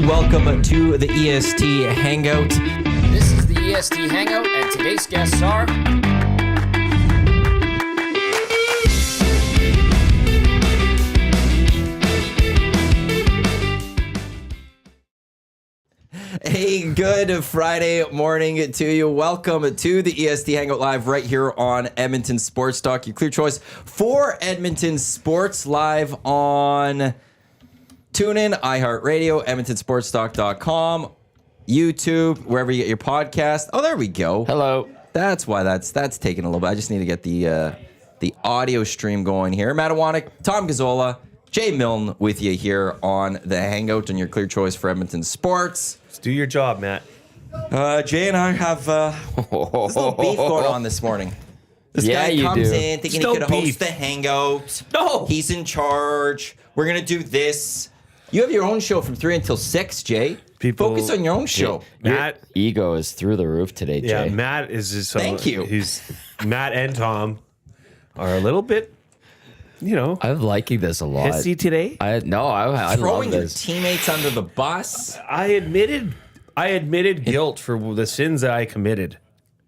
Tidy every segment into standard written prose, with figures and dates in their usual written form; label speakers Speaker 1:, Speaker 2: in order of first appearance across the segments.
Speaker 1: Welcome to the EST Hangout.
Speaker 2: This is the EST Hangout, and today's guests are...
Speaker 1: Hey, good Friday morning to you. Welcome to the EST Hangout Live right here on Edmonton Sports Talk. Your clear choice for Edmonton Sports Live on TuneIn, iHeartRadio, EdmontonSportsTalk.com, YouTube, wherever you get your podcast. Oh, there we go.
Speaker 2: Hello.
Speaker 1: That's why that's taking a little bit. I just need to get the audio stream going here. Matt Iwanyk, Tom Gazzola, Jay Milne with you here on the Hangout and your clear choice for Edmonton Sports.
Speaker 3: Let's do your job, Matt.
Speaker 1: Jay and I have this little beef going on this morning. This guy comes in thinking he could host the Hangout.
Speaker 3: No.
Speaker 1: He's in charge. We're going to do this. You have your own show from 3 until 6, Jay. Focus on your own show.
Speaker 3: Matt,
Speaker 2: Ego is through the roof today, Jay.
Speaker 3: yeah, Matt is just.
Speaker 1: Thank you.
Speaker 3: Matt and Tom are a little bit,
Speaker 2: I'm liking this a lot.
Speaker 3: pissy today.
Speaker 2: I love
Speaker 1: Throwing your
Speaker 2: this.
Speaker 1: teammates under the bus.
Speaker 3: I admitted guilt for the sins that I committed.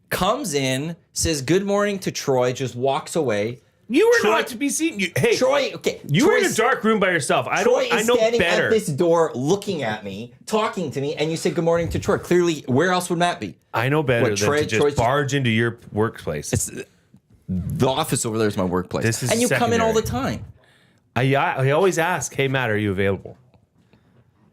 Speaker 1: Comes in, says good morning to Troy, just walks away.
Speaker 3: You were
Speaker 1: Troy-
Speaker 3: not to be seen. Hey,
Speaker 1: Troy, okay.
Speaker 3: you were in a
Speaker 1: Troy's-
Speaker 3: dark room by yourself. I
Speaker 1: Troy is
Speaker 3: know
Speaker 1: standing
Speaker 3: better.
Speaker 1: at this door looking at me, talking to me, and you said good morning to Troy. Clearly, where else would Matt be?
Speaker 3: I know better
Speaker 1: What,
Speaker 3: than
Speaker 1: Troy-
Speaker 3: to just
Speaker 1: Troy's-
Speaker 3: barge into your workplace.
Speaker 1: The office over there is my workplace.
Speaker 3: This is
Speaker 1: and you come in all the
Speaker 3: secondary.
Speaker 1: time.
Speaker 3: I always ask, hey, Matt, are you available?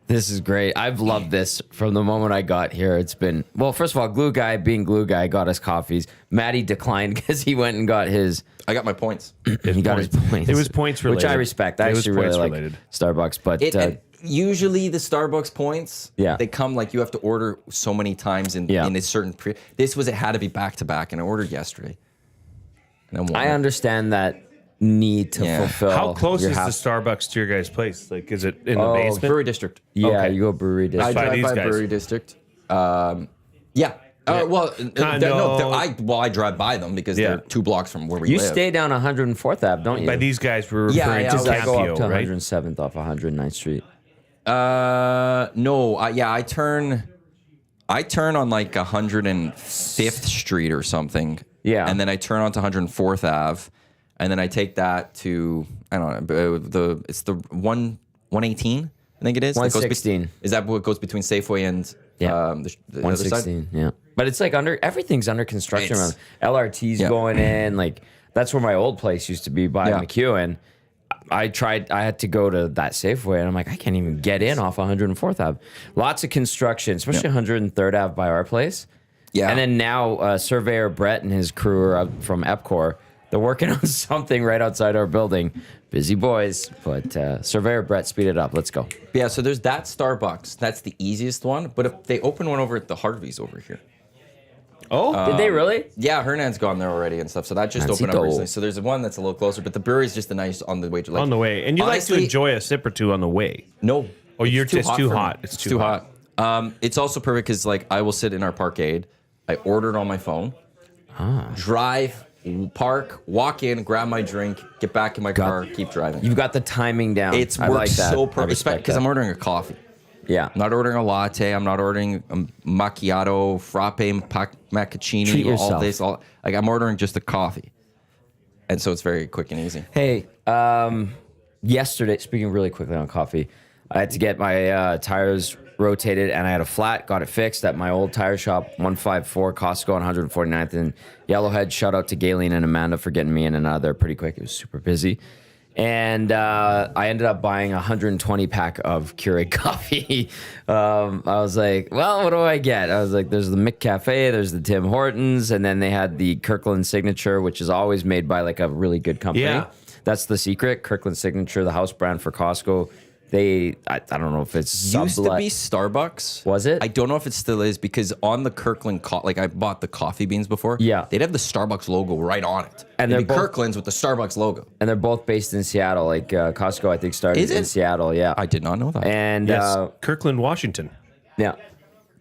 Speaker 2: This is great. I've loved this from the moment I got here. It's been, well, first of all, Glue Guy, being Glue Guy, got us coffees. Matty declined because he went and got his...
Speaker 1: I got my points.
Speaker 2: He got his points.
Speaker 3: It was points related.
Speaker 2: Which I respect. I
Speaker 3: It was
Speaker 2: actually really
Speaker 3: points
Speaker 2: like
Speaker 3: related.
Speaker 2: Starbucks, but...
Speaker 1: And usually the Starbucks points,
Speaker 2: Yeah.
Speaker 1: they come like you have to order so many times in a certain it had to be back to back, and I ordered yesterday. And
Speaker 2: I understand that need to fulfill.
Speaker 3: How close
Speaker 2: your
Speaker 3: is the
Speaker 2: house.
Speaker 3: Starbucks to your guys' place? Like, is it in the basement?
Speaker 1: Brewery District.
Speaker 2: Yeah,
Speaker 3: Okay.
Speaker 2: you go brewery
Speaker 1: I
Speaker 2: district.
Speaker 3: By
Speaker 1: drive
Speaker 3: these
Speaker 1: by
Speaker 3: guys.
Speaker 1: Brewery District. Yeah. I drive by them because they're 2 blocks from where we
Speaker 2: You
Speaker 1: live.
Speaker 2: stay down 104th Ave, don't you?
Speaker 3: By these guys, we're
Speaker 1: Yeah,
Speaker 3: referring
Speaker 1: yeah,
Speaker 3: to
Speaker 1: okay.
Speaker 2: I go up to
Speaker 3: Campio, right?
Speaker 2: 107th off 109th Street.
Speaker 1: No, I turn on like 105th Street or something.
Speaker 2: Yeah.
Speaker 1: And then I turn onto 104th Ave, and then I take that to, I don't know, it's the 118, I think it is.
Speaker 2: 116.
Speaker 1: Is that what goes between Safeway and the other side?
Speaker 2: 116, yeah. But it's like everything's under construction
Speaker 1: It's-
Speaker 2: around. LRT's
Speaker 1: Yeah.
Speaker 2: going in. Like, that's where my old place used to be by
Speaker 1: Yeah.
Speaker 2: McEwen. I had to go to that Safeway, and I'm like, I can't even get in off 104th Ave. Lots of construction, especially 103rd Ave by our place.
Speaker 1: Yeah.
Speaker 2: And then now Surveyor Brett and his crew are out from EPCOR. They're working on something right outside our building. Busy boys, but Surveyor Brett, speed it up. Let's go.
Speaker 1: Yeah, so there's that Starbucks. That's the easiest one. But if they open one over at the Harvey's over here.
Speaker 3: Oh,
Speaker 2: Did they really?
Speaker 1: Yeah, Hernan's gone there already and stuff. So that just opened up
Speaker 2: Mansito.
Speaker 1: recently. So there's one that's a little closer, but the brewery's just a nice on the way to
Speaker 3: on the way. And you like
Speaker 1: honestly,
Speaker 3: to enjoy a sip or two on the way.
Speaker 1: No.
Speaker 3: Oh, you're
Speaker 1: It's too
Speaker 3: just
Speaker 1: hot
Speaker 3: too
Speaker 1: for me.
Speaker 3: hot. It's
Speaker 1: Too hot. It's also perfect because like I will sit in our parkade. I order it on my phone. Drive, park, walk in, grab my drink, get back in my car, keep driving.
Speaker 2: You've got the timing down.
Speaker 1: It's
Speaker 2: I
Speaker 1: worked
Speaker 2: like that.
Speaker 1: so
Speaker 2: I
Speaker 1: perfect
Speaker 2: respect
Speaker 1: because
Speaker 2: that.
Speaker 1: I'm ordering a coffee.
Speaker 2: Yeah.
Speaker 1: I'm not ordering a latte. I'm not ordering a macchiato, frappe,
Speaker 2: Treat
Speaker 1: macchiato, all
Speaker 2: yourself.
Speaker 1: this. Like I'm ordering just a coffee, and so it's very quick and easy.
Speaker 2: Hey, yesterday, speaking really quickly on coffee, I had to get my tires rotated, and I had a flat, got it fixed at my old tire shop, 154 Costco on 149th in Yellowhead. Shout out to Galen and Amanda for getting me in and out of there pretty quick. It was super busy. And I ended up buying a 120 pack of Keurig coffee. I was like, well, what do I get? I was like, there's the McCafe, there's the Tim Hortons, and then they had the Kirkland Signature, which is always made by like a really good company.
Speaker 3: Yeah.
Speaker 2: That's the secret. Kirkland Signature, the house brand for Costco. I don't know if it's
Speaker 1: Used to
Speaker 2: sublet.
Speaker 1: be Starbucks.
Speaker 2: Was it?
Speaker 1: I don't know if it still is because on the Kirkland, like I bought the coffee beans before.
Speaker 2: Yeah.
Speaker 1: They'd have the Starbucks logo right on it.
Speaker 2: And
Speaker 1: It'd
Speaker 2: they're
Speaker 1: be
Speaker 2: both-
Speaker 1: Kirkland's with the Starbucks logo.
Speaker 2: And they're both based in Seattle. Like Costco, I think, started
Speaker 1: Is
Speaker 2: in
Speaker 1: it?
Speaker 2: Seattle. Yeah.
Speaker 1: I did not know that.
Speaker 2: And
Speaker 3: Yes, Kirkland, Washington,
Speaker 2: yeah.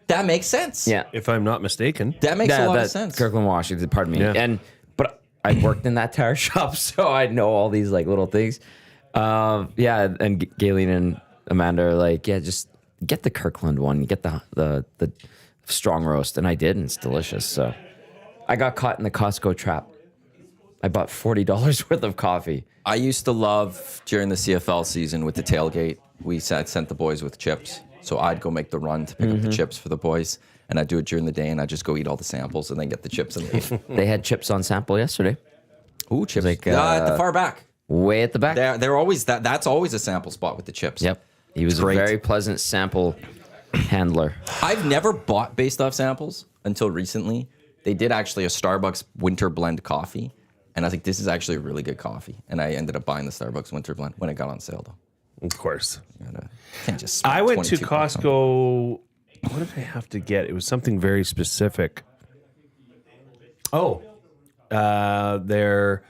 Speaker 1: that makes sense.
Speaker 2: Yeah.
Speaker 3: if I'm not mistaken.
Speaker 1: That makes a lot of
Speaker 2: that's
Speaker 1: sense.
Speaker 2: Kirkland, Washington. Pardon me.
Speaker 3: Yeah.
Speaker 2: But I worked in that tire shop, so I know all these like little things. Yeah, and Galen and Amanda are like, yeah, just get the Kirkland one, get the strong roast, and I did, and it's delicious. So I got caught in the Costco trap. I bought $40 worth of coffee.
Speaker 1: I used to love during the CFL season with the tailgate. We sent the boys with chips, so I'd go make the run to pick up the chips for the boys, and I'd do it during the day, and I'd just go eat all the samples and then get the chips and leave.
Speaker 2: They had chips on sample yesterday.
Speaker 1: Ooh, chips!
Speaker 2: Like,
Speaker 1: At the far back,
Speaker 2: way at the back.
Speaker 1: they're always that's always a sample spot with the chips.
Speaker 2: Yep, he was
Speaker 1: Great.
Speaker 2: a very pleasant sample handler.
Speaker 1: I've never bought based off samples until recently. They did actually a Starbucks winter blend coffee, and I was like, this is actually a really good coffee. And I ended up buying the Starbucks winter blend when it got on sale, though.
Speaker 3: Of course.
Speaker 1: Can't just spend
Speaker 3: I went to
Speaker 1: 22 bucks on it.
Speaker 3: Costco. What did I have to get? It was something very specific. Oh, their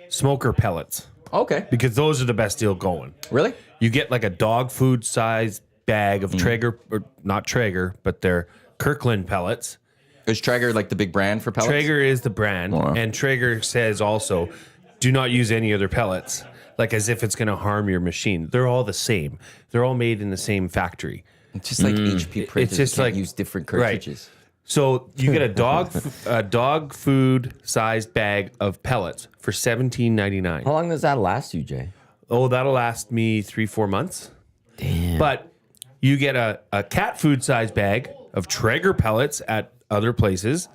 Speaker 3: smoker pellets,
Speaker 1: Okay.
Speaker 3: because those are the best deal going.
Speaker 1: Really?
Speaker 3: You get like a dog food sized bag of Traeger, or not Traeger, but they're Kirkland pellets.
Speaker 1: Is Traeger like the big brand for pellets?
Speaker 3: Traeger is the brand,
Speaker 1: Wow.
Speaker 3: and Traeger says also, do not use any other pellets, like as if it's going to harm your machine. They're all the same. They're all made in the same factory.
Speaker 1: It's just like HP printers.
Speaker 3: It's just
Speaker 1: you
Speaker 3: like-
Speaker 1: can't use different
Speaker 3: right.
Speaker 1: cartridges.
Speaker 3: So you get a dog food sized bag of pellets for $17.99.
Speaker 2: How long does that last you, Jay?
Speaker 3: Oh, that'll last me 3-4 months.
Speaker 2: Damn.
Speaker 3: But you get a cat food sized bag of Traeger pellets at other places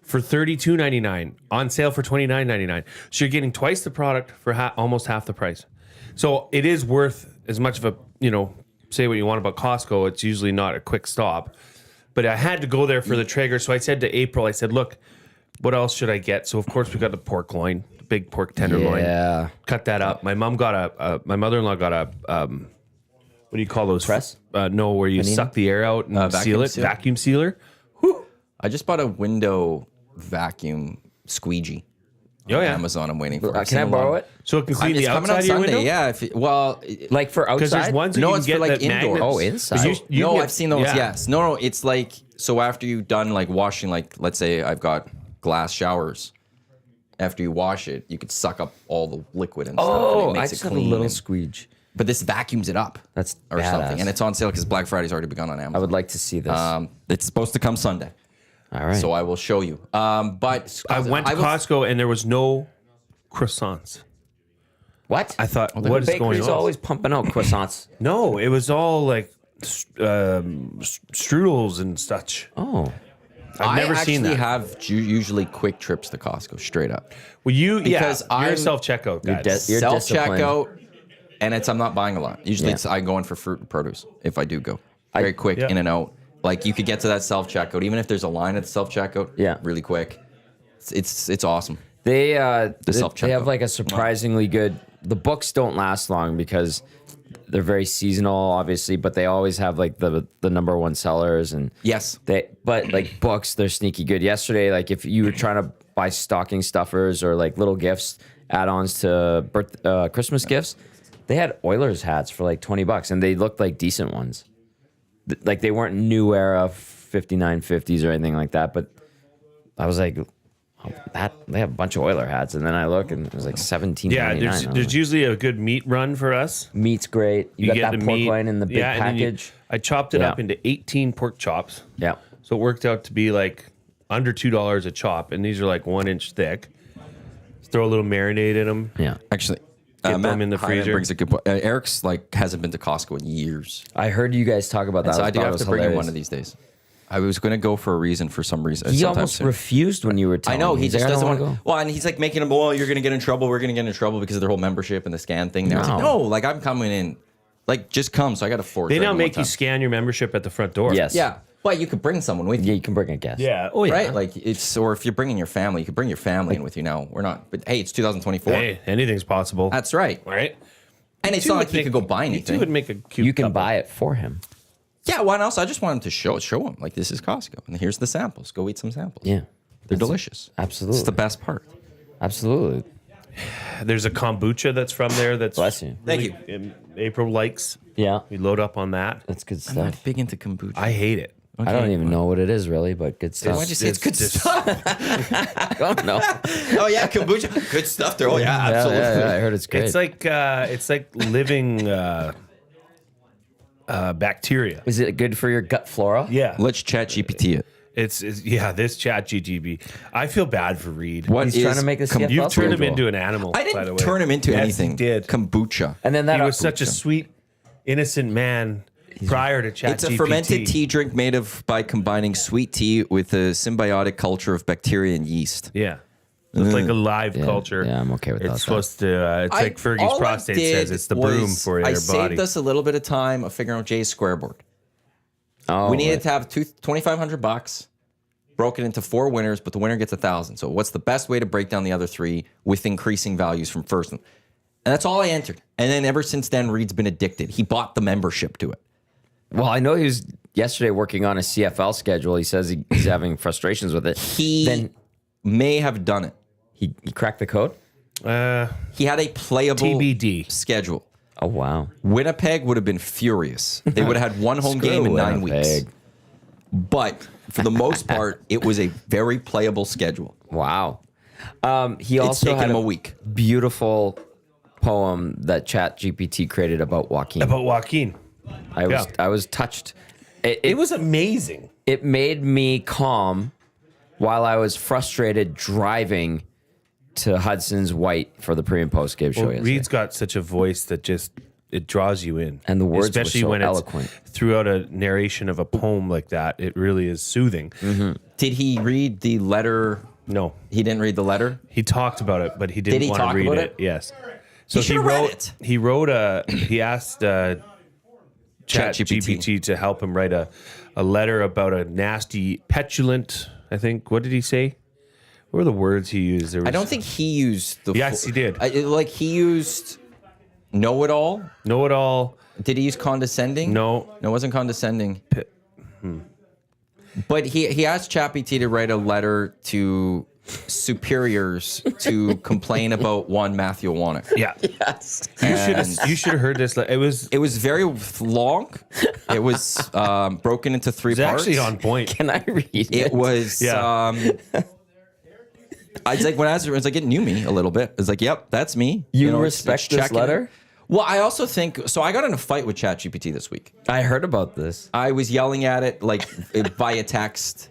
Speaker 3: for $32.99, on sale for $29.99. So you're getting twice the product for almost half the price. So it is worth as much of a, say what you want about Costco. It's usually not a quick stop. But I had to go there for the Traeger. So I said to April, I said, look, what else should I get? So of course we got the pork loin, the big pork tenderloin.
Speaker 2: Yeah.
Speaker 3: Cut that up. My mom got my mother-in-law got a, what do you call those?
Speaker 2: Press?
Speaker 3: No, where you suck the air out and seal
Speaker 1: vacuum
Speaker 3: it.
Speaker 1: seal?
Speaker 3: Vacuum sealer. Whew.
Speaker 1: I just bought a window vacuum squeegee.
Speaker 3: Oh, yeah.
Speaker 1: Amazon. I'm waiting for. I've
Speaker 2: Can I
Speaker 1: seen a
Speaker 2: borrow
Speaker 1: lot.
Speaker 2: it?
Speaker 3: So it can clean
Speaker 1: It's
Speaker 3: the
Speaker 1: coming
Speaker 3: outside
Speaker 1: on
Speaker 3: of your
Speaker 1: Sunday.
Speaker 3: window?
Speaker 1: Yeah.
Speaker 2: Like for outside?
Speaker 3: Because there's ones that
Speaker 1: No,
Speaker 3: you
Speaker 1: it's
Speaker 3: can
Speaker 1: for,
Speaker 3: get
Speaker 1: like,
Speaker 3: that
Speaker 1: indoor.
Speaker 3: magnets.
Speaker 2: Oh, inside.
Speaker 3: You
Speaker 1: No,
Speaker 3: can get-
Speaker 1: I've seen those.
Speaker 3: yeah.
Speaker 1: Yes. No. It's like, so after you've done like washing, like let's say I've got glass showers. After you wash it, you could suck up all the liquid and stuff. And
Speaker 2: Oh,
Speaker 1: it makes
Speaker 2: I
Speaker 1: it
Speaker 2: just have a
Speaker 1: clean.
Speaker 2: little
Speaker 1: and-
Speaker 2: squeege.
Speaker 1: But this vacuums it up.
Speaker 2: That's
Speaker 1: or
Speaker 2: badass.
Speaker 1: something, and it's on sale because Black Friday's already begun on Amazon.
Speaker 2: I would like to see this.
Speaker 1: It's supposed to come Sunday,
Speaker 2: All right.
Speaker 1: so I will show you. But
Speaker 3: I went to Costco and there was no croissants.
Speaker 2: what?
Speaker 3: I thought,
Speaker 2: the
Speaker 3: what is going
Speaker 2: bakery's
Speaker 3: on?
Speaker 2: always pumping out croissants.
Speaker 3: No, it was all like strudels and such.
Speaker 2: Oh.
Speaker 3: I've never seen that.
Speaker 1: have usually quick trips to Costco straight up.
Speaker 3: Well, you're
Speaker 1: Because
Speaker 3: a
Speaker 1: I'm-
Speaker 3: self-checkout guy.
Speaker 2: You're
Speaker 1: Self
Speaker 2: disciplined.
Speaker 1: checkout, and I'm not buying a lot. Usually,
Speaker 2: Yeah.
Speaker 1: it's I go in for fruit and produce if I do go. Very quick
Speaker 3: Yeah.
Speaker 1: in and out. Like you could get to that self checkout even if there's a line at the self checkout.
Speaker 2: Yeah.
Speaker 1: really quick. It's awesome.
Speaker 2: They
Speaker 1: self-checkout.
Speaker 2: they have like a surprisingly good. The books don't last long because they're very seasonal, obviously, but they always have like the number one sellers and
Speaker 1: Yes.
Speaker 2: but like books, they're sneaky good. Yesterday, like if you were trying to buy stocking stuffers or like little gifts, add-ons to Christmas gifts, they had Oilers hats for like $20, and they looked like decent ones. Like they weren't new era 5950s or anything like that, but I was like, oh, that they have a bunch of Oiler hats, and then I look and it was like $17.99.
Speaker 3: Yeah, there's usually a good meat run for us.
Speaker 2: Meat's great. You got
Speaker 3: get
Speaker 2: that
Speaker 3: the
Speaker 2: pork
Speaker 3: meat.
Speaker 2: loin in the big
Speaker 3: and then
Speaker 2: package.
Speaker 3: I chopped it
Speaker 2: Yeah.
Speaker 3: up into 18 pork chops.
Speaker 2: Yeah.
Speaker 3: So it worked out to be like under $2 a chop, and these are like 1 inch thick. Just throw a little marinade in them.
Speaker 2: Yeah.
Speaker 1: Actually,
Speaker 3: Get
Speaker 1: Matt
Speaker 3: them in the
Speaker 1: Hyman
Speaker 3: freezer.
Speaker 1: brings a good point. Eric's like hasn't been to Costco in years,
Speaker 2: I heard you guys talk about that.
Speaker 1: so I do
Speaker 2: thought it
Speaker 1: have
Speaker 2: was
Speaker 1: to bring him
Speaker 2: hilarious.
Speaker 1: one of these days. I was going to go for some reason.
Speaker 2: He
Speaker 1: sometime
Speaker 2: almost
Speaker 1: soon.
Speaker 2: refused when you were
Speaker 1: I
Speaker 2: telling
Speaker 1: know
Speaker 2: me.
Speaker 1: he
Speaker 2: He's
Speaker 1: just
Speaker 2: like, I
Speaker 1: doesn't
Speaker 2: don't
Speaker 1: want
Speaker 2: wanna
Speaker 1: to. Well, and he's like making him. Well, you're going to get in trouble. We're going to get in trouble because of their whole membership and the scan thing. Now I was like,
Speaker 2: No.
Speaker 1: no, like I'm coming in. Like just come. So I got to forge.
Speaker 3: They now
Speaker 1: one
Speaker 3: make you
Speaker 1: time.
Speaker 3: scan your membership at the front door.
Speaker 2: Yes.
Speaker 1: Yeah, but you could bring someone with you.
Speaker 2: Yeah, you can bring a guest.
Speaker 3: Yeah. Oh, yeah.
Speaker 1: Right, like it's, or if you're bringing your family, you could bring your family in with you. Now we're not, but hey, it's 2024.
Speaker 3: Hey, anything's possible.
Speaker 1: That's right.
Speaker 3: right.
Speaker 1: And it's
Speaker 3: You
Speaker 1: not
Speaker 3: would
Speaker 1: like you
Speaker 3: make-
Speaker 1: could go buy
Speaker 3: You two
Speaker 1: anything.
Speaker 3: would make a cute.
Speaker 2: You can
Speaker 3: couple.
Speaker 2: buy it for him.
Speaker 1: Yeah, why else? I just want him to show him like this is Costco, and here's the samples. Go eat some samples.
Speaker 2: Yeah.
Speaker 1: they're delicious.
Speaker 2: Absolutely.
Speaker 1: It's the best part.
Speaker 2: Absolutely.
Speaker 3: There's a kombucha that's from there. That's
Speaker 2: Bless you.
Speaker 1: Thank you.
Speaker 3: April likes.
Speaker 2: Yeah.
Speaker 3: We load up on that.
Speaker 2: That's good
Speaker 1: I'm not
Speaker 2: stuff.
Speaker 1: big into kombucha.
Speaker 3: I hate it.
Speaker 2: I don't even know what it is really, but good stuff.
Speaker 1: Why'd you say it's good
Speaker 3: It's-
Speaker 1: stuff?
Speaker 2: I don't know.
Speaker 1: Oh yeah, kombucha, good stuff. There. Oh yeah, absolutely.
Speaker 2: Yeah, I heard it's great.
Speaker 3: It's like living. bacteria.
Speaker 2: Is it good for your gut flora?
Speaker 3: Yeah.
Speaker 1: Let's chat GPT it.
Speaker 3: It's this chat GTB. I feel bad for Reed.
Speaker 1: What
Speaker 2: He's
Speaker 1: is
Speaker 2: trying to make the CFL
Speaker 3: You've turned him
Speaker 2: schedule.
Speaker 3: into an animal.
Speaker 1: I
Speaker 3: by the
Speaker 1: didn't
Speaker 3: way.
Speaker 1: turn him into
Speaker 3: Yes,
Speaker 1: anything.
Speaker 3: You did.
Speaker 1: Kombucha.
Speaker 2: And then that
Speaker 3: He was such a sweet, innocent man prior to chat
Speaker 1: It's a
Speaker 3: GPT.
Speaker 1: fermented tea drink made by combining sweet tea with a symbiotic culture of bacteria and yeast.
Speaker 3: Yeah. It's like a live culture.
Speaker 2: yeah, I'm okay with that.
Speaker 3: It's supposed to, it's like Fergie's prostate says, it's the broom for your
Speaker 1: I
Speaker 3: body.
Speaker 1: saved us a little bit of time of figuring out Jay's square-board.
Speaker 2: Oh,
Speaker 1: We needed to have $2,500 broken into 4 winners, but the winner gets 1,000. So what's the best way to break down the other 3 with increasing values from first? And that's all I entered. And then ever since then, Reed's been addicted. He bought the membership to it.
Speaker 2: Well, I know he was yesterday working on a CFL schedule. He says he's having frustrations with it.
Speaker 1: He may have done it.
Speaker 2: He cracked the code?
Speaker 1: He had a playable
Speaker 3: TBD.
Speaker 1: schedule.
Speaker 2: Oh, wow.
Speaker 1: Winnipeg would have been furious. They would have had one home game in 9 weeks.
Speaker 2: Winnipeg.
Speaker 1: But for the most part, it was a very playable schedule.
Speaker 2: Wow. He
Speaker 1: It's
Speaker 2: also
Speaker 1: taken
Speaker 2: had
Speaker 1: him
Speaker 2: a
Speaker 1: a week.
Speaker 2: beautiful poem that ChatGPT created about Joaquin.
Speaker 3: About Joaquin.
Speaker 2: I was touched.
Speaker 3: It was amazing.
Speaker 2: It made me calm while I was frustrated driving to Hudson's White for the pre and post game show
Speaker 3: Well,
Speaker 2: yesterday.
Speaker 3: Reed's got such a voice that just it draws you in,
Speaker 2: And the words were
Speaker 3: especially
Speaker 2: so
Speaker 3: when
Speaker 2: eloquent.
Speaker 3: it's throughout a narration of a poem like that. It really is soothing.
Speaker 1: Did he read the letter?
Speaker 3: No,
Speaker 1: He didn't read the letter?
Speaker 3: he talked about it, but he didn't
Speaker 1: Did he
Speaker 3: want to
Speaker 1: talk
Speaker 3: read
Speaker 1: about
Speaker 3: it.
Speaker 1: it?
Speaker 3: Yes. So
Speaker 1: He should've read it.
Speaker 3: He asked ChatGPT to help him write a letter about a nasty, petulant. I think. What did he say? What were the words he used? There was,
Speaker 1: I don't think he used the.
Speaker 3: Yes, he did.
Speaker 1: He used know-it-all.
Speaker 3: Know it all.
Speaker 1: Did he use condescending?
Speaker 3: No.
Speaker 1: it wasn't condescending. But he asked ChatGPT to write a letter to superiors to complain about one Matthew Iwanyk.
Speaker 3: Yeah.
Speaker 2: Yes.
Speaker 3: You should have heard this. It was
Speaker 1: It was very long. It was broken into 3 parts.
Speaker 3: actually on point.
Speaker 2: Can I read it?
Speaker 1: It was.
Speaker 3: Yeah.
Speaker 1: I was like, when I was like, it knew me a little bit. It's like, yep, that's me.
Speaker 2: You
Speaker 1: know,
Speaker 2: respect this
Speaker 1: checking.
Speaker 2: letter?
Speaker 1: Well, I also think so. I got in a fight with ChatGPT this week.
Speaker 2: I heard about this.
Speaker 1: I was yelling at it like via text.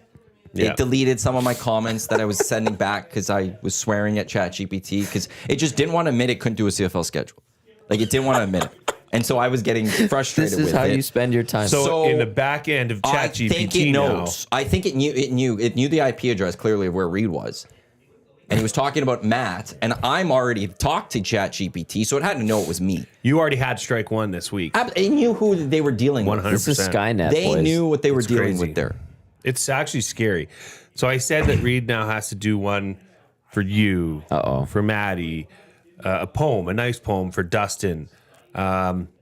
Speaker 3: Yeah.
Speaker 1: It deleted some of my comments that I was sending back because I was swearing at ChatGPT because it just didn't want to admit it couldn't do a CFL schedule. Like it didn't want to admit it, and so I was getting frustrated
Speaker 2: This is
Speaker 1: with
Speaker 2: how
Speaker 1: it.
Speaker 2: you spend your time.
Speaker 3: So in the back end of
Speaker 1: I think
Speaker 3: ChatGPT
Speaker 1: it
Speaker 3: now,
Speaker 1: knows. I think it knew the IP address clearly of where Reed was. And he was talking about Matt, and I'm already talked to ChatGPT, so it had to know it was me.
Speaker 3: you already had strike one this week.
Speaker 1: It knew who they were dealing with.
Speaker 3: 100%.
Speaker 2: this is Skynet,
Speaker 1: They
Speaker 2: boys.
Speaker 1: knew what they were
Speaker 3: It's
Speaker 1: dealing
Speaker 3: crazy.
Speaker 1: with there.
Speaker 3: It's actually scary. So I said that Reed now has to do one for you, for Maddie, a poem, a nice poem for Dustin,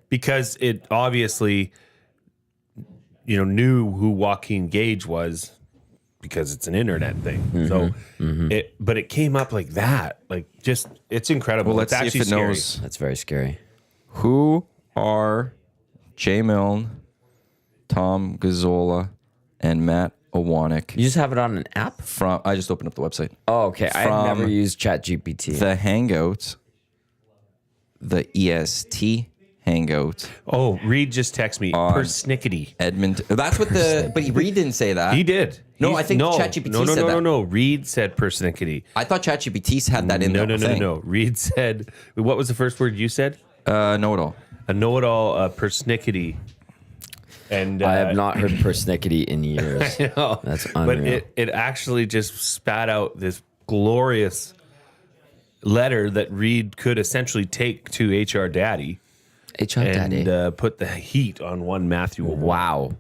Speaker 3: because it obviously, knew who Joaquin Gage was because it's an internet thing. So, but it came up like that, it's incredible.
Speaker 1: Well, let's
Speaker 3: it's
Speaker 1: see if
Speaker 3: actually
Speaker 1: it
Speaker 3: scary.
Speaker 1: knows.
Speaker 2: That's very scary.
Speaker 1: Who are Jay Milne, Tom Gazzola, and Matt Iwanyk
Speaker 2: You just have it on an app?
Speaker 1: from? I just opened up the website.
Speaker 2: Oh, okay. I've
Speaker 1: From
Speaker 2: never used ChatGPT.
Speaker 1: The Hangout, the EST Hangout,
Speaker 3: Oh, Reed just texted me persnickety.
Speaker 1: Edmonton. That's what but Reed didn't say that.
Speaker 3: He did.
Speaker 1: No, I think ChatGPT
Speaker 3: no,
Speaker 1: said that.
Speaker 3: No. Reed said persnickety.
Speaker 1: I thought ChatGPT had that in
Speaker 3: No,
Speaker 1: the
Speaker 3: no, no,
Speaker 1: thing.
Speaker 3: no. Reed said, what was the first word you said?
Speaker 1: Know-it-all.
Speaker 3: A know-it-all persnickety. And
Speaker 2: I have not heard persnickety in years.
Speaker 3: know.
Speaker 2: That's
Speaker 3: But
Speaker 2: unreal.
Speaker 3: it actually just spat out this glorious letter that Reed could essentially take to HR Daddy
Speaker 2: HR
Speaker 3: and
Speaker 2: Daddy.
Speaker 3: put the heat on one Matthew.
Speaker 2: Wow.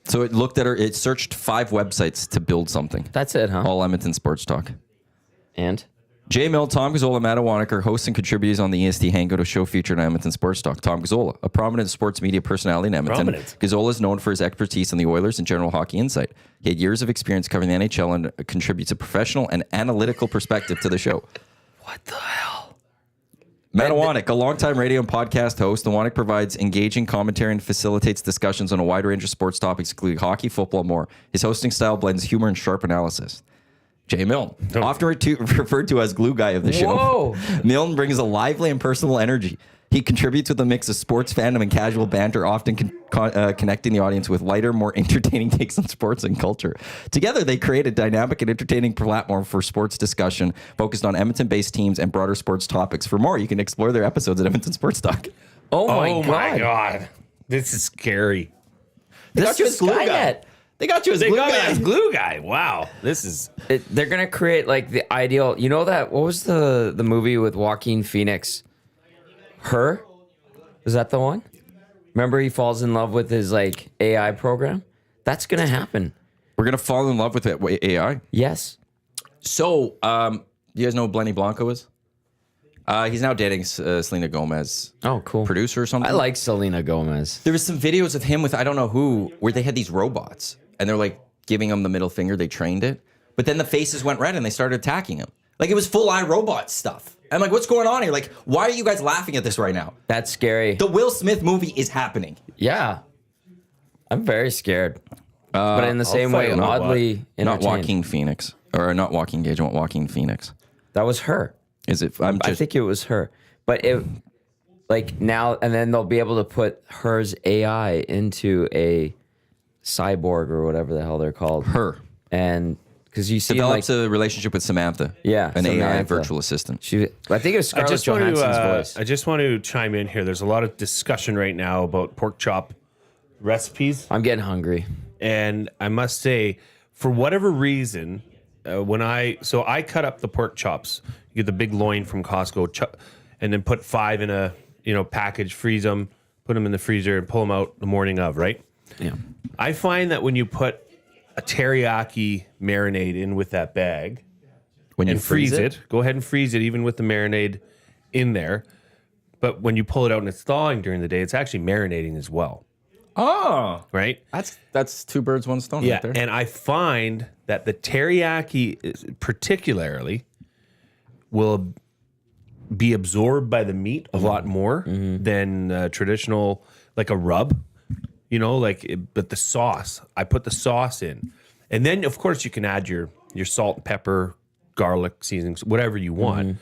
Speaker 1: So it looked at her. It searched 5 websites to build something.
Speaker 2: That's it, huh?
Speaker 1: All Edmonton sports talk.
Speaker 2: And?
Speaker 1: Jay Mill, Tom Gazzola, and Matt Iwanyk are hosts and contributors on the EST Hangout, a show featured on Edmonton Sports Talk. Tom Gazzola, a prominent sports media personality in Edmonton.
Speaker 3: Prominent.
Speaker 1: Gazzola is known for his expertise on the Oilers and general hockey insight. He had years of experience covering the NHL and contributes a professional and analytical perspective to the show.
Speaker 2: What the hell?
Speaker 1: Matt Iwanyk, a longtime radio and podcast host, Iwanyk provides engaging commentary and facilitates discussions on a wide range of sports topics, including hockey, football, and more. His hosting style blends humor and sharp analysis. Jay Milne, often referred to as glue guy of the show.
Speaker 2: Whoa.
Speaker 1: Milne brings a lively and personal energy. He contributes with a mix of sports fandom and casual banter, often connecting the audience with lighter, more entertaining takes on sports and culture. Together, they create a dynamic and entertaining platform for sports discussion focused on Edmonton-based teams and broader sports topics. For more, you can explore their episodes at Edmonton Sports Talk.
Speaker 2: Oh
Speaker 3: Oh
Speaker 2: my
Speaker 3: my
Speaker 2: god.
Speaker 3: God. This is scary.
Speaker 1: They got you as glue guy.
Speaker 2: Skynet.
Speaker 1: They got you as
Speaker 3: They
Speaker 1: glue
Speaker 3: got me
Speaker 1: guy.
Speaker 3: as glue guy. Wow. This is.
Speaker 2: They're gonna create like the ideal. You know that what was the movie with Joaquin Phoenix? Her? Is that the one? Remember he falls in love with his like AI program? That's gonna happen.
Speaker 1: We're going to fall in love with it, AI.
Speaker 2: Yes.
Speaker 1: So, you guys know who Blenny Blanco is? He's now dating Selena Gomez.
Speaker 2: Oh, cool.
Speaker 1: Producer or something.
Speaker 2: I like Selena Gomez.
Speaker 1: There was some videos of him with I don't know who, where they had these robots and they're like giving him the middle finger. They trained it, but then the faces went red and they started attacking him. Like it was full iRobot stuff. I'm like, what's going on here? Like, why are you guys laughing at this right now?
Speaker 2: That's scary.
Speaker 1: The Will Smith movie is happening.
Speaker 2: Yeah. I'm very scared. But in the same way,
Speaker 1: fight.
Speaker 2: oddly
Speaker 1: Not
Speaker 2: entertained.
Speaker 1: Joaquin Phoenix or not Joaquin Gage. I want Joaquin Phoenix.
Speaker 2: That was her.
Speaker 1: Is it?
Speaker 2: I think it was her. But it like now and then they'll be able to put hers AI into a cyborg or whatever the hell they're called.
Speaker 1: her.
Speaker 2: And because you see like
Speaker 1: Develops a relationship with Samantha.
Speaker 2: Yeah,
Speaker 1: an AI
Speaker 2: Samantha.
Speaker 1: virtual assistant.
Speaker 2: I think it was Scarlett Johansson's voice.
Speaker 3: I just want to chime in here. There's a lot of discussion right now about pork chop recipes.
Speaker 2: I'm getting hungry.
Speaker 3: And I must say, for whatever reason, I cut up the pork chops. You get the big loin from Costco, and then put 5 in a package, freeze them, put them in the freezer, and pull them out the morning of. Right?
Speaker 2: Yeah.
Speaker 3: I find that when you put a teriyaki marinade in with that bag
Speaker 1: When you
Speaker 3: and freeze it, go ahead and freeze it, even with the marinade in there. But when you pull it out and it's thawing during the day, it's actually marinating as well.
Speaker 1: Oh,
Speaker 3: Right?
Speaker 1: that's 2 birds, 1 stone.
Speaker 3: Yeah,
Speaker 1: right there.
Speaker 3: and I find that the teriyaki particularly will be absorbed by the meat a lot more than traditional, like a rub, but the sauce, I put the sauce in. And then, of course, you can add your salt and pepper, garlic, seasonings, whatever you want.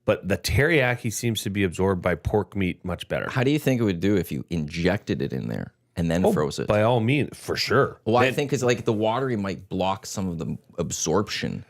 Speaker 3: But the teriyaki seems to be absorbed by pork meat much better.
Speaker 1: How do you think it would do if you injected it in there and then froze it?
Speaker 3: By all means, for sure.
Speaker 1: Well, I
Speaker 3: Then-
Speaker 1: think it's like the watery might block some of the absorption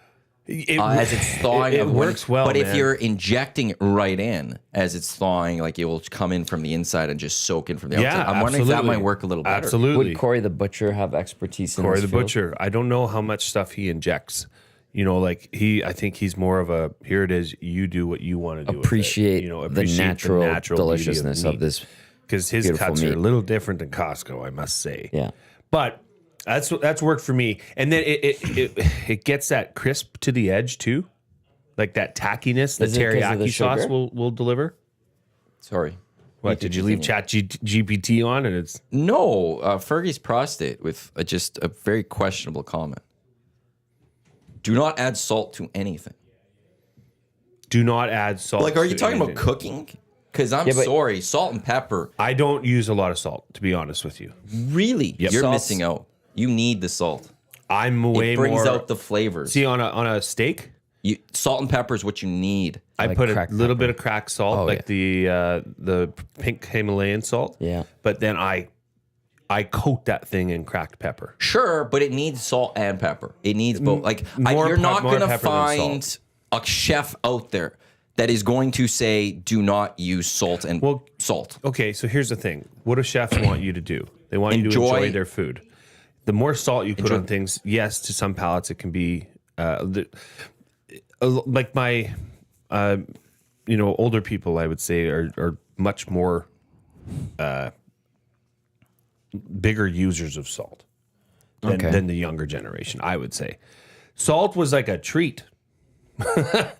Speaker 3: it,
Speaker 1: as it's thawing.
Speaker 3: It
Speaker 1: of when-
Speaker 3: works well,
Speaker 1: But if
Speaker 3: man.
Speaker 1: you're injecting it right in as it's thawing, like it will come in from the inside and just soak in from the outside. I'm wondering if that might work a little better.
Speaker 3: Absolutely.
Speaker 2: Would Corey the Butcher have expertise in
Speaker 3: Corey
Speaker 2: this
Speaker 3: the
Speaker 2: field?
Speaker 3: Butcher. I don't know how much stuff he injects. I think he's more of a, here it is, you do what you want to do.
Speaker 2: Appreciate, the natural deliciousness of this.
Speaker 3: Because his
Speaker 2: beautiful
Speaker 3: cuts are
Speaker 2: meat.
Speaker 3: a little different than Costco, I must say.
Speaker 2: Yeah.
Speaker 3: But that's worked for me. And then it gets that crisp to the edge too. Like that tackiness the
Speaker 2: Is it 'cause of the
Speaker 3: teriyaki sauce
Speaker 2: sugar?
Speaker 3: will deliver.
Speaker 1: Sorry.
Speaker 3: What, did you leave Chat GPT on and it's
Speaker 1: No, Fergie's prostate with just a very questionable comment. Do not add salt to anything.
Speaker 3: do not add salt.
Speaker 1: Like, are you
Speaker 3: to
Speaker 1: talking about
Speaker 3: anything.
Speaker 1: cooking? Because I'm
Speaker 2: Yeah, but-
Speaker 1: sorry, salt and pepper.
Speaker 3: I don't use a lot of salt, to be honest with you.
Speaker 1: Really, you're
Speaker 2: Salt's-
Speaker 1: missing out. You need the salt.
Speaker 3: I'm way
Speaker 1: It brings
Speaker 3: more
Speaker 1: out the flavors.
Speaker 3: see on a steak.
Speaker 1: Salt and pepper is what you need.
Speaker 3: I
Speaker 2: Like
Speaker 3: put a
Speaker 2: cracked
Speaker 3: little bit of cracked salt,
Speaker 2: Oh,
Speaker 3: like the pink Himalayan salt.
Speaker 2: Yeah.
Speaker 3: But then I coat that thing in cracked pepper.
Speaker 1: Sure, but it needs salt and pepper. It needs both. Like you're not
Speaker 3: more
Speaker 1: going to
Speaker 3: pepper than
Speaker 1: find a chef out there that is going to say, "Do not use salt and salt."
Speaker 3: Okay, so here's the thing. What do chefs want you to do? They want you to
Speaker 1: Enjoy-
Speaker 3: enjoy their food. The more salt you put on things, yes, to some palates it can be like my older people, I would say, are much more bigger users of salt than the younger generation, I would say. Salt was like a treat to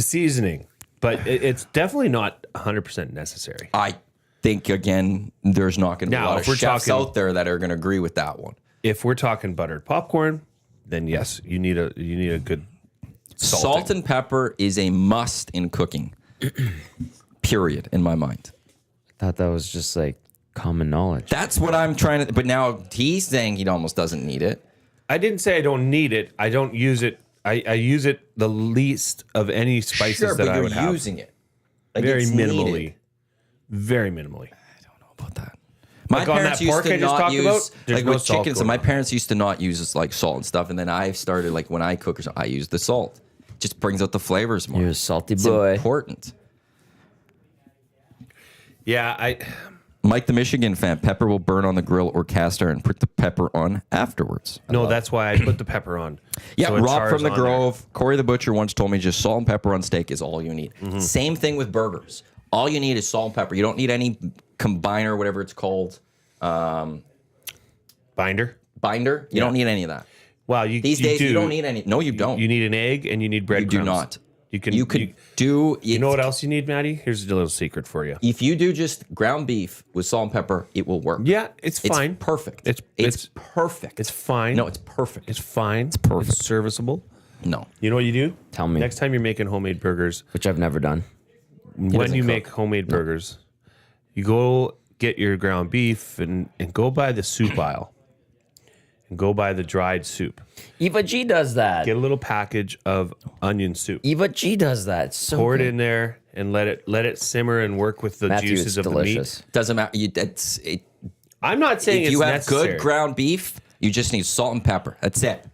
Speaker 3: seasoning, but it's definitely not 100% necessary.
Speaker 1: I think again, there's not going to be a
Speaker 3: Now,
Speaker 1: lot
Speaker 3: if
Speaker 1: of
Speaker 3: we're
Speaker 1: chefs
Speaker 3: talking-
Speaker 1: out there that are going to agree with that one.
Speaker 3: If we're talking buttered popcorn, then yes, you need a good salting.
Speaker 1: Salt and pepper is a must in cooking. Period, in my mind.
Speaker 2: Thought that was just like common knowledge.
Speaker 1: That's what I'm trying to. But now he's saying he almost doesn't need it.
Speaker 3: I didn't say I don't need it. I don't use it. I use it the least of any spices
Speaker 1: Sure,
Speaker 3: that
Speaker 1: but
Speaker 3: I
Speaker 1: you're
Speaker 3: would have.
Speaker 1: using it. Like,
Speaker 3: Very
Speaker 1: it's
Speaker 3: minimally.
Speaker 1: needed.
Speaker 3: Very minimally.
Speaker 1: About that. My
Speaker 3: Like on
Speaker 1: parents
Speaker 3: that
Speaker 1: used
Speaker 3: pork
Speaker 1: to
Speaker 3: I just
Speaker 1: not
Speaker 3: talked
Speaker 1: use
Speaker 3: about, there's
Speaker 1: like
Speaker 3: no
Speaker 1: with
Speaker 3: salt
Speaker 1: chickens.
Speaker 3: going
Speaker 1: And my
Speaker 3: on.
Speaker 1: parents used to not use like salt and stuff. And then I started like when I cook or something, I use the salt. It just brings out the flavors more.
Speaker 2: You're a salty
Speaker 1: It's
Speaker 2: boy.
Speaker 1: important.
Speaker 3: Yeah,
Speaker 1: Mike, the Michigan fan, pepper will burn on the grill or cast iron. Put the pepper on afterwards.
Speaker 3: no, that's why I put the pepper on.
Speaker 1: Yeah,
Speaker 3: So it
Speaker 1: Rob
Speaker 3: chars
Speaker 1: from the
Speaker 3: on there.
Speaker 1: Grove, Corey the Butcher once told me just salt and pepper on steak is all you need.
Speaker 3: Mm-hmm.
Speaker 1: Same thing with burgers. All you need is salt and pepper. You don't need any combiner, whatever it's called,
Speaker 3: Binder.
Speaker 1: binder. You don't need any of that.
Speaker 3: Wow,
Speaker 1: These days, you don't need any. No, you don't.
Speaker 3: You need an egg and you need
Speaker 1: You
Speaker 3: breadcrumbs.
Speaker 1: do not.
Speaker 3: You can.
Speaker 1: You could do.
Speaker 3: You know what else you need, Maddie? Here's a little secret for you.
Speaker 1: If you do just ground beef with salt and pepper, it will work.
Speaker 3: Yeah, it's fine.
Speaker 1: It's perfect.
Speaker 3: It's
Speaker 1: perfect.
Speaker 3: It's fine.
Speaker 1: No, it's perfect.
Speaker 3: It's fine. It's
Speaker 1: perfect.
Speaker 3: It's serviceable.
Speaker 1: No.
Speaker 3: You know what you do?
Speaker 2: Tell me.
Speaker 3: Next time you're making homemade burgers,
Speaker 2: Which I've never done.
Speaker 3: when you make homemade burgers, you go get your ground beef and go buy the soup aisle. And go buy the dried soup.
Speaker 2: Eva G does that.
Speaker 3: Get a little package of onion soup.
Speaker 2: Eva G does that. It's so
Speaker 3: Pour it
Speaker 2: good.
Speaker 3: in there and let it simmer and work with the
Speaker 2: Matthew,
Speaker 3: juices
Speaker 2: it's
Speaker 3: of
Speaker 2: delicious.
Speaker 1: Doesn't matter.
Speaker 3: I'm not saying
Speaker 1: If
Speaker 3: it's
Speaker 1: you have
Speaker 3: necessary.
Speaker 1: good ground beef, you just need salt and pepper. That's it.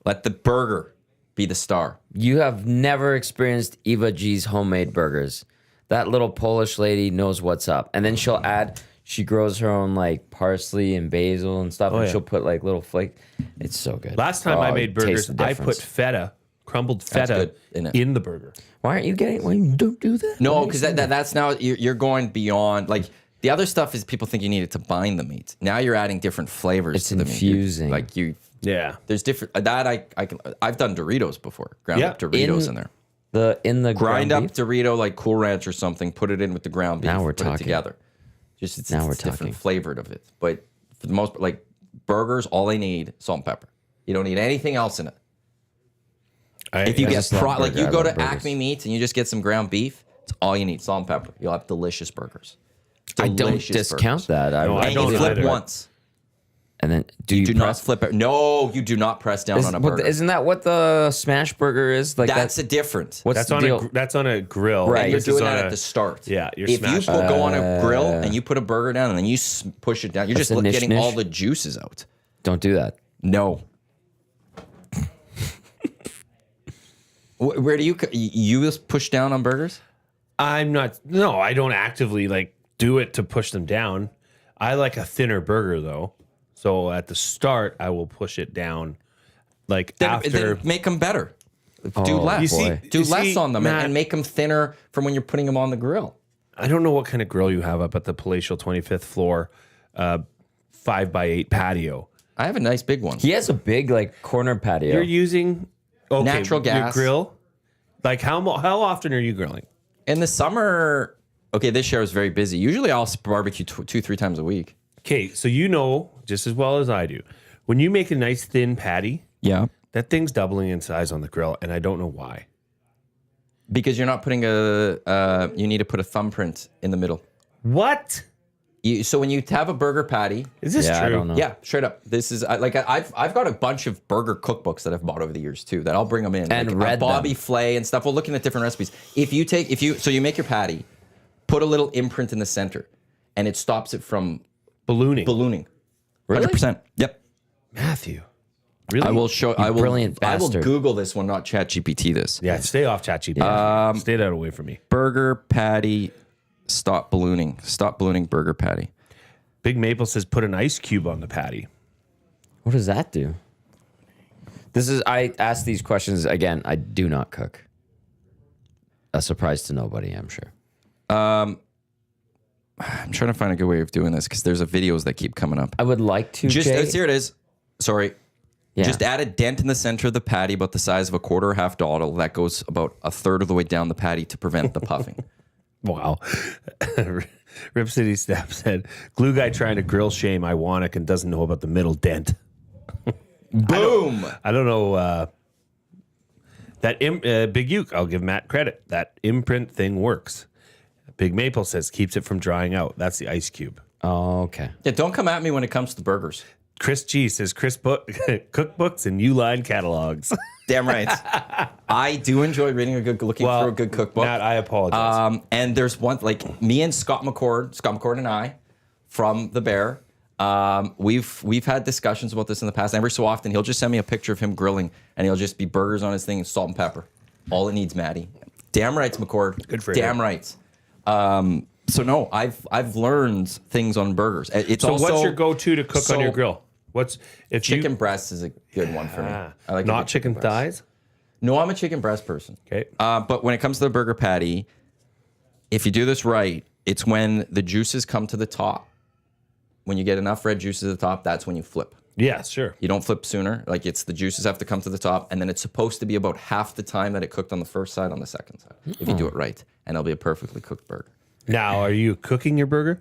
Speaker 1: Let the burger be the star.
Speaker 2: You have never experienced Eva G's homemade burgers. That little Polish lady knows what's up. And then she'll add, she grows her own like parsley and basil and stuff. And
Speaker 3: yeah.
Speaker 2: she'll put like little flakes. It's so good.
Speaker 3: Last time I
Speaker 2: Oh,
Speaker 3: made
Speaker 2: you taste
Speaker 3: burgers,
Speaker 2: the
Speaker 3: I put
Speaker 2: difference.
Speaker 3: feta, crumbled feta
Speaker 1: good in it.
Speaker 3: in the burger.
Speaker 2: Why aren't you getting, why you don't do that?
Speaker 1: No, because that's now you're going beyond. Like the other stuff is people think you need it to bind the meat. Now you're adding different flavors.
Speaker 2: It's
Speaker 1: to the meat.
Speaker 2: infusing.
Speaker 1: Like you,
Speaker 3: Yeah.
Speaker 1: there's different that I've done Doritos before. Ground
Speaker 3: Yeah.
Speaker 1: up Doritos in there.
Speaker 2: In the
Speaker 1: Grind up
Speaker 2: ground beef?
Speaker 1: Dorito like Cool Ranch or something. Put it in with the ground beef.
Speaker 2: Now we're
Speaker 1: put
Speaker 2: talking.
Speaker 1: it together. Just it's,
Speaker 2: Now we're
Speaker 1: it's different
Speaker 2: talking.
Speaker 1: flavored of it. But for the most part, like burgers, all they need salt and pepper. You don't need anything else in it. If you
Speaker 2: I
Speaker 1: get
Speaker 2: just love
Speaker 1: like
Speaker 2: burger.
Speaker 1: you
Speaker 2: I
Speaker 1: go
Speaker 2: love
Speaker 1: to
Speaker 2: burgers.
Speaker 1: Acme Meats and you just get some ground beef, it's all you need. Salt and pepper. You'll have delicious burgers.
Speaker 2: I don't
Speaker 1: Delicious
Speaker 2: discount
Speaker 1: burgers.
Speaker 2: that. I,
Speaker 3: No, I
Speaker 1: And
Speaker 3: don't
Speaker 1: you flip
Speaker 3: either.
Speaker 1: once.
Speaker 2: And then do you
Speaker 1: Do not
Speaker 2: press?
Speaker 1: flip it. No, you do not press down on a burger.
Speaker 2: Isn't that what the smash burger is? Like
Speaker 1: That's a different.
Speaker 2: What's
Speaker 3: That's
Speaker 2: the
Speaker 3: on
Speaker 2: deal?
Speaker 3: that's on a grill.
Speaker 2: Right.
Speaker 1: And you're
Speaker 3: This is
Speaker 1: doing
Speaker 3: on
Speaker 1: that
Speaker 3: a-
Speaker 1: at the start.
Speaker 3: Yeah, you're
Speaker 1: if you
Speaker 3: smashing.
Speaker 1: go on a grill and you put a burger down and then you push it down, you're
Speaker 2: That's
Speaker 1: just
Speaker 2: a niche
Speaker 1: getting
Speaker 2: niche.
Speaker 1: all the juices out.
Speaker 2: Don't do that.
Speaker 1: No. Where do you just push down on burgers?
Speaker 3: I'm not. No, I don't actively like do it to push them down. I like a thinner burger though. So at the start, I will push it down. Like after.
Speaker 1: Then make them better. Do
Speaker 2: Oh,
Speaker 1: less.
Speaker 3: You see-
Speaker 1: Do
Speaker 3: you
Speaker 1: less
Speaker 3: see,
Speaker 1: on them
Speaker 3: Matt-
Speaker 1: and make them thinner from when you're putting them on the grill.
Speaker 3: I don't know what kind of grill you have up at the palatial 25th floor, 5x8 patio.
Speaker 1: I have a nice big one.
Speaker 2: He has a big like corner patio.
Speaker 3: You're using
Speaker 1: Natural
Speaker 3: your
Speaker 1: gas.
Speaker 3: grill. Like how often are you grilling?
Speaker 1: In the summer, okay, this year I was very busy. Usually I'll barbecue 2-3 times a week.
Speaker 3: Okay, so you know just as well as I do, when you make a nice thin patty,
Speaker 1: Yeah.
Speaker 3: that thing's doubling in size on the grill, and I don't know why.
Speaker 1: Because you're not putting you need to put a thumbprint in the middle.
Speaker 3: What
Speaker 1: So when you have a burger patty,
Speaker 3: is this
Speaker 2: Yeah,
Speaker 3: true?
Speaker 2: I don't know.
Speaker 1: yeah, straight up. This is I've got a bunch of burger cookbooks that I've bought over the years too that I'll bring them in
Speaker 2: And
Speaker 1: like,
Speaker 2: read
Speaker 1: Bobby
Speaker 2: them.
Speaker 1: Flay and stuff. We're looking at different recipes. So you make your patty, put a little imprint in the center, and it stops it from
Speaker 3: Ballooning.
Speaker 1: 100%. Yep.
Speaker 3: Matthew. Really?
Speaker 1: I will show. I will.
Speaker 2: brilliant
Speaker 1: I will
Speaker 2: bastard.
Speaker 1: Google this one, not ChatGPT. This
Speaker 3: Yeah, stay off ChatGPT. Stay that away from me.
Speaker 1: burger patty, stop ballooning. Stop ballooning burger patty.
Speaker 3: Big Maple says put an ice cube on the patty.
Speaker 2: What does that do? I ask these questions again. I do not cook. A surprise to nobody, I'm sure.
Speaker 1: I'm trying to find a good way of doing this because there's videos that keep coming up.
Speaker 2: I would like to.
Speaker 1: Just
Speaker 2: Jay.
Speaker 1: here it is. Sorry.
Speaker 2: Yeah.
Speaker 1: Just add a dent in the center of the patty about the size of a quarter or half dottle. That goes about a third of the way down the patty to prevent the puffing.
Speaker 3: Wow. Rip City Step said, glue guy trying to grill shame Iwanyk and doesn't know about the middle dent.
Speaker 1: Boom.
Speaker 3: I don't know. Big Uke, I'll give Matt credit. That imprint thing works. Big Maple says keeps it from drying out. That's the ice cube.
Speaker 2: Oh, okay.
Speaker 1: Yeah, don't come at me when it comes to burgers.
Speaker 3: Chris G says cookbooks and Uline catalogs.
Speaker 1: Damn right. I do enjoy reading looking for a good cookbook.
Speaker 3: Matt, I apologize.
Speaker 1: And there's one, like me and Scott McCord and I from The Bear, we've had discussions about this in the past. Every so often, he'll just send me a picture of him grilling, and he'll just be burgers on his thing and salt and pepper. All it needs, Maddie. Damn right, McCord.
Speaker 3: Good for you.
Speaker 1: Damn right. So no, I've learned things on burgers. It's
Speaker 3: so
Speaker 1: also,
Speaker 3: what's your go-to to cook on your grill?
Speaker 1: Chicken breast is a good one for me. I like
Speaker 3: not chicken thighs?
Speaker 1: No, I'm a chicken breast person.
Speaker 3: Okay.
Speaker 1: But when it comes to the burger patty, if you do this right, it's when the juices come to the top. When you get enough red juices at the top, that's when you flip.
Speaker 3: Yeah, sure.
Speaker 1: You don't flip sooner. Like it's the juices have to come to the top, and then it's supposed to be about half the time that it cooked on the first side on the second side. If you do it right, and it'll be a perfectly cooked burger.
Speaker 3: Now, are you cooking your burger?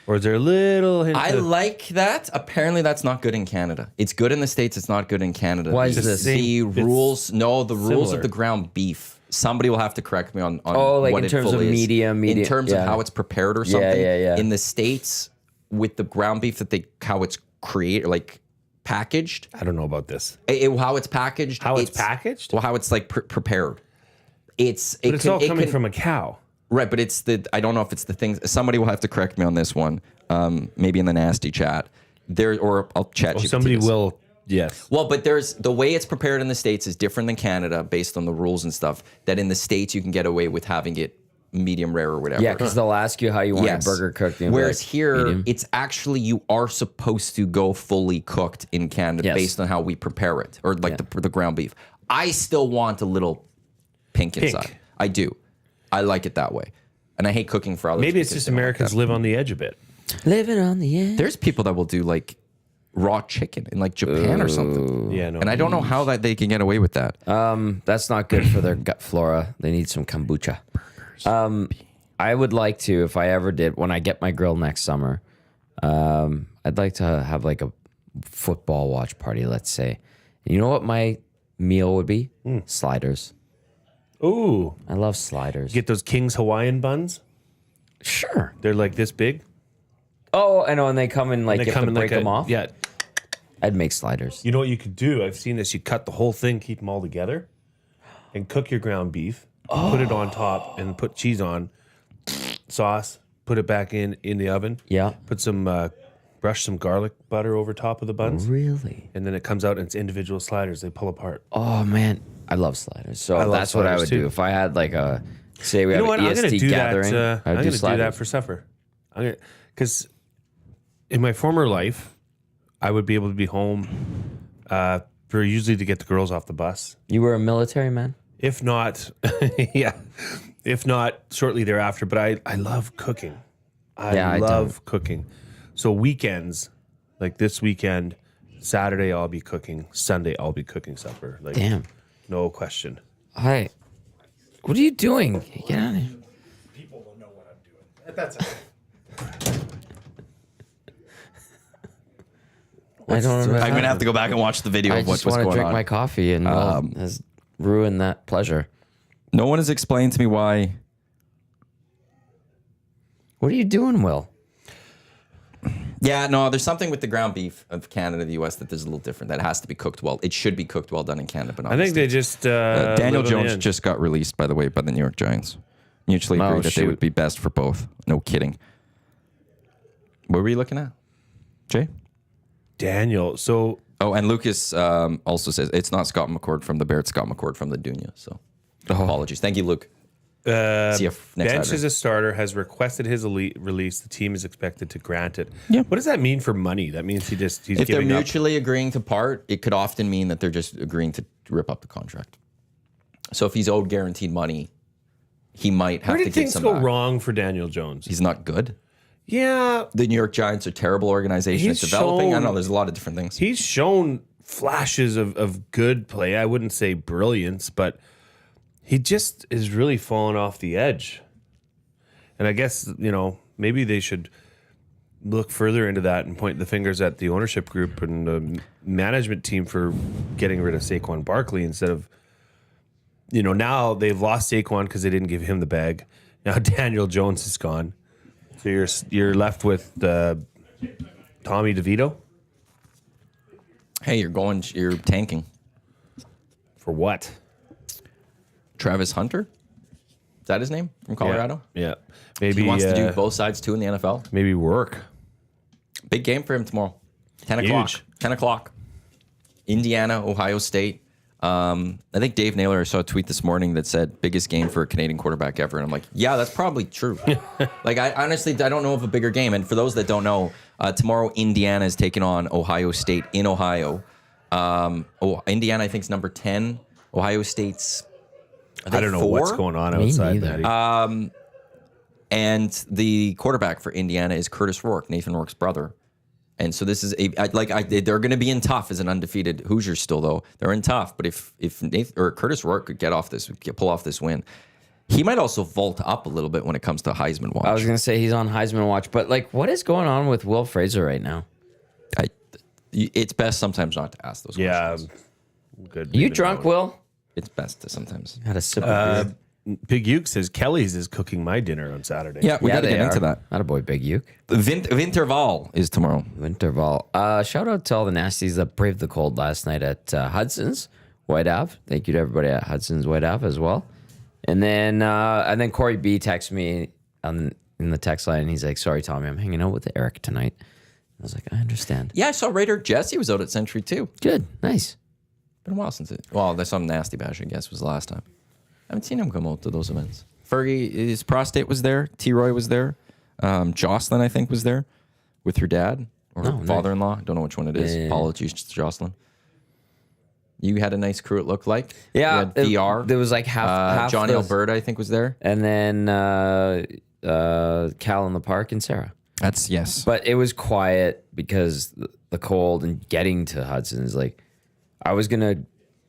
Speaker 3: Or is there a little hint
Speaker 1: I like that. Apparently, that's not good in Canada. It's good in the States. It's not good in Canada.
Speaker 2: Why is this?
Speaker 1: The rules. No, the rules
Speaker 3: similar.
Speaker 1: of the ground beef. Somebody will have to correct me on
Speaker 2: like
Speaker 1: what
Speaker 2: in
Speaker 1: it
Speaker 2: terms of
Speaker 1: fully is.
Speaker 2: medium,
Speaker 1: in terms of
Speaker 2: yeah.
Speaker 1: how it's prepared or something.
Speaker 2: Yeah.
Speaker 1: In the States, with the ground beef how it's created, like packaged.
Speaker 3: I don't know about this.
Speaker 1: How it's packaged.
Speaker 3: How it's packaged?
Speaker 1: Well, how it's like prepared.
Speaker 3: But it's all coming from a cow.
Speaker 1: Right, but I don't know if it's the things. Somebody will have to correct me on this one. Maybe in the nasty chat. Or I'll chat.
Speaker 3: Somebody will. Yes.
Speaker 1: Well, but there's the way it's prepared in the States is different than Canada based on the rules and stuff. That in the States you can get away with having it medium rare or whatever.
Speaker 2: Yeah, because they'll ask you how you want your burger cooked.
Speaker 1: Whereas here, it's actually you are supposed to go fully cooked in Canada based on how we prepare it, or like the ground beef. I still want a little pink inside. I do. I like it that way, and I hate cooking for others.
Speaker 3: Maybe it's just Americans live on the edge a bit.
Speaker 2: Living on the edge.
Speaker 1: There's people that will do like raw chicken in like Japan or something.
Speaker 3: Yeah, no.
Speaker 1: And I don't know how that they can get away with that.
Speaker 2: That's not good for their gut flora. They need some kombucha. I would like to, if I ever did, when I get my grill next summer, I'd like to have like a football watch party, let's say. You know what my meal would be? Sliders.
Speaker 3: Ooh.
Speaker 2: I love sliders.
Speaker 3: Get those King's Hawaiian buns?
Speaker 2: Sure.
Speaker 3: They're like this big.
Speaker 2: Oh, I know, and they come in like
Speaker 3: They
Speaker 2: you have
Speaker 3: come
Speaker 2: to
Speaker 3: in
Speaker 2: break
Speaker 3: like
Speaker 2: them off.
Speaker 3: Yeah.
Speaker 2: I'd make sliders.
Speaker 3: You know what you could do? I've seen this. You cut the whole thing, keep them all together, and cook your ground beef. Put it on top and put cheese on, sauce. Put it back in the oven.
Speaker 2: Yeah.
Speaker 3: Put some brush some garlic butter over top of the buns.
Speaker 2: Really?
Speaker 3: And then it comes out and it's individual sliders. They pull apart.
Speaker 2: Oh man, I love sliders. So
Speaker 3: love
Speaker 2: that's what I
Speaker 3: sliders,
Speaker 2: would
Speaker 3: too.
Speaker 2: do if I had like a say we
Speaker 3: You know
Speaker 2: have
Speaker 3: what?
Speaker 2: an
Speaker 3: I'm gonna
Speaker 2: EST
Speaker 3: do
Speaker 2: gathering.
Speaker 3: that.
Speaker 2: I
Speaker 3: I'm
Speaker 2: would
Speaker 3: gonna
Speaker 2: do
Speaker 3: do
Speaker 2: sliders.
Speaker 3: that for supper. Because in my former life, I would be able to be home for usually to get the girls off the bus.
Speaker 2: You were a military man?
Speaker 3: If not, if not shortly thereafter. But I love cooking. I love cooking. So weekends, like this weekend, Saturday I'll be cooking. Sunday I'll be cooking supper. Like,
Speaker 2: Damn.
Speaker 3: no question.
Speaker 2: Hi. What are you doing? Get out of here.
Speaker 4: People will know what I'm doing. That's it.
Speaker 2: I don't remember.
Speaker 1: I'm gonna have to go back and watch the video
Speaker 2: I
Speaker 1: of what
Speaker 2: just
Speaker 1: was
Speaker 2: want to
Speaker 1: going
Speaker 2: drink
Speaker 1: on.
Speaker 2: my coffee and has ruined that pleasure.
Speaker 1: No one has explained to me why.
Speaker 2: What are you doing, Will?
Speaker 1: Yeah, no, there's something with the ground beef of Canada, the U.S. that there's a little different. That has to be cooked well. It should be cooked well done in Canada, but not.
Speaker 3: I think they just
Speaker 1: Daniel
Speaker 3: live on the
Speaker 1: Jones
Speaker 3: end.
Speaker 1: just got released, by the way, by the New York Giants. Mutually
Speaker 2: Oh,
Speaker 1: agreed that they
Speaker 2: shoot.
Speaker 1: would be best for both. No kidding. What were you looking at, Jay?
Speaker 3: Daniel. So
Speaker 1: Oh, and Lucas also says it's not Scott McCord from the Bear, it's Scott McCord from the Dunya. So apologies. Thank you, Luke. See you next
Speaker 3: bench
Speaker 1: Saturday.
Speaker 3: as a starter has requested his elite release. The team is expected to grant it.
Speaker 1: Yeah.
Speaker 3: What does that mean for money? That means he's
Speaker 1: If they're
Speaker 3: giving up.
Speaker 1: mutually agreeing to part, it could often mean that they're just agreeing to rip up the contract. So if he's owed guaranteed money, he might have
Speaker 3: Where
Speaker 1: to
Speaker 3: did
Speaker 1: give
Speaker 3: things
Speaker 1: some
Speaker 3: go
Speaker 1: back.
Speaker 3: wrong for Daniel Jones?
Speaker 1: He's not good.
Speaker 3: Yeah,
Speaker 1: The New York Giants are a terrible organization.
Speaker 3: He's
Speaker 1: It's developing. I
Speaker 3: shown-
Speaker 1: know there's a lot of different things.
Speaker 3: he's shown flashes of good play. I wouldn't say brilliance, but he just is really falling off the edge. And I guess, maybe they should look further into that and point the fingers at the ownership group and the management team for getting rid of Saquon Barkley instead of, now they've lost Saquon because they didn't give him the bag. Now Daniel Jones is gone. So you're left with Tommy DeVito.
Speaker 1: Hey, you're tanking.
Speaker 3: For what?
Speaker 1: Travis Hunter? Is that his name from Colorado?
Speaker 3: Yeah. Maybe
Speaker 1: He wants to do both sides too in the NFL.
Speaker 3: Maybe work.
Speaker 1: Big game for him tomorrow. 10 o'clock.
Speaker 3: Huge.
Speaker 1: 10 o'clock. Indiana, Ohio State. I think Dave Naylor, I saw a tweet this morning that said biggest game for a Canadian quarterback ever. And I'm like, yeah, that's probably true. Like, I honestly, I don't know of a bigger game. And for those that don't know, tomorrow Indiana is taking on Ohio State in Ohio. Indiana, I think, is number 10. Ohio State's,
Speaker 3: I don't know
Speaker 1: 4?
Speaker 3: what's going on outside that.
Speaker 1: And the quarterback for Indiana is Curtis Rourke, Nathan Rourke's brother. And so this is they're going to be in tough as an undefeated Hoosiers still though. They're in tough, but if Nathan or Curtis Rourke could pull off this win, he might also vault up a little bit when it comes to Heisman watch.
Speaker 2: I was going to say he's on Heisman watch, but like, what is going on with Will Fraser right now?
Speaker 1: It's best sometimes not to ask those questions.
Speaker 3: Good.
Speaker 2: You drunk, Will?
Speaker 1: It's best to sometimes.
Speaker 2: Had a sip of beer.
Speaker 3: Big Uke says Kelly's is cooking my dinner on Saturday.
Speaker 1: Yeah, we got to
Speaker 2: they
Speaker 1: get into
Speaker 2: are.
Speaker 1: that.
Speaker 2: Attaboy, Big Uke.
Speaker 1: Winterval is tomorrow.
Speaker 2: Winterval. Shout out to all the nasties that braved the cold last night at Hudson's White Ave. Thank you to everybody at Hudson's White Ave as well. And then Corey B texted me in the text line. And he's like, "Sorry, Tommy, I'm hanging out with Eric tonight." I was like, "I understand."
Speaker 1: Yeah, I saw Raider Jesse was out at Century too.
Speaker 2: Good, nice.
Speaker 1: Been a while since it. Well, there's some nasty bash, I guess, was the last time. I haven't seen him come out to those events. Fergie, his prostate was there. T-Roy was there. Jocelyn, I think, was there with her dad or her father-in-law. Don't know which one it is.
Speaker 2: Yeah.
Speaker 1: Apologies to Jocelyn. You had a nice crew, it looked like.
Speaker 2: Yeah,
Speaker 1: You had VR.
Speaker 2: There was like half
Speaker 1: Johnny
Speaker 2: the-
Speaker 1: Alberta, I think, was there.
Speaker 2: and then Cal in the park and Sarah.
Speaker 1: That's, yes.
Speaker 2: But it was quiet because the cold and getting to Hudson is like, I was gonna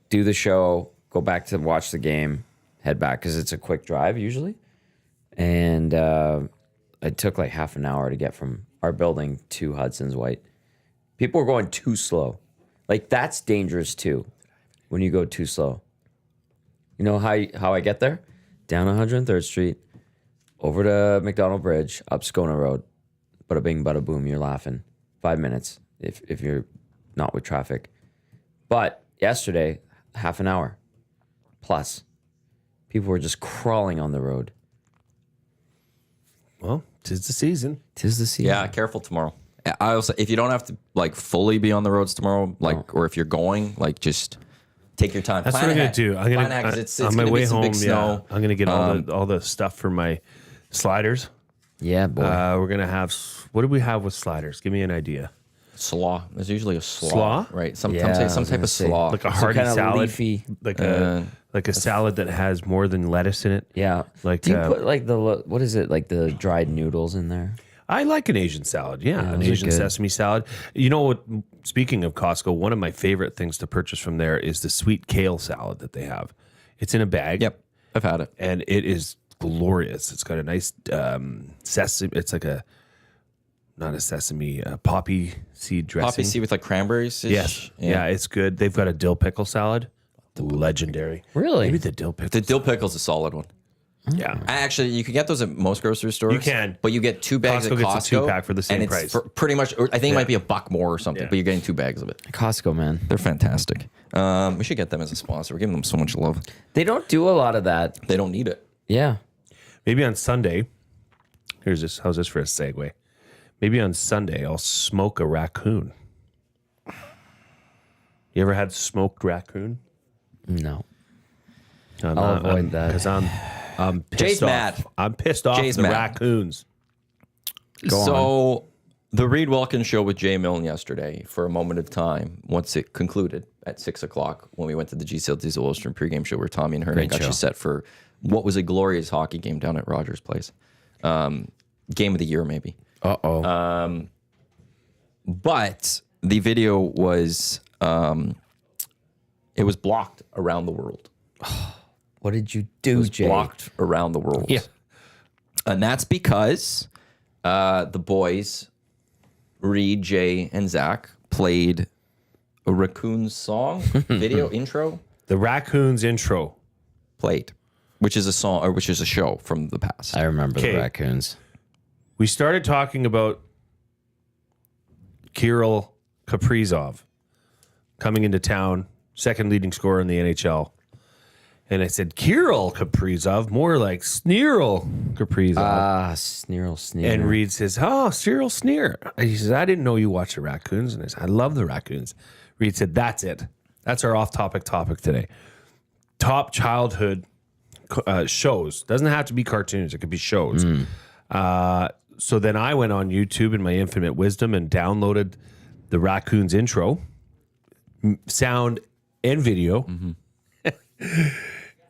Speaker 2: do the show, go back to watch the game, head back because it's a quick drive usually, and it took like half an hour to get from our building to Hudson's White. People were going too slow. Like that's dangerous too, when you go too slow. You know how I get there? Down 103rd Street, over to McDonald Bridge, up Scona Road. Bada bing, bada boom, you're laughing. 5 minutes if you're not with traffic. But yesterday, half an hour plus. People were just crawling on the road.
Speaker 3: Well, 'tis the season.
Speaker 2: 'Tis the season.
Speaker 1: Yeah, careful tomorrow. I also, if you don't have to like fully be on the roads tomorrow, like, or if you're going, like, just take your time.
Speaker 3: That's
Speaker 1: Plan
Speaker 3: what I'm gonna
Speaker 1: ahead.
Speaker 3: do. I'm
Speaker 1: Plan
Speaker 3: gonna
Speaker 1: ahead, 'cause it's
Speaker 3: on my
Speaker 1: gonna
Speaker 3: way
Speaker 1: be some
Speaker 3: home.
Speaker 1: big snow.
Speaker 3: I'm gonna get all the stuff for my sliders.
Speaker 2: Yeah, boy.
Speaker 3: We're gonna have. What do we have with sliders? Give me an idea.
Speaker 1: Slaw. There's usually a slaw,
Speaker 3: Slaw?
Speaker 1: right? Some
Speaker 2: Yeah, I
Speaker 1: some
Speaker 2: was
Speaker 1: type
Speaker 2: gonna
Speaker 1: of
Speaker 2: say,
Speaker 1: slaw.
Speaker 3: Like a
Speaker 2: Some
Speaker 3: hearty
Speaker 2: kinda
Speaker 3: salad,
Speaker 2: leafy.
Speaker 3: like a salad that has more than lettuce in it.
Speaker 2: Yeah.
Speaker 3: Like,
Speaker 2: do you put like what is it, like the dried noodles in there?
Speaker 3: I like an Asian salad. Yeah, an
Speaker 2: those are
Speaker 3: Asian
Speaker 2: good.
Speaker 3: sesame salad. You know what? Speaking of Costco, one of my favorite things to purchase from there is the sweet kale salad that they have. It's in a bag.
Speaker 1: Yep, I've had it.
Speaker 3: And it is glorious. It's got a nice sesame. It's like not a sesame, poppy seed dressing.
Speaker 1: Poppy seed with like cranberries.
Speaker 3: Yes. Yeah, it's good. They've got a dill pickle salad. Legendary.
Speaker 2: Really?
Speaker 3: Maybe the dill pickle.
Speaker 1: The dill pickle's a solid one.
Speaker 3: Yeah.
Speaker 1: Actually, you can get those at most grocery stores.
Speaker 3: You can.
Speaker 1: But you get 2 bags
Speaker 3: Costco
Speaker 1: at
Speaker 3: gets
Speaker 1: Costco.
Speaker 3: a 2-pack for the same
Speaker 1: and it's
Speaker 3: price.
Speaker 1: For pretty much, I think it might be $1 more or something,
Speaker 3: Yeah.
Speaker 1: but you're getting 2 bags of it.
Speaker 2: Costco, man.
Speaker 1: They're fantastic. We should get them as a sponsor. We're giving them so much love.
Speaker 2: They don't do a lot of that.
Speaker 1: They don't need it.
Speaker 2: Yeah.
Speaker 3: Maybe on Sunday, how's this for a segue? Maybe on Sunday, I'll smoke a raccoon. You ever had smoked raccoon?
Speaker 2: No. I'll avoid that.
Speaker 3: Because I'm pissed
Speaker 1: Jay's
Speaker 3: off.
Speaker 1: mad.
Speaker 3: I'm pissed off
Speaker 1: Jay's
Speaker 3: at the
Speaker 1: mad.
Speaker 3: raccoons.
Speaker 1: So the Reed Wilkins show with Jay Milne yesterday, for a moment of time, once it concluded at 6 o'clock when we went to the GCL Diesel Wilstrom pregame show where Tommy and Hernan got
Speaker 2: show.
Speaker 1: you set for what was a glorious hockey game down at Rogers Place. Game of the year, maybe.
Speaker 2: Uh-oh.
Speaker 1: But the video was it was blocked around the world.
Speaker 2: What did you
Speaker 1: It
Speaker 2: do,
Speaker 1: was
Speaker 2: Jay?
Speaker 1: blocked around the world.
Speaker 3: Yeah.
Speaker 1: And that's because the boys, Reed, Jay, and Zach, played a raccoon song, video, intro,
Speaker 3: The raccoons intro.
Speaker 1: played, which is a song, or which is a show from the past.
Speaker 2: I remember
Speaker 3: Okay.
Speaker 2: the raccoons.
Speaker 3: We started talking about Kirill Kaprizov coming into town, second leading scorer in the NHL. And I said, Kirill Kaprizov, more like Sneerl Kaprizov.
Speaker 2: Sneer.
Speaker 3: And Reed says, oh, Cyril Sneer. He says, I didn't know you watched the Raccoons. And I said, I love the Raccoons. Reed said, that's it. That's our off-topic topic today. Top childhood shows. Doesn't have to be cartoons. It could be shows. So then I went on YouTube in my infinite wisdom and downloaded the Raccoons intro, sound and video.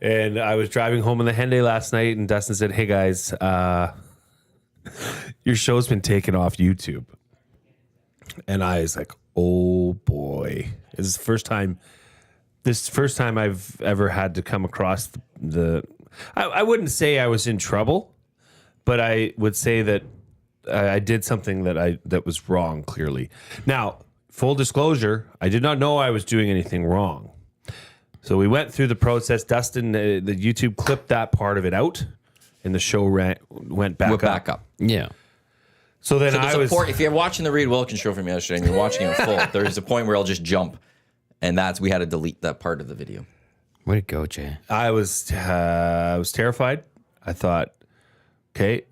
Speaker 3: And I was driving home in the Henday last night, and Dustin said, hey, guys, your show's been taken off YouTube. And I was like, oh, boy. This is the first time I've ever had to come across I wouldn't say I was in trouble, but I would say that I did something that was wrong, clearly. Now, full disclosure, I did not know I was doing anything wrong. So we went through the process. Dustin, the YouTube clipped that part of it out, and the show went back up.
Speaker 2: Yeah.
Speaker 3: So then
Speaker 1: if you're watching the Reed Wilkins show from yesterday and you're watching it in full, there's a point where it'll just jump, and we had to delete that part of the video.
Speaker 2: Way to go, Jay.
Speaker 3: I was terrified. I thought, okay,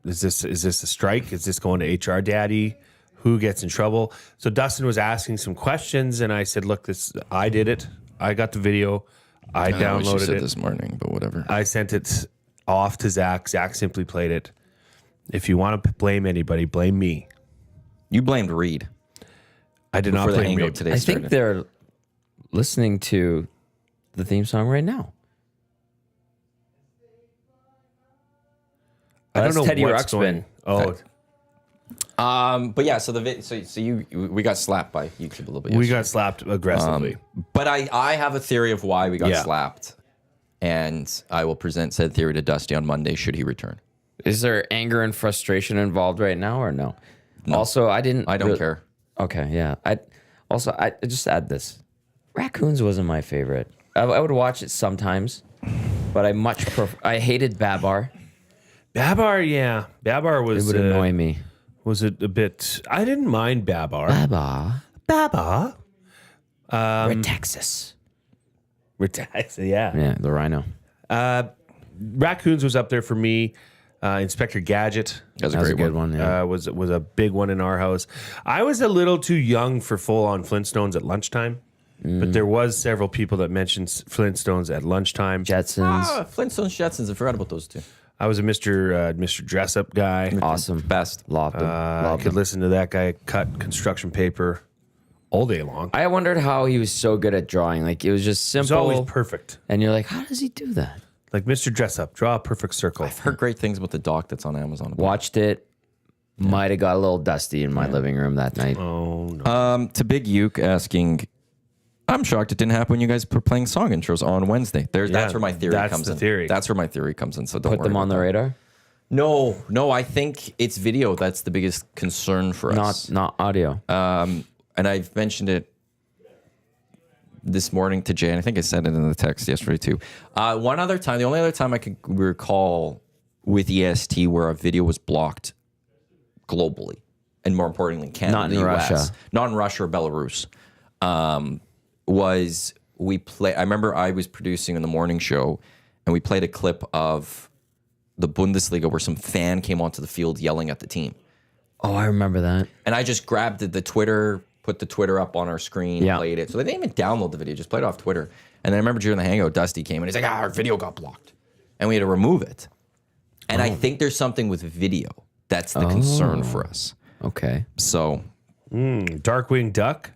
Speaker 3: is this a strike? Is this going to HR Daddy? Who gets in trouble? So Dustin was asking some questions, and I said, look, I did it. I got the video. I downloaded it
Speaker 1: this morning, but whatever.
Speaker 3: I sent it off to Zach. Zach simply played it. If you want to blame anybody, blame me.
Speaker 1: You blamed Reed.
Speaker 3: I did not blame Reed.
Speaker 1: Today
Speaker 2: I think they're listening to the theme song right now.
Speaker 3: I don't know
Speaker 2: Teddy
Speaker 3: what's going.
Speaker 2: Ruxpin.
Speaker 3: Oh,
Speaker 1: but yeah, we got slapped by YouTube a little bit.
Speaker 3: we
Speaker 1: yesterday.
Speaker 3: got slapped aggressively.
Speaker 1: But I have a theory of why we got
Speaker 3: Yeah.
Speaker 1: slapped, and I will present said theory to Dusty on Monday should he return.
Speaker 2: Is there anger and frustration involved right now or no? Also, I don't
Speaker 1: care.
Speaker 2: Okay, yeah. I just add this. Raccoons wasn't my favorite. I would watch it sometimes, but I hated Babar.
Speaker 3: Babar, yeah. Babar
Speaker 2: It
Speaker 3: was
Speaker 2: would annoy me.
Speaker 3: Was it a bit? I didn't mind Babar.
Speaker 2: Babar.
Speaker 3: Babar.
Speaker 2: Texas.
Speaker 3: Yeah.
Speaker 2: Yeah, the rhino.
Speaker 3: Raccoons was up there for me. Inspector Gadget.
Speaker 1: That was a
Speaker 2: That was
Speaker 1: great
Speaker 2: a good one. Yeah.
Speaker 3: Was a big one in our house. I was a little too young for full-on Flintstones at lunchtime, but there was several people that mentioned Flintstones at lunchtime.
Speaker 2: Jetsons.
Speaker 1: Flintstones, Jetsons. I forgot about those two.
Speaker 3: I was a Mr. Dress-Up guy.
Speaker 2: Awesome.
Speaker 1: Best.
Speaker 2: Loved him.
Speaker 3: I could listen to that guy cut construction paper all day long.
Speaker 2: I wondered how he was so good at drawing. Like, it was just
Speaker 3: It was
Speaker 2: simple.
Speaker 3: always perfect.
Speaker 2: And you're like, how does he do that?
Speaker 3: Like Mr. Dress-Up, draw a perfect circle.
Speaker 1: I've heard great things about the doc that's on Amazon.
Speaker 2: Watched it. Might have got a little dusty in my living room that night.
Speaker 3: Oh, no.
Speaker 1: To Big Uke asking, I'm shocked it didn't happen when you guys were playing song intros on Wednesday. That's where my theory comes in.
Speaker 3: Theory.
Speaker 1: That's where my theory comes in. So don't
Speaker 2: Put
Speaker 1: worry
Speaker 2: them on
Speaker 1: about
Speaker 2: the
Speaker 1: that.
Speaker 2: radar?
Speaker 1: No, I think it's video that's the biggest concern for us.
Speaker 2: Not audio.
Speaker 1: And I've mentioned it this morning to Jay, and I think I said it in the text yesterday too. One other time, the only other time I could recall with EST where a video was blocked globally, and more importantly, Canada,
Speaker 2: Not in
Speaker 1: the
Speaker 2: Russia.
Speaker 1: US, not in Russia or Belarus, was we play. I remember I was producing in the morning show, and we played a clip of the Bundesliga where some fan came onto the field yelling at the team.
Speaker 2: Oh, I remember that.
Speaker 1: And I just grabbed the Twitter, put the Twitter up on our screen,
Speaker 2: Yeah.
Speaker 1: played it. So they didn't even download the video, just played it off Twitter. And then I remember during the Hangout, Dusty came and he's like, our video got blocked. And we had to remove it. And I think there's something with video that's the concern for us.
Speaker 2: Okay.
Speaker 1: So.
Speaker 3: Darkwing Duck,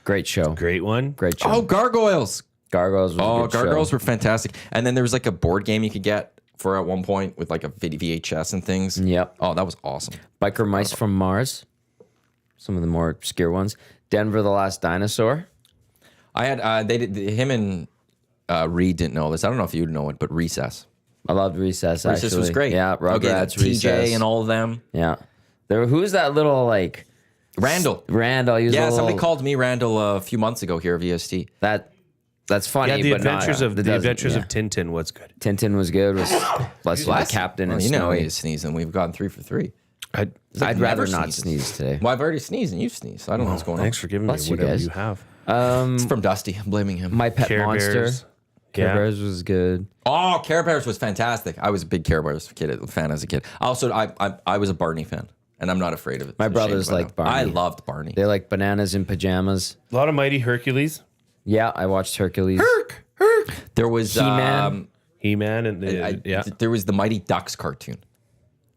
Speaker 2: Great show.
Speaker 3: great one.
Speaker 2: Great show.
Speaker 1: Oh, Gargoyles.
Speaker 2: Gargoyles was a good
Speaker 1: Gargoyles
Speaker 2: show.
Speaker 1: were fantastic. And then there was like a board game you could get for at one point with like a VHS and things.
Speaker 2: Yep.
Speaker 1: Oh, that was awesome.
Speaker 2: Biker Mice from Mars. Some of the more obscure ones. Denver the Last Dinosaur.
Speaker 1: I had him and Reed didn't know this. I don't know if you'd know it, but Recess.
Speaker 2: I loved Recess, actually.
Speaker 1: Recess was great.
Speaker 2: Yeah, Rugrats,
Speaker 1: TJ
Speaker 2: Recess.
Speaker 1: and all of them.
Speaker 2: Yeah. Who's that little, like...
Speaker 1: Randall.
Speaker 2: Randall. He was a
Speaker 1: Somebody
Speaker 2: little,
Speaker 1: called me Randall a few months ago here at VST.
Speaker 2: That's funny,
Speaker 3: Yeah, the
Speaker 2: but
Speaker 3: Adventures
Speaker 2: not,
Speaker 3: of
Speaker 2: it
Speaker 3: the
Speaker 2: doesn't-
Speaker 3: Adventures
Speaker 2: yeah.
Speaker 3: of Tintin was good.
Speaker 2: Tintin was good. Was bless you, the captain and
Speaker 1: you know
Speaker 2: Snowy.
Speaker 1: he's sneezing. We've gone 3 for 3.
Speaker 2: I'd rather not sneeze today.
Speaker 1: Well, I've already sneezed and you've sneezed. So I don't know what's going on.
Speaker 3: Thanks for giving
Speaker 2: Bless
Speaker 3: me
Speaker 2: you
Speaker 3: whatever
Speaker 2: guys.
Speaker 3: you have.
Speaker 1: It's from Dusty. I'm blaming him.
Speaker 2: My Pet
Speaker 3: Care
Speaker 2: Monster.
Speaker 3: Bears.
Speaker 2: Care
Speaker 3: Yeah.
Speaker 2: Bears was good.
Speaker 1: Oh, Care Bears was fantastic. I was a big Care Bears fan as a kid. Also, I was a Barney fan, and I'm not afraid of it.
Speaker 2: My
Speaker 1: It's a
Speaker 2: brothers
Speaker 1: shame, but
Speaker 2: liked Barney.
Speaker 1: I loved Barney.
Speaker 2: They like bananas in pajamas.
Speaker 3: A lot of Mighty Hercules.
Speaker 2: Yeah, I watched Hercules.
Speaker 1: There was
Speaker 2: He-Man.
Speaker 3: He-Man and
Speaker 1: there was the Mighty Ducks cartoon.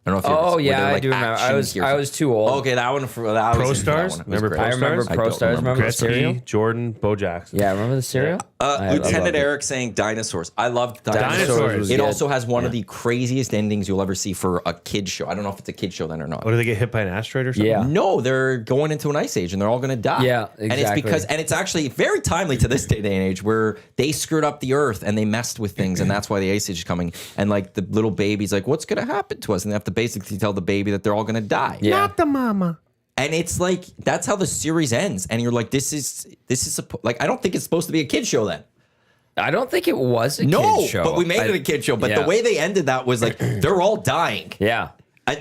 Speaker 1: I don't know if you
Speaker 2: Oh
Speaker 1: ever,
Speaker 2: yeah,
Speaker 1: where they're
Speaker 2: I do remember.
Speaker 1: action
Speaker 2: I was too old.
Speaker 1: Okay, that one for that
Speaker 3: Pro
Speaker 1: was into that
Speaker 3: Stars?
Speaker 1: one. It was
Speaker 3: Remember
Speaker 1: great.
Speaker 3: Pro
Speaker 2: I remember
Speaker 3: Stars?
Speaker 2: Pro
Speaker 1: don't
Speaker 2: Stars. Remember the cereal?
Speaker 3: Gretzky, Jordan, Bo Jackson.
Speaker 2: Yeah, remember the cereal? I
Speaker 1: Lieutenant
Speaker 2: loved it.
Speaker 1: Eric saying dinosaurs. I loved
Speaker 3: Dinosaurs
Speaker 1: dinosaurs.
Speaker 3: was
Speaker 1: It
Speaker 2: good.
Speaker 1: also has one of the craziest endings you'll ever see for a kid show. I don't know if it's a kid show then or not.
Speaker 3: What, do they get hit by an asteroid or something?
Speaker 2: Yeah.
Speaker 1: No, they're going into an ice age and they're all going to die.
Speaker 2: Yeah,
Speaker 1: And it's
Speaker 2: exactly.
Speaker 1: because, and it's actually very timely to this day and age where they screwed up the earth and they messed with things, and that's why the ice age is coming. And like the little baby's like, what's going to happen to us? And they have to basically tell the baby that they're all going to die.
Speaker 2: Yeah.
Speaker 3: Not the mama.
Speaker 1: And it's like that's how the series ends, and you're like, this is like I don't think it's supposed to be a kid show then.
Speaker 2: I don't think it was a
Speaker 1: No,
Speaker 2: kid show.
Speaker 1: but we made it a kid show. But the
Speaker 2: yeah.
Speaker 1: way they ended that was like they're all dying.
Speaker 2: Yeah.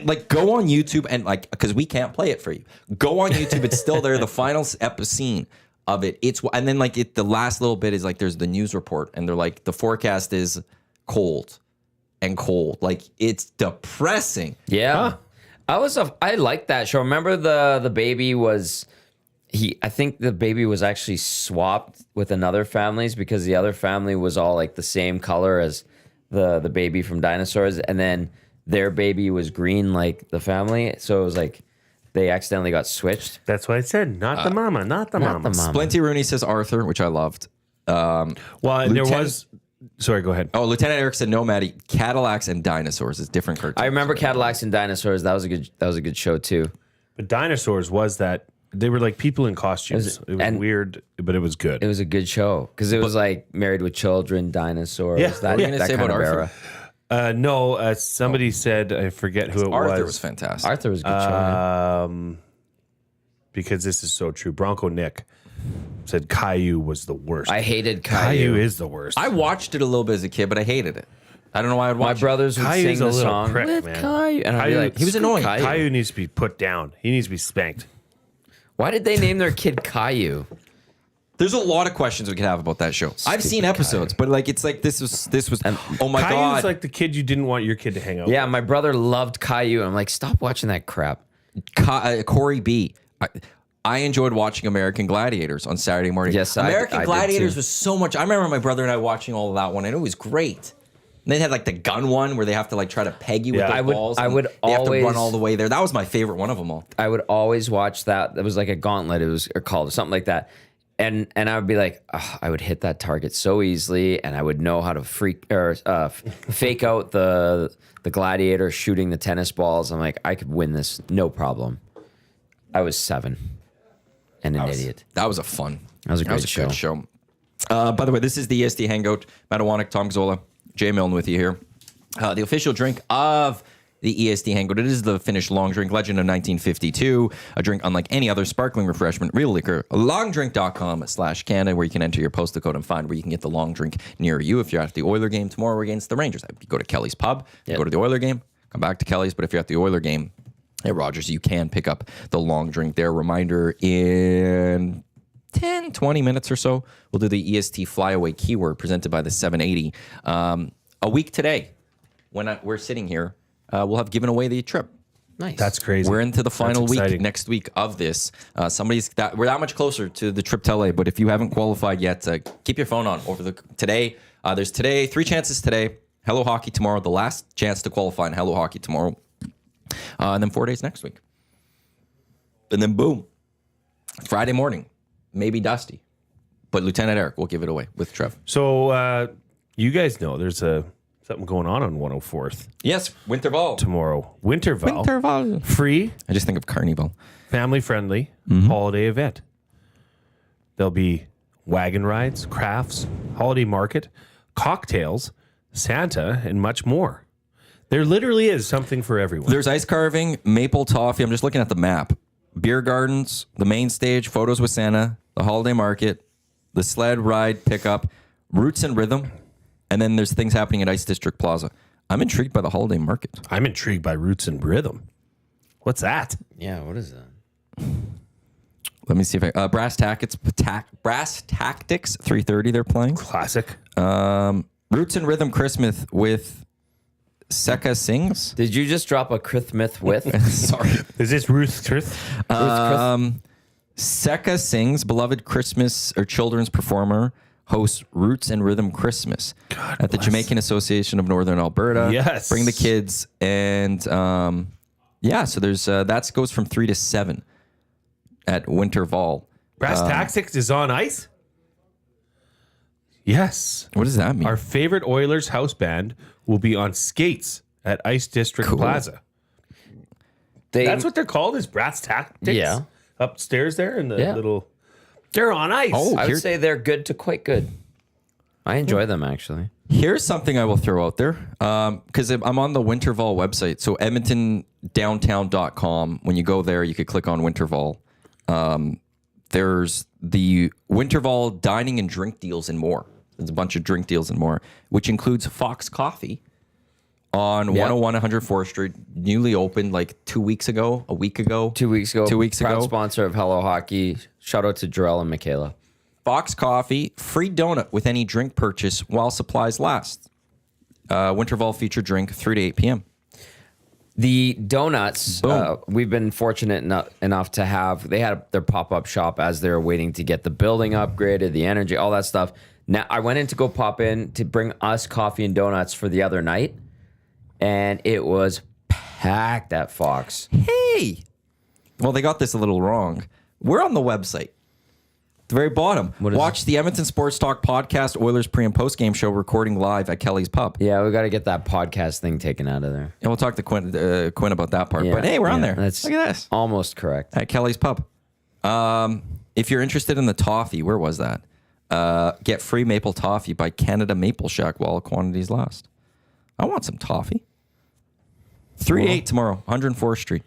Speaker 1: Like go on YouTube and like because we can't play it for you. Go on YouTube. It's still there. The final scene of it. And then like the last little bit is like there's the news report, and they're like the forecast is cold and cold. Like it's depressing.
Speaker 2: Yeah. I liked that show. Remember the baby was I think the baby was actually swapped with another family's because the other family was all like the same color as the baby from Dinosaurs, and then their baby was green like the family. So it was like they accidentally got switched.
Speaker 3: That's why I said not the mama, not the mama.
Speaker 1: Splinty Rooney says Arthur, which I loved.
Speaker 3: Well, there
Speaker 1: Lieutenant-
Speaker 3: was. Sorry, go ahead.
Speaker 1: Oh, Lieutenant Eric said no, Maddie. Cadillacs and dinosaurs is different cartoons.
Speaker 2: I remember Cadillacs and Dinosaurs. That was a good show too.
Speaker 3: But dinosaurs was that they were like people in costumes. It was
Speaker 2: and-
Speaker 3: weird, but it was good.
Speaker 2: It was a good show because it was like Married with Children, Dinosaurs.
Speaker 3: Yeah.
Speaker 2: That,
Speaker 1: What were you gonna
Speaker 2: that
Speaker 1: say
Speaker 2: kind
Speaker 1: about
Speaker 2: of
Speaker 1: Arthur?
Speaker 2: era.
Speaker 3: No, somebody said I forget who it
Speaker 1: Arthur was fantastic.
Speaker 2: Arthur was a good show. Yeah.
Speaker 3: Because this is so true. Bronco Nick said Caillou was the worst.
Speaker 2: I hated
Speaker 3: Caillou
Speaker 2: Caillou.
Speaker 3: is the worst.
Speaker 1: I watched it a little bit as a kid, but I hated it. I don't know why I'd
Speaker 2: My
Speaker 1: watch
Speaker 2: brothers would
Speaker 3: Caillou's
Speaker 2: sing
Speaker 3: a
Speaker 2: the
Speaker 3: little
Speaker 2: song
Speaker 3: prick,
Speaker 2: with
Speaker 3: man.
Speaker 2: Caillou, and I'd be
Speaker 3: Caillou-
Speaker 2: like,
Speaker 1: He was annoying.
Speaker 2: Caillou.
Speaker 3: Caillou needs to be put down. He needs to be spanked.
Speaker 2: Why did they name their kid Caillou?
Speaker 1: There's a lot of questions we could have about that show. I've seen episodes, but like it's like this was oh my
Speaker 3: Caillou's
Speaker 1: god.
Speaker 3: like the kid you didn't want your kid to hang out
Speaker 2: Yeah, my brother loved Caillou. And I'm like, stop watching that crap.
Speaker 1: Corey B. I enjoyed watching American Gladiators on Saturday morning.
Speaker 2: Yes, I
Speaker 1: American
Speaker 2: did
Speaker 1: Gladiators
Speaker 2: too.
Speaker 1: was so much. I remember my brother and I watching all of that one, and it was great. And they had like the gun one where they have to like try to peg you with
Speaker 3: Yeah.
Speaker 1: the
Speaker 3: I
Speaker 2: would-
Speaker 1: balls.
Speaker 2: I
Speaker 1: and
Speaker 2: would
Speaker 1: they have to run
Speaker 2: always-
Speaker 1: all the way there. That was my favorite one of them all.
Speaker 2: I would always watch that. It was like a gauntlet. It was called or something like that. And I would be like, "Ugh," I would hit that target so easily, and I would know how to fake out the gladiator shooting the tennis balls. I'm like, I could win this, no problem. I was 7 and an idiot.
Speaker 1: That was a fun.
Speaker 2: That was a great
Speaker 1: good show. By the way, this is the EST Hangout. Matt Iwanyk, Tom Gazzola, Jay Milne with you here. The official drink of the EST Hangout. It is the Finnish long drink, legend of 1952. A drink unlike any other sparkling refreshment, real liquor. Longdrink.com/Canada, where you can enter your postal code and find where you can get the long drink near you. If you're at the Oiler game tomorrow against the Rangers, you go to Kelly's Pub. You go to the Oiler game, come back to Kelly's. But if you're at the Oiler game at Rogers, you can pick up the long drink there. Reminder in 10, 20 minutes or so, we'll do the EST Flyaway keyword presented by the 780. A week today, when we're sitting here, we'll have given away the trip.
Speaker 2: Nice.
Speaker 3: That's crazy.
Speaker 1: We're into the final week
Speaker 3: exciting.
Speaker 1: next week of this. We're that much closer to the trip to LA, but if you haven't qualified yet, keep your phone on over today. There's 3 chances today. Hello Hockey tomorrow, the last chance to qualify in Hello Hockey tomorrow. And then 4 days next week. And then boom, Friday morning, maybe Dusty, but Lieutenant Eric will give it away with Trev.
Speaker 3: So you guys know there's something going on 104th
Speaker 1: Yes, Winterval.
Speaker 3: tomorrow. Winterval.
Speaker 1: Winterval.
Speaker 3: Free,
Speaker 1: I just think of Carnival.
Speaker 3: family-friendly holiday event. There'll be wagon rides, crafts, holiday market, cocktails, Santa, and much more. There literally is something for everyone.
Speaker 1: There's ice carving, maple toffee. I'm just looking at the map. Beer gardens, the main stage, photos with Santa, the holiday market, the sled ride pickup, roots and rhythm, and then there's things happening at Ice District Plaza. I'm intrigued by the holiday market.
Speaker 3: I'm intrigued by Roots and Rhythm. What's that?
Speaker 2: Yeah, what is that?
Speaker 1: Let me see if I Brass Tactics 3:30 they're playing.
Speaker 3: Classic.
Speaker 1: Roots and Rhythm Christmas with Seka Sings.
Speaker 2: Did you just drop a Christmas with?
Speaker 1: Sorry.
Speaker 3: Is this Ruth Truth?
Speaker 1: Seka Sings, beloved Christmas or children's performer, hosts Roots and Rhythm Christmas at the Jamaican Association of Northern Alberta.
Speaker 3: Yes.
Speaker 1: Bring the kids. And so there's that goes from 3 to 7 at Winterval.
Speaker 3: Brass Tactics is on ice? Yes.
Speaker 1: What does that mean?
Speaker 3: Our favorite Oilers house band will be on skates at Ice District Plaza. That's what they're called, is Brass Tactics?
Speaker 2: Yeah.
Speaker 3: Upstairs there in the
Speaker 2: Yeah.
Speaker 3: little... They're on ice.
Speaker 1: Oh,
Speaker 2: I would say they're good to quite good. I enjoy them, actually.
Speaker 1: Here's something I will throw out there because I'm on the Winterval website. So EdmontonDowntown.com. When you go there, you could click on Winterval. There's the Winterval dining and drink deals and more. There's a bunch of drink deals and more, which includes Fox Coffee on 101 104th Street, newly opened like 2 weeks ago, a week ago.
Speaker 2: 2 weeks ago.
Speaker 1: 2 weeks
Speaker 2: proud
Speaker 1: ago.
Speaker 2: sponsor of Hello Hockey. Shout out to Jarrell and Michaela.
Speaker 1: Fox Coffee, free donut with any drink purchase while supplies last. Winterval featured drink 3 to 8 p.m.
Speaker 2: The donuts, we've been fortunate enough to have, they had their pop-up shop as they were waiting to get the building upgraded, the energy, all that stuff. Now, I went in to go pop in to bring us coffee and donuts for the other night, and it was packed at Fox.
Speaker 1: Hey! Well, they got this a little wrong. We're on the website. The very bottom. Watch the Edmonton Sports Talk podcast, Oilers pre- and post-game show recording live at Kelly's Pub.
Speaker 2: Yeah, we got to get that podcast thing taken out of there.
Speaker 1: And we'll talk to Quinn about that part. But hey, we're on there.
Speaker 2: That's
Speaker 1: Look at this.
Speaker 2: almost correct.
Speaker 1: At Kelly's Pub. If you're interested in the toffee, where was that? Get free maple toffee by Canada Maple Shack while quantities last. I want some toffee. 3 to 8 tomorrow, 104th Street.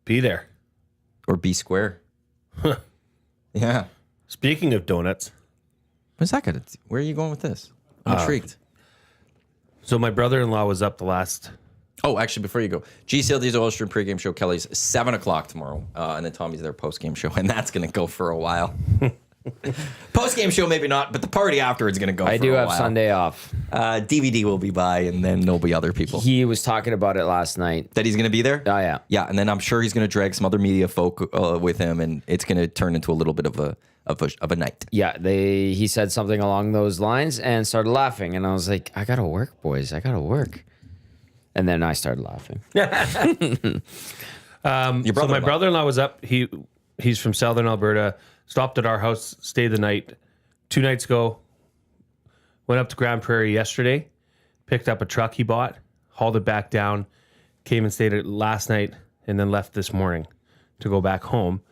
Speaker 3: Be there.
Speaker 1: Or B Square. Yeah.
Speaker 3: Speaking of donuts.
Speaker 1: What's that going to do? Where are you going with this? I'm intrigued.
Speaker 3: So my brother-in-law was up the last...
Speaker 1: Oh, actually, before you go, GCLD's Oil Stream pregame show, Kelly's 7 o'clock tomorrow. And then Tommy's there postgame show. And that's going to go for a while. Postgame show, maybe not, but the party afterwards is going to go for a while.
Speaker 2: I do have Sunday off.
Speaker 1: DVD will be by, and then there'll be other people.
Speaker 2: He was talking about it last night.
Speaker 1: That he's going to be there?
Speaker 2: Oh, yeah.
Speaker 1: Yeah, and then I'm sure he's going to drag some other media folk with him, and it's going to turn into a little bit of a night.
Speaker 2: Yeah, he said something along those lines and started laughing. And I was like, I got to work, boys. I got to work. And then I started laughing.
Speaker 3: So my brother-in-law was up. He's from Southern Alberta. Stopped at our house, stayed the night. 2 nights ago, went up to Grand Prairie yesterday, picked up a truck he bought, hauled it back down, came and stayed last night, and then left this morning to go back home.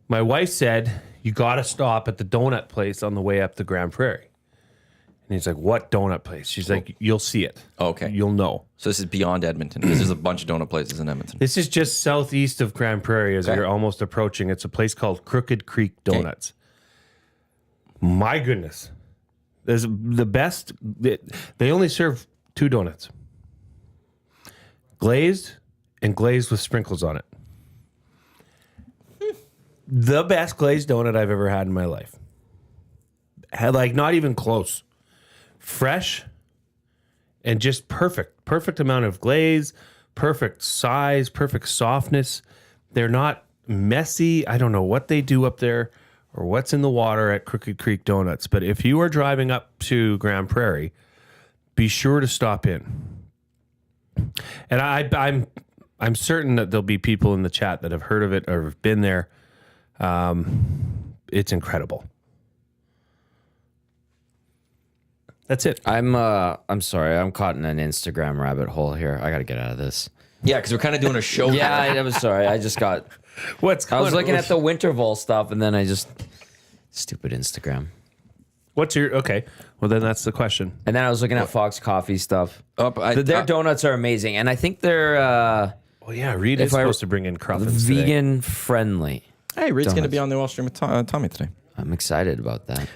Speaker 3: My wife said, you got to stop at the donut place on the way up to Grand Prairie. And he's like, what donut place? She's like, you'll see it.
Speaker 1: Okay.
Speaker 3: You'll know.
Speaker 1: So this is beyond Edmonton, because there's a bunch of donut places in Edmonton.
Speaker 3: This is just southeast of Grand Prairie as you're almost approaching. It's a place called Crooked Creek Donuts. My goodness. There's the best. They only serve 2 donuts. Glazed and glazed with sprinkles on it. The best glazed donut I've ever had in my life. Like, not even close. Fresh and just perfect. Perfect amount of glaze, perfect size, perfect softness. They're not messy. I don't know what they do up there or what's in the water at Crooked Creek Donuts. But if you are driving up to Grand Prairie, be sure to stop in. And I'm certain that there'll be people in the chat that have heard of it or have been there. It's incredible. That's it.
Speaker 2: I'm sorry. I'm caught in an Instagram rabbit hole here. I got to get out of this.
Speaker 1: Yeah, because we're kind of doing a show.
Speaker 2: Yeah, I'm sorry. I just got...
Speaker 3: What's
Speaker 2: I
Speaker 3: going
Speaker 2: was looking
Speaker 3: on?
Speaker 2: at the Winterval stuff, and then I just... Stupid Instagram.
Speaker 3: What's your... Okay. Well, then that's the question.
Speaker 2: And then I was looking at Fox Coffee stuff.
Speaker 1: Their
Speaker 2: Their donuts are amazing, and I think they're
Speaker 3: Oh, yeah. Reed is supposed to bring in crumpets
Speaker 2: vegan friendly.
Speaker 1: Hey, Reed's going to
Speaker 2: Donuts.
Speaker 1: be on the Oil Stream with Tommy today.
Speaker 2: I'm excited about that.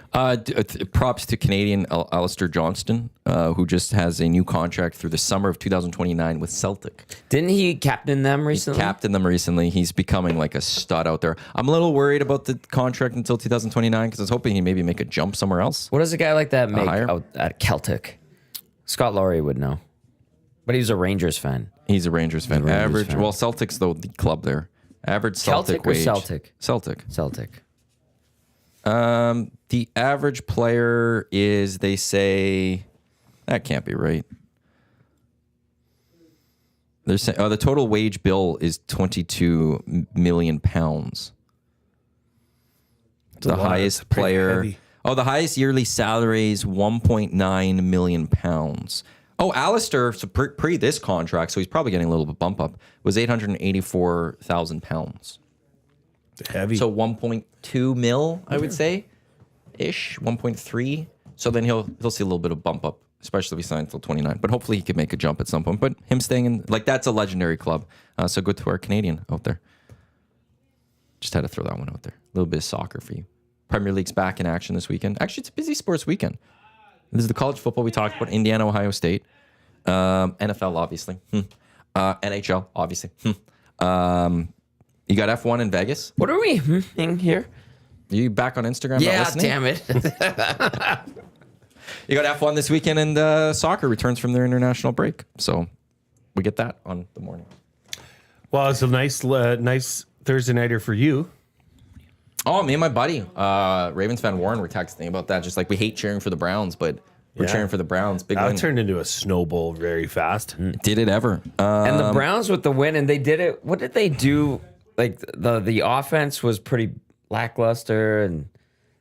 Speaker 1: Props to Canadian Alistair Johnston, who just has a new contract through the summer of 2029 with Celtic.
Speaker 2: Didn't he captain them recently?
Speaker 1: Captained them recently. He's becoming like a stud out there. I'm a little worried about the contract until 2029 because I was hoping he'd maybe make a jump somewhere else.
Speaker 2: What does a guy like that make
Speaker 1: higher?
Speaker 2: out at Celtic? Scott Laurie would know. But he's a Rangers fan.
Speaker 1: He's a Rangers fan.
Speaker 2: Rangers
Speaker 1: Average.
Speaker 2: fan.
Speaker 1: Well, Celtic's the club there. Average Celtic
Speaker 2: Celtic or
Speaker 1: wage.
Speaker 2: Celtic?
Speaker 1: Celtic.
Speaker 2: Celtic.
Speaker 1: The average player is, they say, that can't be right. They're saying, the total wage bill is 22 million pounds. The highest player. The highest yearly salary is 1.9 million pounds. Oh, Alistair, so pre this contract, so he's probably getting a little bit bump up, was 884,000 pounds.
Speaker 3: Heavy.
Speaker 1: So 1.2 mil, I would say, ish, 1.3. So then he'll see a little bit of bump up, especially if he signs until 29. But hopefully he could make a jump at some point. But him staying in, like, that's a legendary club. So good to our Canadian out there. Just had to throw that one out there. A little bit of soccer for you. Premier League's back in action this weekend. Actually, it's a busy sports weekend. This is the college football we talked about, Indiana, Ohio State. NFL, obviously. NHL, obviously. You got F1 in Vegas.
Speaker 2: What are we in here?
Speaker 1: You back on Instagram? Not
Speaker 2: Yeah,
Speaker 1: listening?
Speaker 2: damn it.
Speaker 1: You got F1 this weekend, and soccer returns from their international break. So we get that on the morning.
Speaker 3: Well, it's a nice Thursday nighter for you.
Speaker 1: Oh, me and my buddy, Ravens fan Warren, were texting about that. Just like, we hate cheering for the Browns, but we're cheering for the Browns. Big
Speaker 3: That
Speaker 1: win.
Speaker 3: turned into a snowball very fast.
Speaker 1: Did it ever?
Speaker 2: And the Browns with the win, and they did it. What did they do? Like, the offense was pretty lackluster, and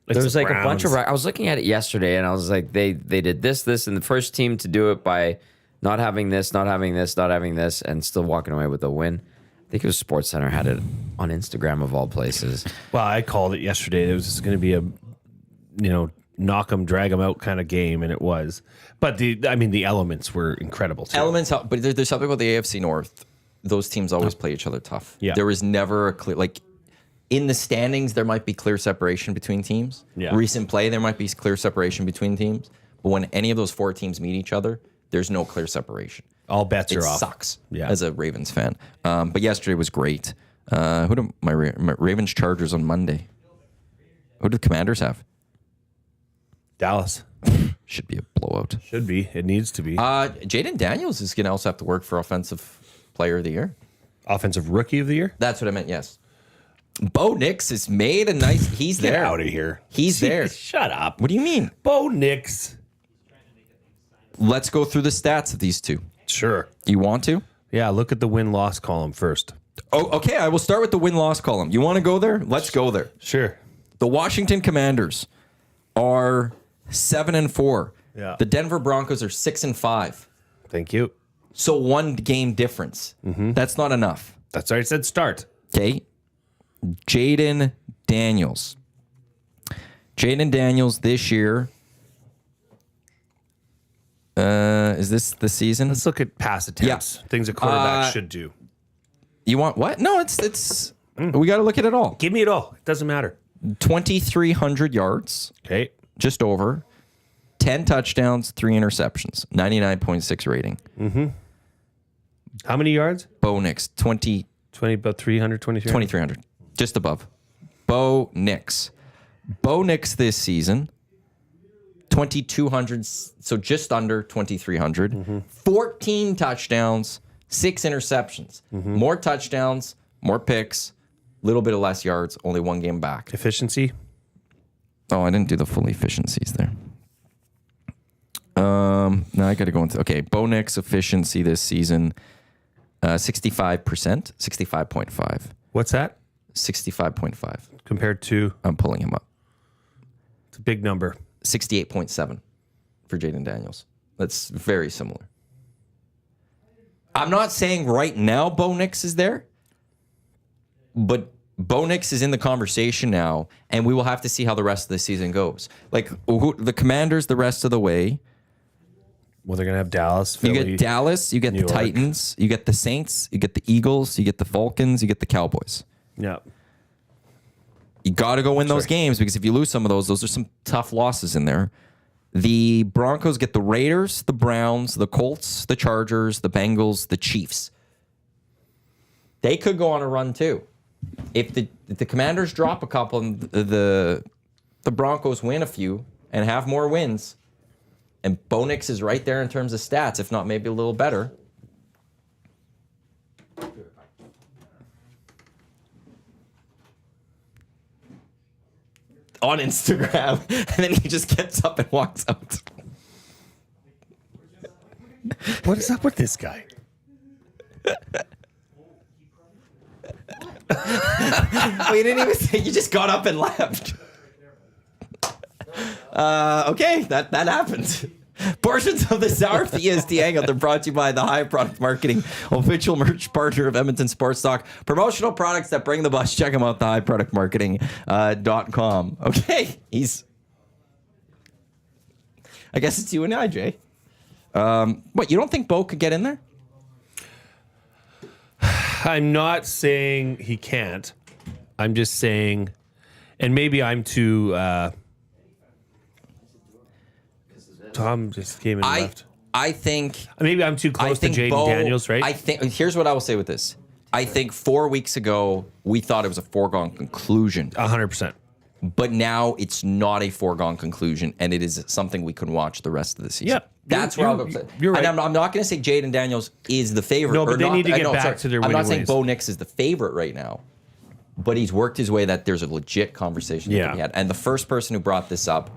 Speaker 2: there was
Speaker 3: the
Speaker 2: like a bunch of.
Speaker 3: Browns.
Speaker 2: I was looking at it yesterday, and I was like, they did this, and the first team to do it by not having this, and still walking away with a win. I think it was SportsCenter had it on Instagram of all places.
Speaker 3: Well, I called it yesterday. It was just going to be a, knock 'em, drag 'em out kind of game, and it was. But the elements were incredible too.
Speaker 1: Elements, but there's something about the AFC North. Those teams always play each other tough.
Speaker 3: Yeah.
Speaker 1: There was never a clear, like, in the standings, there might be clear separation between teams.
Speaker 3: Yeah.
Speaker 1: Recent play, there might be clear separation between teams. But when any of those four teams meet each other, there's no clear separation.
Speaker 3: All bets
Speaker 1: It
Speaker 3: are off.
Speaker 1: sucks
Speaker 3: Yeah.
Speaker 1: as a Ravens fan. But yesterday was great. Who do my Ravens Chargers on Monday? Who do the Commanders have?
Speaker 3: Dallas
Speaker 1: Should be a blowout.
Speaker 3: should be. It needs to be.
Speaker 1: Jaden Daniels is going to also have to work for Offensive Player of the Year.
Speaker 3: Offensive Rookie of the Year.
Speaker 1: That's what I meant, yes. Bo Nix has made a nice... He's
Speaker 3: Get
Speaker 1: there.
Speaker 3: out of here.
Speaker 1: He's there.
Speaker 3: Shut up.
Speaker 1: What do you mean?
Speaker 3: Bo Nix.
Speaker 1: Let's go through the stats of these two.
Speaker 3: Sure.
Speaker 1: You want to?
Speaker 3: Yeah. Look at the win-loss column first.
Speaker 1: Oh, okay. I will start with the win-loss column. You want to go there? Let's go there.
Speaker 3: Sure.
Speaker 1: The Washington Commanders are 7-4.
Speaker 3: Yeah.
Speaker 1: The Denver Broncos are 6-5.
Speaker 3: Thank you.
Speaker 1: So one game difference. That's not enough.
Speaker 3: That's why I said start.
Speaker 1: Okay. Jaden Daniels. Jaden Daniels this year. Is this the season?
Speaker 3: Let's look at pass attempts. Things a quarterback should do.
Speaker 1: You want what? No, it's we got to look at it all.
Speaker 3: Give me it all. It doesn't matter.
Speaker 1: 2,300 yards,
Speaker 3: Okay.
Speaker 1: just over. 10 touchdowns, 3 interceptions. 99.6 rating.
Speaker 3: How many yards?
Speaker 1: Bo Nix,
Speaker 3: 20, about 300, 2300.
Speaker 1: 2,300. Just above. Bo Nix. Bo Nix this season, 2,200, so just under 2,300. 14 touchdowns, 6 interceptions. More touchdowns, more picks, little bit of less yards, only 1 game back.
Speaker 3: Efficiency.
Speaker 1: Oh, I didn't do the full efficiencies there. Now I got to go into, okay, Bo Nix efficiency this season, 65%, 65.5.
Speaker 3: What's that
Speaker 1: 65.5.
Speaker 3: compared to?
Speaker 1: I'm pulling him up.
Speaker 3: It's a big number.
Speaker 1: 68.7 for Jaden Daniels. That's very similar. I'm not saying right now Bo Nix is there, but Bo Nix is in the conversation now, and we will have to see how the rest of the season goes. Like, the Commanders the rest of the way.
Speaker 3: Well, they're going to have Dallas,
Speaker 1: You
Speaker 3: Philly.
Speaker 1: get Dallas, you get
Speaker 3: New
Speaker 1: the
Speaker 3: York.
Speaker 1: Titans, you get the Saints, you get the Eagles, you get the Falcons, you get the Cowboys.
Speaker 3: Yeah.
Speaker 1: You got to go win those games because if you lose some of those are some tough losses in there. The Broncos get the Raiders, the Browns, the Colts, the Chargers, the Bengals, the Chiefs. They could go on a run too. If the Commanders drop a couple and the Broncos win a few and have more wins, and Bo Nix is right there in terms of stats, if not maybe a little better. On Instagram, and then he just gets up and walks out.
Speaker 3: What is up with this guy?
Speaker 1: Oh, you didn't even say, you just got up and left. Okay, that happened. Portions of this hour of the EST Hangout are brought to you by the High Product Marketing, official merch partner of Edmonton Sports Talk. Promotional products that bring the bus. Check them out, thehighproductmarketing.com. Okay, I guess it's you and I, Jay. What, you don't think Bo could get in there?
Speaker 3: I'm not saying he can't. I'm just saying, and maybe I'm too... Tom just came and left.
Speaker 1: I think...
Speaker 3: Maybe I'm too close to Jaden Daniels, right?
Speaker 1: I think... Here's what I will say with this. I think 4 weeks ago, we thought it was a foregone conclusion.
Speaker 3: 100%.
Speaker 1: But now it's not a foregone conclusion, and it is something we can watch the rest of the season.
Speaker 3: Yep.
Speaker 1: That's where I'll go.
Speaker 3: You're right.
Speaker 1: And I'm not going to say Jaden Daniels is the favorite.
Speaker 3: No, but they need to get back to their
Speaker 1: I'm not
Speaker 3: winning
Speaker 1: saying
Speaker 3: ways.
Speaker 1: Bo Nix is the favorite right now, but he's worked his way that there's a legit conversation that we had. And the first person who brought this up,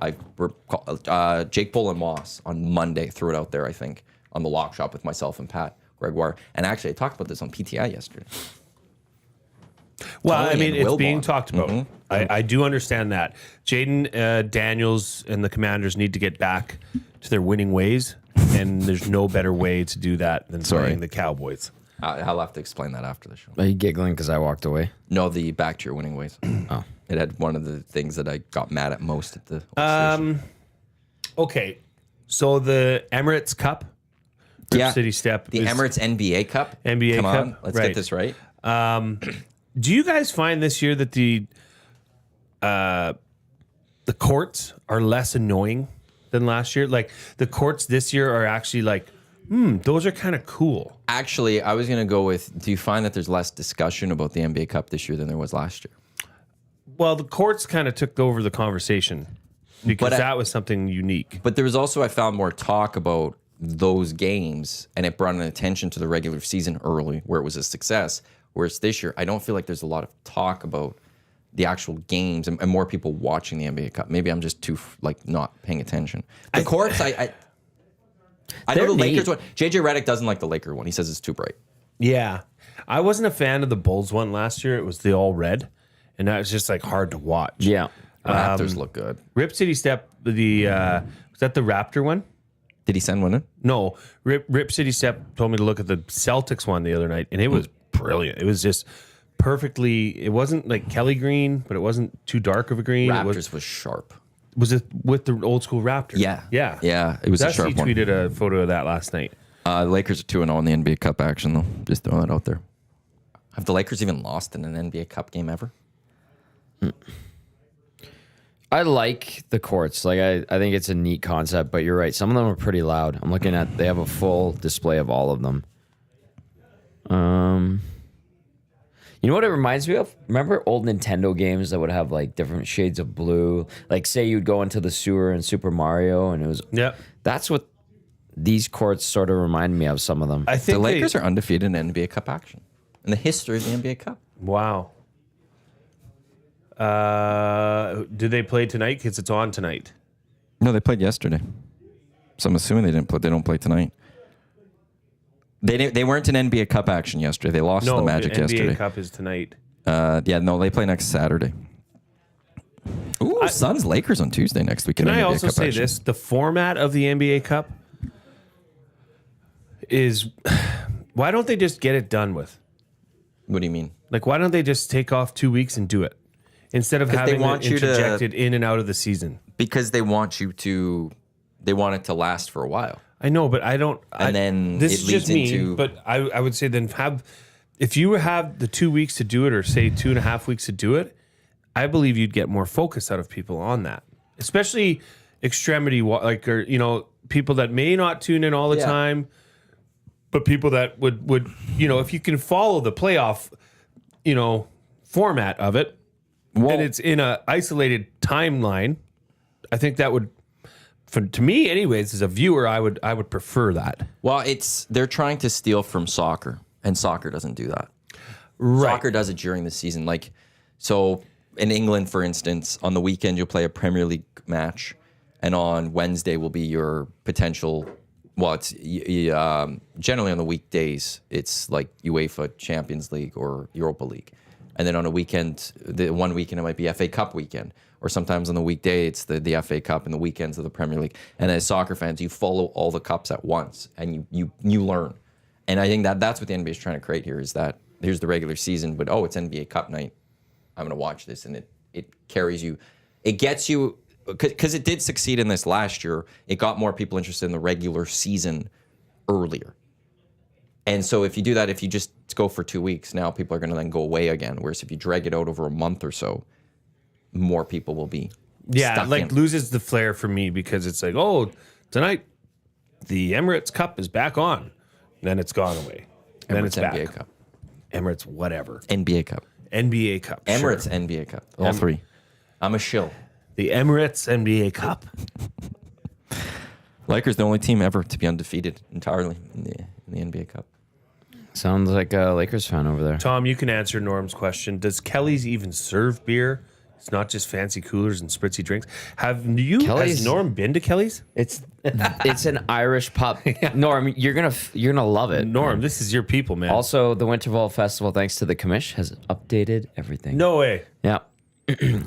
Speaker 1: Jake Bull and Moss on Monday threw it out there, I think, on the Lock Shop with myself and Pat Gregoire. And actually, I talked about this on PTI yesterday.
Speaker 3: Well,
Speaker 1: Tony
Speaker 3: I mean,
Speaker 1: and
Speaker 3: it's
Speaker 1: Wilbon.
Speaker 3: being talked about. I do understand that. Jaden Daniels and the Commanders need to get back to their winning ways, and there's no better way to do that than playing the Cowboys.
Speaker 1: I'll have to explain that after the show.
Speaker 2: Are you giggling because I walked away?
Speaker 1: No, the back to your winning ways.
Speaker 2: Oh.
Speaker 1: It had one of the things that I got mad at most at the
Speaker 3: Okay, so the Emirates Cup, Rip City Step.
Speaker 1: The Emirates NBA Cup.
Speaker 3: NBA
Speaker 1: Come
Speaker 3: Cup,
Speaker 1: on, let's
Speaker 3: right.
Speaker 1: get this right.
Speaker 3: Do you guys find this year that the courts are less annoying than last year? Like the courts this year are actually like, those are kind of cool.
Speaker 1: Actually, I was going to go with, do you find that there's less discussion about the NBA Cup this year than there was last year?
Speaker 3: Well, the courts kind of took over the conversation because that was something unique.
Speaker 1: But there was also, I found more talk about those games, and it brought an attention to the regular season early where it was a success. Whereas this year, I don't feel like there's a lot of talk about the actual games and more people watching the NBA Cup. Maybe I'm just too not paying attention. The courts, I know the Lakers one. JJ Redick doesn't like the Laker one. He says it's too bright.
Speaker 3: Yeah. I wasn't a fan of the Bulls one last year. It was the all red, and that was just like hard to watch.
Speaker 2: Yeah.
Speaker 1: Raptors look good.
Speaker 3: Rip City Step, was that the Raptor one?
Speaker 1: Did he send one in?
Speaker 3: No. Rip City Step told me to look at the Celtics one the other night, and it was brilliant. It was just perfectly, it wasn't like Kelly green, but it wasn't too dark of a green.
Speaker 1: Raptors was sharp.
Speaker 3: Was it with the old school Raptor?
Speaker 1: Yeah.
Speaker 3: Yeah.
Speaker 1: Yeah, it was a sharp one.
Speaker 3: tweeted a photo of that last night.
Speaker 1: The Lakers are 2-0 in the NBA Cup action, though. Just throwing that out there. Have the Lakers even lost in an NBA Cup game ever?
Speaker 2: I like the courts. Like I think it's a neat concept, but you're right. Some of them are pretty loud. I'm looking at, they have a full display of all of them. You know what it reminds me of? Remember old Nintendo games that would have like different shades of blue? Like say you'd go into the sewer in Super Mario and it was...
Speaker 3: Yeah.
Speaker 2: That's what these courts sort of remind me of, some of them.
Speaker 3: I think
Speaker 1: The Lakers are undefeated in NBA Cup action in the history of the NBA Cup.
Speaker 3: Wow. Do they play tonight? Because it's on tonight.
Speaker 1: No, they played yesterday. So I'm assuming they don't play tonight. They weren't in NBA Cup action yesterday. They lost to the Magic
Speaker 3: NBA
Speaker 1: yesterday.
Speaker 3: Cup is tonight.
Speaker 1: They play next Saturday. Ooh, Suns Lakers on Tuesday next week.
Speaker 3: Can I
Speaker 1: NBA
Speaker 3: also
Speaker 1: Cup
Speaker 3: say
Speaker 1: action.
Speaker 3: this? The format of the NBA Cup is, why don't they just get it done with?
Speaker 1: What do you mean?
Speaker 3: Like, why don't they just take off 2 weeks and do it instead of having it interjected in and out of the season?
Speaker 1: Because they want it to last for a while.
Speaker 3: I know, but I don't.
Speaker 1: And then
Speaker 3: this
Speaker 1: it
Speaker 3: is
Speaker 1: leads
Speaker 3: just me.
Speaker 1: into-
Speaker 3: But I would say then if you have the 2 weeks to do it, or say 2.5 weeks to do it, I believe you'd get more focus out of people on that, especially extremity, or people that may not tune in all the time, but people that would if you can follow the playoff, format of it, and it's in a isolated timeline, I think that would, to me, anyways, as a viewer, I would prefer that.
Speaker 1: Well, they're trying to steal from soccer, and soccer doesn't do that.
Speaker 3: Right.
Speaker 1: Soccer does it during the season. So in England, for instance, on the weekend you'll play a Premier League match, and on Wednesday will be your potential. Well, it's generally on the weekdays it's like UEFA Champions League or Europa League, and then on a weekend, one weekend it might be FA Cup weekend, or sometimes on the weekday it's the FA Cup and the weekends of the Premier League. And as soccer fans, you follow all the cups at once, and you learn. And I think that's what the NBA is trying to create here, is that here's the regular season, but it's NBA Cup night. I'm going to watch this, and it carries you. It gets you, because it did succeed in this last year. It got more people interested in the regular season earlier. And so if you do that, if you just go for 2 weeks, now people are going to then go away again. Whereas if you drag it out over a month or so, more people will be stuck in.
Speaker 3: Loses the flair for me, because it's like, tonight the Emirates Cup is back on. Then it's gone away. Then it's
Speaker 1: NBA
Speaker 3: back.
Speaker 1: Cup.
Speaker 3: Emirates, whatever.
Speaker 1: NBA Cup.
Speaker 3: NBA Cup.
Speaker 1: Emirates
Speaker 3: sure.
Speaker 1: NBA Cup. All three. I'm a shill.
Speaker 3: The Emirates NBA Cup.
Speaker 1: Lakers the only team ever to be undefeated entirely in the NBA Cup.
Speaker 2: Sounds like a Lakers fan over there.
Speaker 3: Tom, you can answer Norm's question. Does Kelly's even serve beer? It's not just fancy coolers and spritzy drinks. Has Norm been to Kelly's?
Speaker 2: It's an Irish pub. Norm, you're gonna love it.
Speaker 3: Norm, this is your people, man.
Speaker 2: Also, the Winterval Festival, thanks to the commish, has updated everything.
Speaker 3: No way.
Speaker 2: Yeah.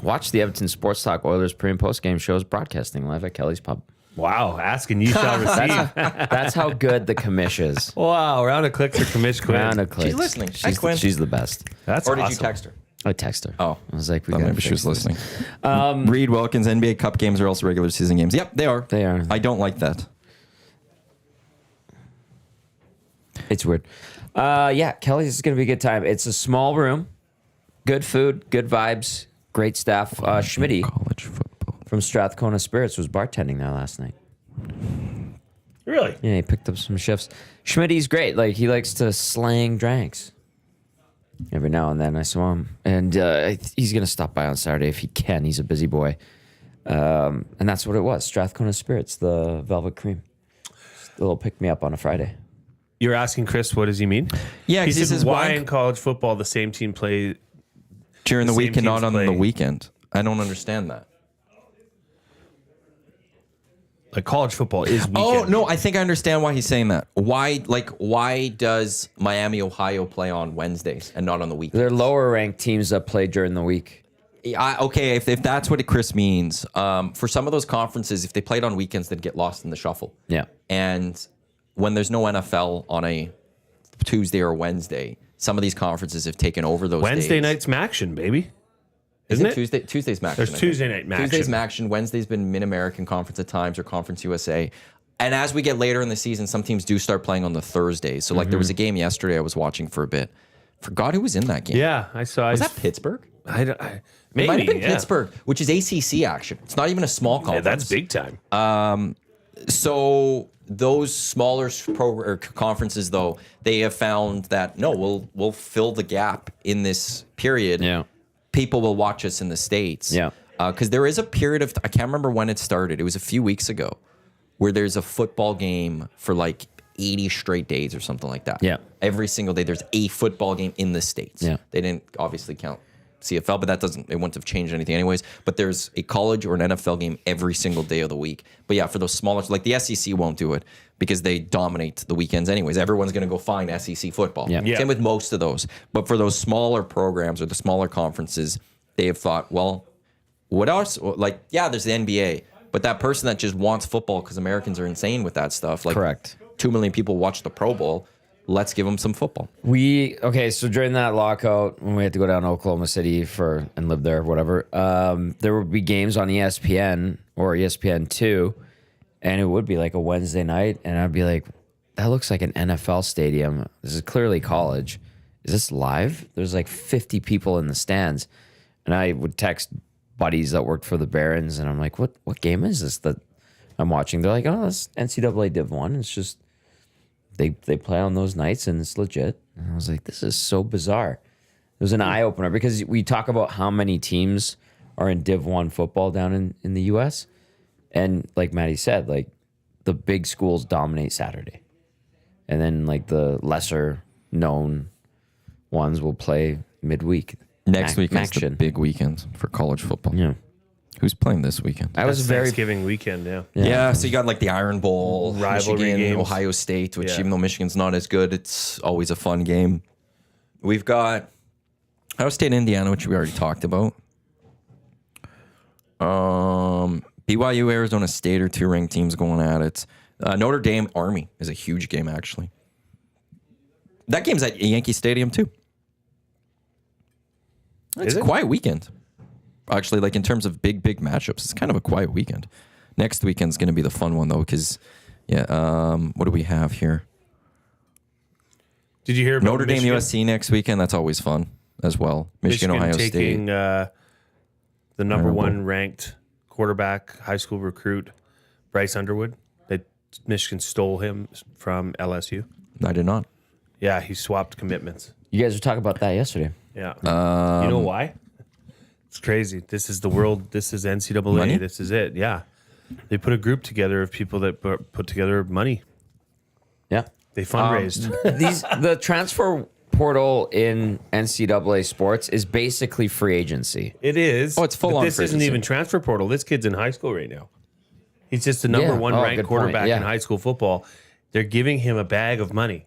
Speaker 2: Watch the Edmonton Sports Talk Oilers pre- and post-game shows broadcasting live at Kelly's Pub.
Speaker 3: Wow, asking you shall receive.
Speaker 2: That's how good the commish is.
Speaker 3: Wow, round of clicks for commish Quinn.
Speaker 2: Round of clicks.
Speaker 1: She's listening. Hi, Quinn.
Speaker 2: She's the best.
Speaker 3: That's
Speaker 1: Or did you
Speaker 3: awesome.
Speaker 1: text her?
Speaker 2: I text her.
Speaker 1: Oh.
Speaker 2: I was like,
Speaker 1: Maybe she was listening. Reed Wilkins, NBA Cup games are also regular season games. Yep, they are.
Speaker 2: They are.
Speaker 1: I don't like that.
Speaker 2: It's weird. Kelly's is going to be a good time. It's a small room, good food, good vibes, great staff. Schmitty
Speaker 1: College football.
Speaker 2: from Strathcona Spirits was bartending there last night.
Speaker 3: Really?
Speaker 2: Yeah, he picked up some shifts. Schmitty's great. Like, he likes to slang drinks. Every now and then I saw him. And he's going to stop by on Saturday if he can. He's a busy boy. And that's what it was. Strathcona Spirits, the Velvet Cream. Just a little pick-me-up on a Friday.
Speaker 3: You're asking Chris, what does he mean?
Speaker 1: Yeah,
Speaker 3: he
Speaker 1: because this
Speaker 3: said,
Speaker 1: is
Speaker 3: why
Speaker 1: why
Speaker 3: in college football the same team play
Speaker 1: during the
Speaker 3: the
Speaker 1: week
Speaker 3: same
Speaker 1: and not
Speaker 3: teams
Speaker 1: on the
Speaker 3: play.
Speaker 1: weekend. I don't understand that.
Speaker 3: like college football is weekend.
Speaker 1: Oh no, I think I understand why he's saying that. Why does Miami, Ohio play on Wednesdays and not on the weekend?
Speaker 2: They're lower ranked teams that play during the week.
Speaker 1: Okay, if that's what Chris means, for some of those conferences, if they played on weekends, they'd get lost in the shuffle.
Speaker 2: Yeah.
Speaker 1: And when there's no NFL on a Tuesday or Wednesday, some of these conferences have taken over those
Speaker 3: Wednesday
Speaker 1: days.
Speaker 3: night's Maction, baby.
Speaker 1: Is
Speaker 3: Isn't
Speaker 1: it
Speaker 3: it?
Speaker 1: Tuesday? Tuesday's Maction.
Speaker 3: There's
Speaker 1: I think.
Speaker 3: Tuesday night Maction.
Speaker 1: Tuesday's Maction. Wednesday's been Mid-American Conference at times or Conference USA. And as we get later in the season, some teams do start playing on the Thursdays. So like there was a game yesterday I was watching for a bit. Forgot who was in that game.
Speaker 3: Yeah, I saw.
Speaker 1: Was that Pittsburgh?
Speaker 3: maybe,
Speaker 1: It might have been
Speaker 3: yeah.
Speaker 1: Pittsburgh, which is ACC action. It's not even a small
Speaker 3: Yeah,
Speaker 1: conference.
Speaker 3: that's big time.
Speaker 1: So those smaller conferences, though, they have found that no, we'll fill the gap in this period.
Speaker 2: Yeah.
Speaker 1: People will watch us in the States.
Speaker 2: Yeah.
Speaker 1: Because there is a period of I can't remember when it started. It was a few weeks ago, where there's a football game for like 80 straight days or something like that.
Speaker 2: Yeah.
Speaker 1: Every single day there's a football game in the States.
Speaker 2: Yeah.
Speaker 1: They didn't obviously count CFL, but it wouldn't have changed anything anyways. But there's a college or an NFL game every single day of the week. But yeah, for those smaller, like the SEC won't do it because they dominate the weekends anyways. Everyone's going to go find SEC football.
Speaker 2: Yeah.
Speaker 3: Yeah.
Speaker 1: Same with most of those. But for those smaller programs or the smaller conferences, they have thought, well, what else? Like, yeah, there's the NBA, but that person that just wants football because Americans are insane with that stuff. Like,
Speaker 2: Correct.
Speaker 1: 2 million people watch the Pro Bowl. Let's give them some football.
Speaker 2: So during that lockout, when we had to go down to Oklahoma City and live there, whatever, there would be games on ESPN or ESPN2, and it would be like a Wednesday night, and I'd be like, that looks like an NFL stadium. This is clearly college. Is this live? There's like 50 people in the stands. And I would text buddies that worked for the Barons, and I'm like, what game is this that I'm watching? They're like, oh, that's NCAA Div 1. It's just they play on those nights, and it's legit. And I was like, this is so bizarre. It was an eye-opener because we talk about how many teams are in Div 1 football down in the U.S., and like Maddie said, like the big schools dominate Saturday. And then like the lesser known ones will play midweek.
Speaker 1: Next week is the big weekend for college football.
Speaker 2: Yeah.
Speaker 1: Who's playing this weekend?
Speaker 2: I was very
Speaker 3: Thanksgiving weekend, yeah.
Speaker 1: Yeah, so you got like the Iron Bowl,
Speaker 3: Rivalry
Speaker 1: Michigan,
Speaker 3: games.
Speaker 1: Ohio State, which
Speaker 3: Yeah.
Speaker 1: even though Michigan's not as good, it's always a fun game. We've got Ohio State, Indiana, which we already talked about. BYU, Arizona State are two ranked teams going at it. Notre Dame, Army is a huge game, actually. That game's at Yankee Stadium, too. It's a quiet weekend. Actually, like in terms of big matchups, it's kind of a quiet weekend. Next weekend's going to be the fun one, though, because, what do we have here?
Speaker 3: Did you hear about
Speaker 1: Notre Dame,
Speaker 3: Michigan?
Speaker 1: USC next weekend? That's always fun as well. Michigan Ohio
Speaker 3: taking,
Speaker 1: State.
Speaker 3: the number
Speaker 1: Iron Bowl.
Speaker 3: one ranked quarterback, high school recruit, Bryce Underwood. That Michigan stole him from LSU.
Speaker 1: I did not.
Speaker 3: Yeah, he swapped commitments.
Speaker 2: You guys were talking about that yesterday.
Speaker 3: Yeah. You know why? It's crazy. This is the world. This is NCAA.
Speaker 1: Money?
Speaker 3: This is it. Yeah. They put a group together of people that put together money.
Speaker 2: Yeah.
Speaker 3: They fundraised.
Speaker 2: The transfer portal in NCAA sports is basically free agency.
Speaker 3: It is.
Speaker 1: Oh, it's full
Speaker 3: but
Speaker 1: on
Speaker 3: This
Speaker 1: free
Speaker 3: isn't
Speaker 1: agency.
Speaker 3: even transfer portal. This kid's in high school right now. He's just the number
Speaker 2: Yeah.
Speaker 3: one
Speaker 2: Oh,
Speaker 3: ranked
Speaker 2: good point.
Speaker 3: quarterback
Speaker 2: Yeah.
Speaker 3: in high school football. They're giving him a bag of money.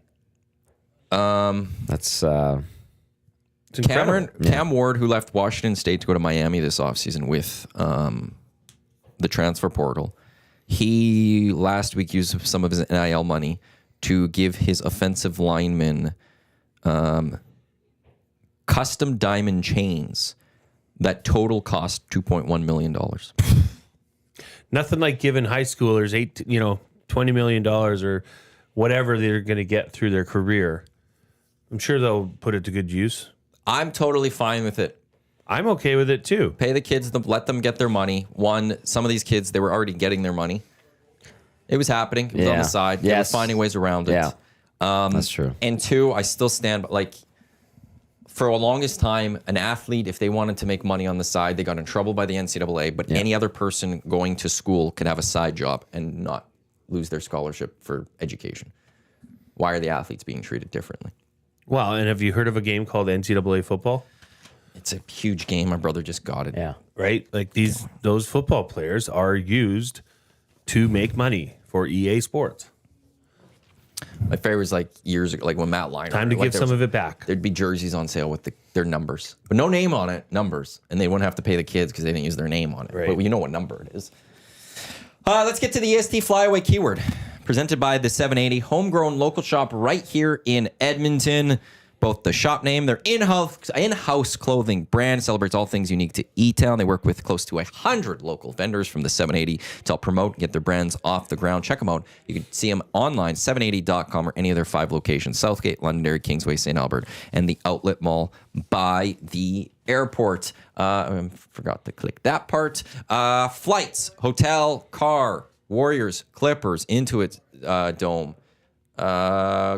Speaker 2: That's
Speaker 3: It's incredible.
Speaker 1: Cam Ward, who left Washington State to go to Miami this offseason with the transfer portal, he last week used some of his NIL money to give his offensive linemen custom diamond chains that total cost $2.1 million.
Speaker 3: Nothing like giving high schoolers $20 million or whatever they're going to get through their career. I'm sure they'll put it to good use.
Speaker 1: I'm totally fine with it.
Speaker 3: I'm okay with it too.
Speaker 1: Pay the kids, let them get their money. One, some of these kids, they were already getting their money. It was happening. It was on
Speaker 2: Yeah.
Speaker 1: the side.
Speaker 2: Yes.
Speaker 1: They were finding ways around it.
Speaker 2: yeah. That's true.
Speaker 1: And two, I still stand, like, for the longest time, an athlete, if they wanted to make money on the side, they got in trouble by the NCAA, but any other person going to school could have a side job and not lose their scholarship for education. Why are the athletes being treated differently?
Speaker 3: Well, and have you heard of a game called NCAA football?
Speaker 1: It's a huge game. My brother just got it.
Speaker 2: Yeah.
Speaker 3: Right? Like those football players are used to make money for EA Sports.
Speaker 1: My favorite was like years ago, like when Matt Liner.
Speaker 3: Time to
Speaker 1: like
Speaker 3: give
Speaker 1: there
Speaker 3: some
Speaker 1: was-
Speaker 3: of it back.
Speaker 1: There'd be jerseys on sale with their numbers, but no name on it, numbers, and they wouldn't have to pay the kids because they didn't use their name on it.
Speaker 3: Right.
Speaker 1: But you know what number it is. Let's get to the EST Flyaway keyword, presented by the 780 homegrown local shop right here in Edmonton. Both the shop name, their in-house clothing brand, celebrates all things unique to E-Town. They work with close to 100 local vendors from the 780 to help promote and get their brands off the ground. Check them out. You can see them online, 780.com, or any of their 5 locations: Southgate, Londonderry, Kingsway, St. Albert, and the Outlet Mall by the airport. I forgot to click that part. Flights, hotel, car, Warriors, Clippers, Intuit Dome,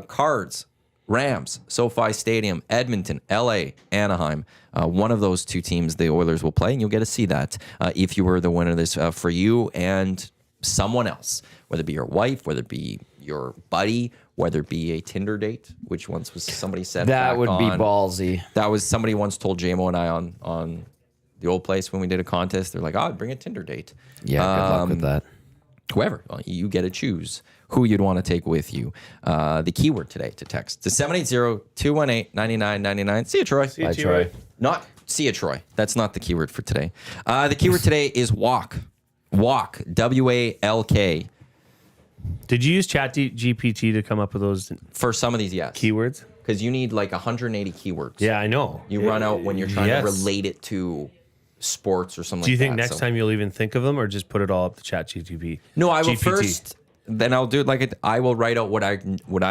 Speaker 1: cards, Rams, SoFi Stadium, Edmonton, LA, Anaheim. One of those two teams the Oilers will play, and you'll get to see that if you were the winner of this for you and someone else, whether it be your wife, whether it be your buddy, whether it be a Tinder date, which once was somebody said
Speaker 2: That
Speaker 1: back
Speaker 2: would be
Speaker 1: on-
Speaker 2: ballsy.
Speaker 1: That was somebody once told JMO and I on the old place when we did a contest. They're like, "Oh, bring a Tinder date."
Speaker 2: Yeah, good luck with that.
Speaker 1: Whoever, you get to choose who you'd want to take with you. The keyword today to text to 780-218-9999. See you, Troy.
Speaker 2: Bye, Troy.
Speaker 1: Not see you, Troy. That's not the keyword for today. The keyword today is walk. Walk. WALK.
Speaker 3: Did you use ChatGPT to come up with those
Speaker 1: For some of these, yes.
Speaker 3: keywords?
Speaker 1: Because you need like 180 keywords.
Speaker 3: Yeah, I know.
Speaker 1: You run out when you're trying
Speaker 3: Yes.
Speaker 1: to relate it to sports or something like that.
Speaker 3: Do you think next
Speaker 1: So-
Speaker 3: time you'll even think of them, or just put it all up to ChatGPT?
Speaker 1: No, I will
Speaker 3: GPT?
Speaker 1: first. Then I'll do it like I will write out what I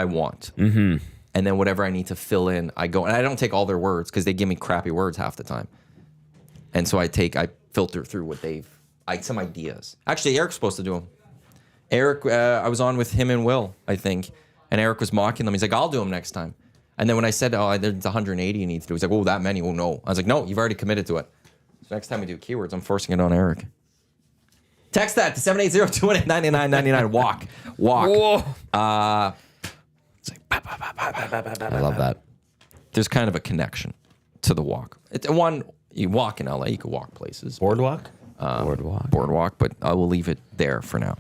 Speaker 1: want, and then whatever I need to fill in, I go and I don't take all their words because they give me crappy words half the time. And so I filter through what some ideas. Actually, Eric's supposed to do them. Eric, I was on with him and Will, I think, and Eric was mocking them. He's like, I'll do them next time. And then when I said, there's 180 you need to do, he's like, that many? Oh, no. I was like, no, you've already committed to it. So next time we do keywords, I'm forcing it on Eric. Text that to 780-218-9999. Walk.
Speaker 2: Whoa.
Speaker 1: It's like,
Speaker 2: I love that.
Speaker 1: there's kind of a connection to the walk. You walk in LA, you can walk places.
Speaker 3: Boardwalk?
Speaker 2: Boardwalk.
Speaker 1: But I will leave it there for now.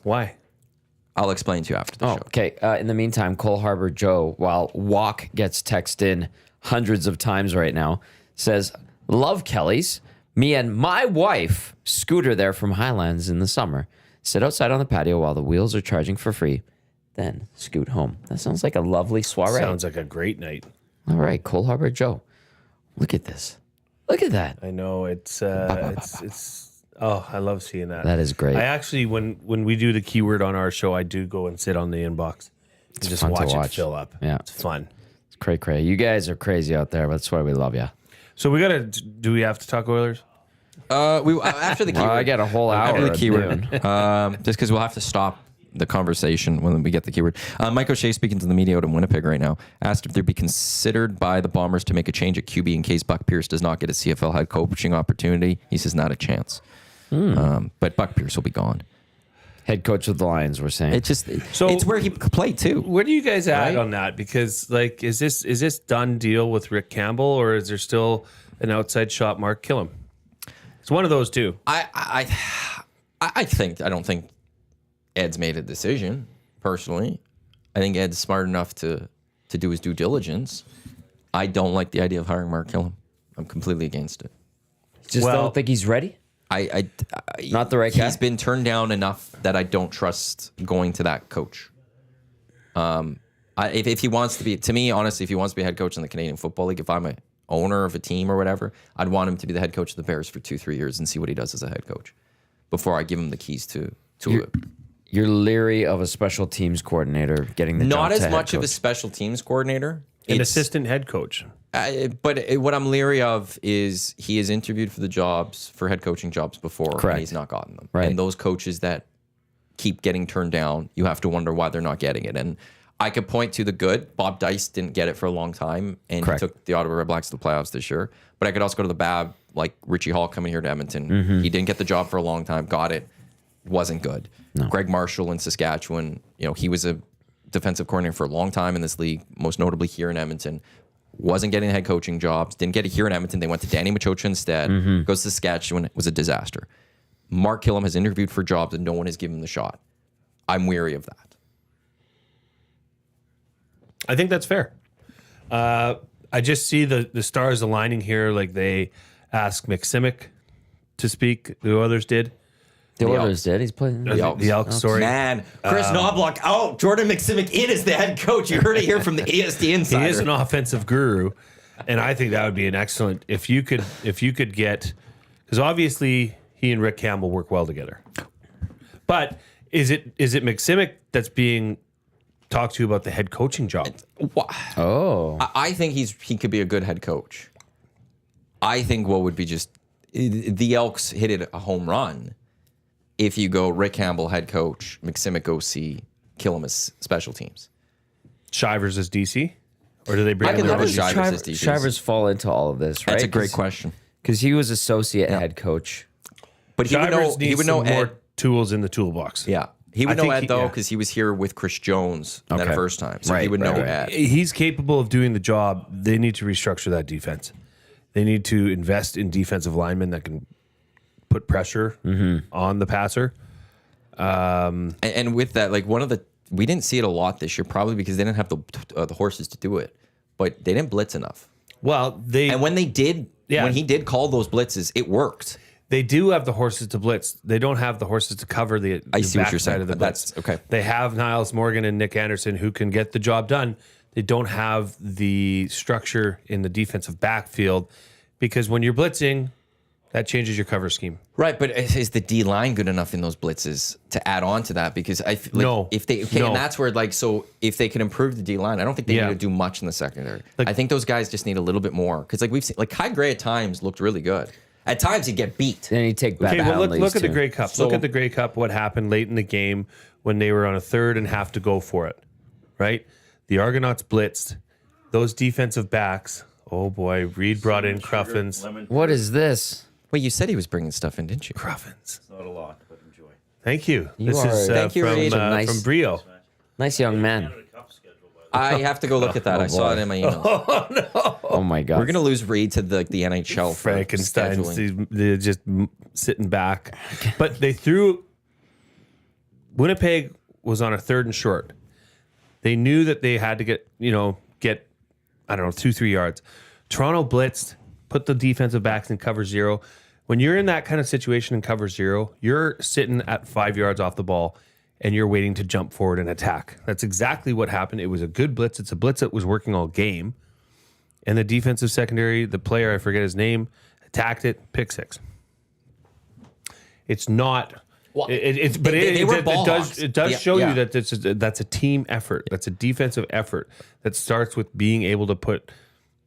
Speaker 3: Why?
Speaker 1: I'll explain to you after the show.
Speaker 2: Okay. In the meantime, Cole Harbor Joe, while walk gets texted in hundreds of times right now, says, love Kelly's. Me and my wife scooter there from Highlands in the summer. Sit outside on the patio while the wheels are charging for free. Then scoot home. That sounds like a lovely soiree.
Speaker 3: Sounds like a great night.
Speaker 2: All right, Cole Harbor Joe. Look at this. Look at that.
Speaker 3: I know it's oh, I love seeing that.
Speaker 2: That is great.
Speaker 3: I actually, when we do the keyword on our show, I do go and sit on the inbox and just
Speaker 2: fun to
Speaker 3: watch it
Speaker 2: watch.
Speaker 3: fill up.
Speaker 2: Yeah.
Speaker 3: It's fun.
Speaker 2: It's cray. You guys are crazy out there. That's why we love you.
Speaker 3: So do we have to talk Oilers?
Speaker 1: After the keyword.
Speaker 2: I got a whole hour.
Speaker 1: After the
Speaker 2: of
Speaker 1: keyword.
Speaker 2: noon.
Speaker 1: Just because we'll have to stop the conversation when we get the keyword. Mike O'Shea, speaking to the media out in Winnipeg right now, asked if they'd be considered by the Bombers to make a change at QB in case Buck Pierce does not get a CFL head coaching opportunity. He says not a chance. But Buck Pierce will be gone.
Speaker 2: Head coach of the Lions, we're saying.
Speaker 1: It's where he played too.
Speaker 3: Where do you guys at
Speaker 1: Right?
Speaker 3: on that? Because is this done deal with Rick Campbell, or is there still an outside shot Mark Killam? It's one of those two.
Speaker 1: I don't think Ed's made a decision personally. I think Ed's smart enough to do his due diligence. I don't like the idea of hiring Mark Killam. I'm completely against it.
Speaker 2: Just don't think he's ready? Not the right guy?
Speaker 1: He's been turned down enough that I don't trust going to that coach. If he wants to be, to me, honestly, if he wants to be a head coach in the Canadian Football League, if I'm a owner of a team or whatever, I'd want him to be the head coach of the Bears for 2-3 years and see what he does as a head coach before I give him the keys to it.
Speaker 2: You're leery of a special teams coordinator getting the job
Speaker 1: Not
Speaker 2: to
Speaker 1: as
Speaker 2: head
Speaker 1: much of a
Speaker 2: coach.
Speaker 1: special teams coordinator.
Speaker 3: An
Speaker 1: It's-
Speaker 3: assistant head coach.
Speaker 1: But what I'm leery of is he has interviewed for head coaching jobs before,
Speaker 2: Correct.
Speaker 1: and he's not gotten them.
Speaker 2: Right.
Speaker 1: And those coaches that keep getting turned down, you have to wonder why they're not getting it. And I could point to the good. Bob Dice didn't get it for a long time, and
Speaker 2: Correct.
Speaker 1: he took the Ottawa Red Blacks to the playoffs this year. But I could also go to the bad, like Richie Hall coming here to Edmonton.
Speaker 2: Mm-hmm.
Speaker 1: He didn't get the job for a long time, got it, wasn't good. Greg Marshall in Saskatchewan, he was a defensive coordinator for a long time in this league, most notably here in Edmonton. Wasn't getting head coaching jobs, didn't get it here in Edmonton. They went to Danny Machocha instead. Goes to Saskatchewan. It was a disaster. Mark Killam has interviewed for jobs and no one has given him the shot. I'm weary of that.
Speaker 3: I think that's fair. I just see the stars aligning here. Like they asked McSimic to speak. The others did.
Speaker 2: The
Speaker 1: The
Speaker 2: Oilers did. He's playing.
Speaker 3: The Elks, sorry.
Speaker 1: Man, Chris Knobloch out. Jordan McSimic in as the head coach. You heard it here from the EST Insider.
Speaker 3: He is an offensive guru, and I think that would be an excellent if you could get, because obviously he and Rick Campbell work well together. But is it McSimic that's being talked to about the head coaching job?
Speaker 2: Oh.
Speaker 1: I think he could be a good head coach. I think what would be just the Elks hit it a home run if you go Rick Campbell head coach, McSimic OC, Killam as special teams.
Speaker 3: Shivers as DC, or do they bring
Speaker 1: I can
Speaker 3: him
Speaker 1: live
Speaker 3: in
Speaker 1: with
Speaker 3: as
Speaker 1: Shivers
Speaker 3: DC?
Speaker 1: as DC.
Speaker 2: Shivers fall into all of this, right?
Speaker 1: That's a great question.
Speaker 2: Because he was associate head coach.
Speaker 1: But he would know.
Speaker 3: Shivers
Speaker 1: He
Speaker 3: needs
Speaker 1: would know
Speaker 3: some
Speaker 1: Ed.
Speaker 3: more tools in the toolbox.
Speaker 1: Yeah, he would
Speaker 3: I
Speaker 1: know
Speaker 3: think
Speaker 1: Ed though
Speaker 3: yeah.
Speaker 1: because he was here with Chris Jones that
Speaker 2: Okay.
Speaker 1: first time, so he
Speaker 2: Right,
Speaker 1: would know
Speaker 2: right.
Speaker 1: Ed.
Speaker 3: He's capable of doing the job. They need to restructure that defense. They need to invest in defensive linemen that can put pressure on the passer.
Speaker 1: And with that, like we didn't see it a lot this year, probably because they didn't have the horses to do it, but they didn't blitz enough.
Speaker 3: Well,
Speaker 1: And when they did,
Speaker 3: Yeah.
Speaker 1: when he did call those blitzes, it worked.
Speaker 3: they do have the horses to blitz. They don't have the horses to cover the
Speaker 1: I see what you're
Speaker 3: backside
Speaker 1: saying.
Speaker 3: of the blitz.
Speaker 1: That's okay.
Speaker 3: They have Niles Morgan and Nick Anderson who can get the job done. They don't have the structure in the defensive backfield because when you're blitzing, That changes your cover scheme.
Speaker 1: Right, but is the D line good enough in those blitzes to add on to that? Because
Speaker 3: No.
Speaker 1: if they and that's where so if they can improve the D line, I don't think they need to do much in the secondary. I think those guys just need a little bit more because we've seen Kai Gray at times looked really good. At times he'd get beat.
Speaker 2: Then you take bad
Speaker 3: Okay, well,
Speaker 2: penalties,
Speaker 3: look at the
Speaker 2: too.
Speaker 3: Grey Cup. Look at the Grey Cup, what happened late in the game when they were on a third and have to go for it, right? The Argonauts blitzed. Those defensive backs, oh boy, Reed brought in Cruffins.
Speaker 2: What is this?
Speaker 1: Wait, you said he was bringing stuff in, didn't you?
Speaker 3: Cruffins.
Speaker 4: Not a lot, but enjoy.
Speaker 3: Thank you.
Speaker 2: You
Speaker 3: This
Speaker 2: are-
Speaker 3: is
Speaker 1: Thank you, Reed.
Speaker 3: from Brio.
Speaker 2: Nice young man.
Speaker 1: I have to go look at that. I saw it in my email.
Speaker 2: Oh my God.
Speaker 1: We're gonna lose Reed to the NHL for
Speaker 3: Frankenstein.
Speaker 1: scheduling.
Speaker 3: They're just sitting back. But they threw. Winnipeg was on a third and short. They knew that they had to get, I don't know, 2-3 yards. Toronto blitzed, put the defensive backs in cover zero. When you're in that kind of situation in cover zero, you're sitting at 5 yards off the ball and you're waiting to jump forward and attack. That's exactly what happened. It was a good blitz. It's a blitz that was working all game. And the defensive secondary, the player, I forget his name, attacked it, pick six. It's not.
Speaker 1: Well,
Speaker 3: It
Speaker 1: were ball hawks.
Speaker 3: does
Speaker 1: Yeah,
Speaker 3: show
Speaker 1: yeah.
Speaker 3: you that that's a team effort. That's a defensive effort that starts with being able to put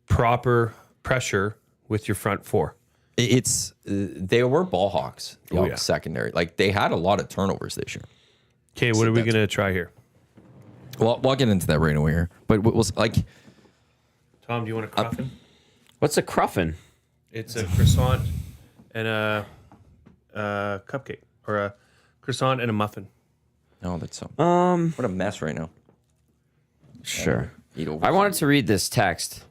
Speaker 3: proper pressure with your front four.
Speaker 1: They were ball hawks. The Elks secondary, they had a lot of turnovers this year.
Speaker 3: Okay, what are we going to try here?
Speaker 1: Well, we'll get into that right away here. But we'll
Speaker 3: Tom, do you want a cruffin?
Speaker 2: What's a cruffin?
Speaker 3: It's a croissant and a cupcake, or a croissant and a muffin.
Speaker 1: No, that's so. What a mess right now.
Speaker 2: Sure.
Speaker 1: Eat over.
Speaker 2: I wanted to read this text.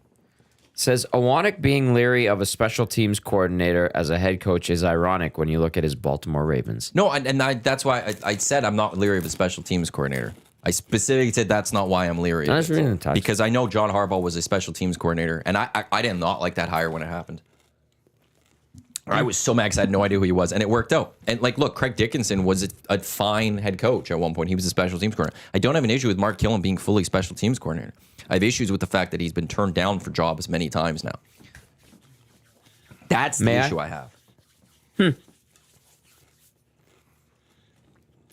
Speaker 2: It says, Iwanyk being leery of a special teams coordinator as a head coach is ironic when you look at his Baltimore Ravens.
Speaker 1: No, that's why I said I'm not leery of a special teams coordinator. I specifically said that's not why I'm leery.
Speaker 2: I was reading the text.
Speaker 1: Because I know John Harbaugh was a special teams coordinator, and I did not like that hire when it happened. I was so mad because I had no idea who he was, and it worked out. And look, Craig Dickinson was a fine head coach at one point. He was a special teams coordinator. I don't have an issue with Mark Killen being fully special teams coordinator. I have issues with the fact that he's been turned down for jobs many times now. That's the issue I have.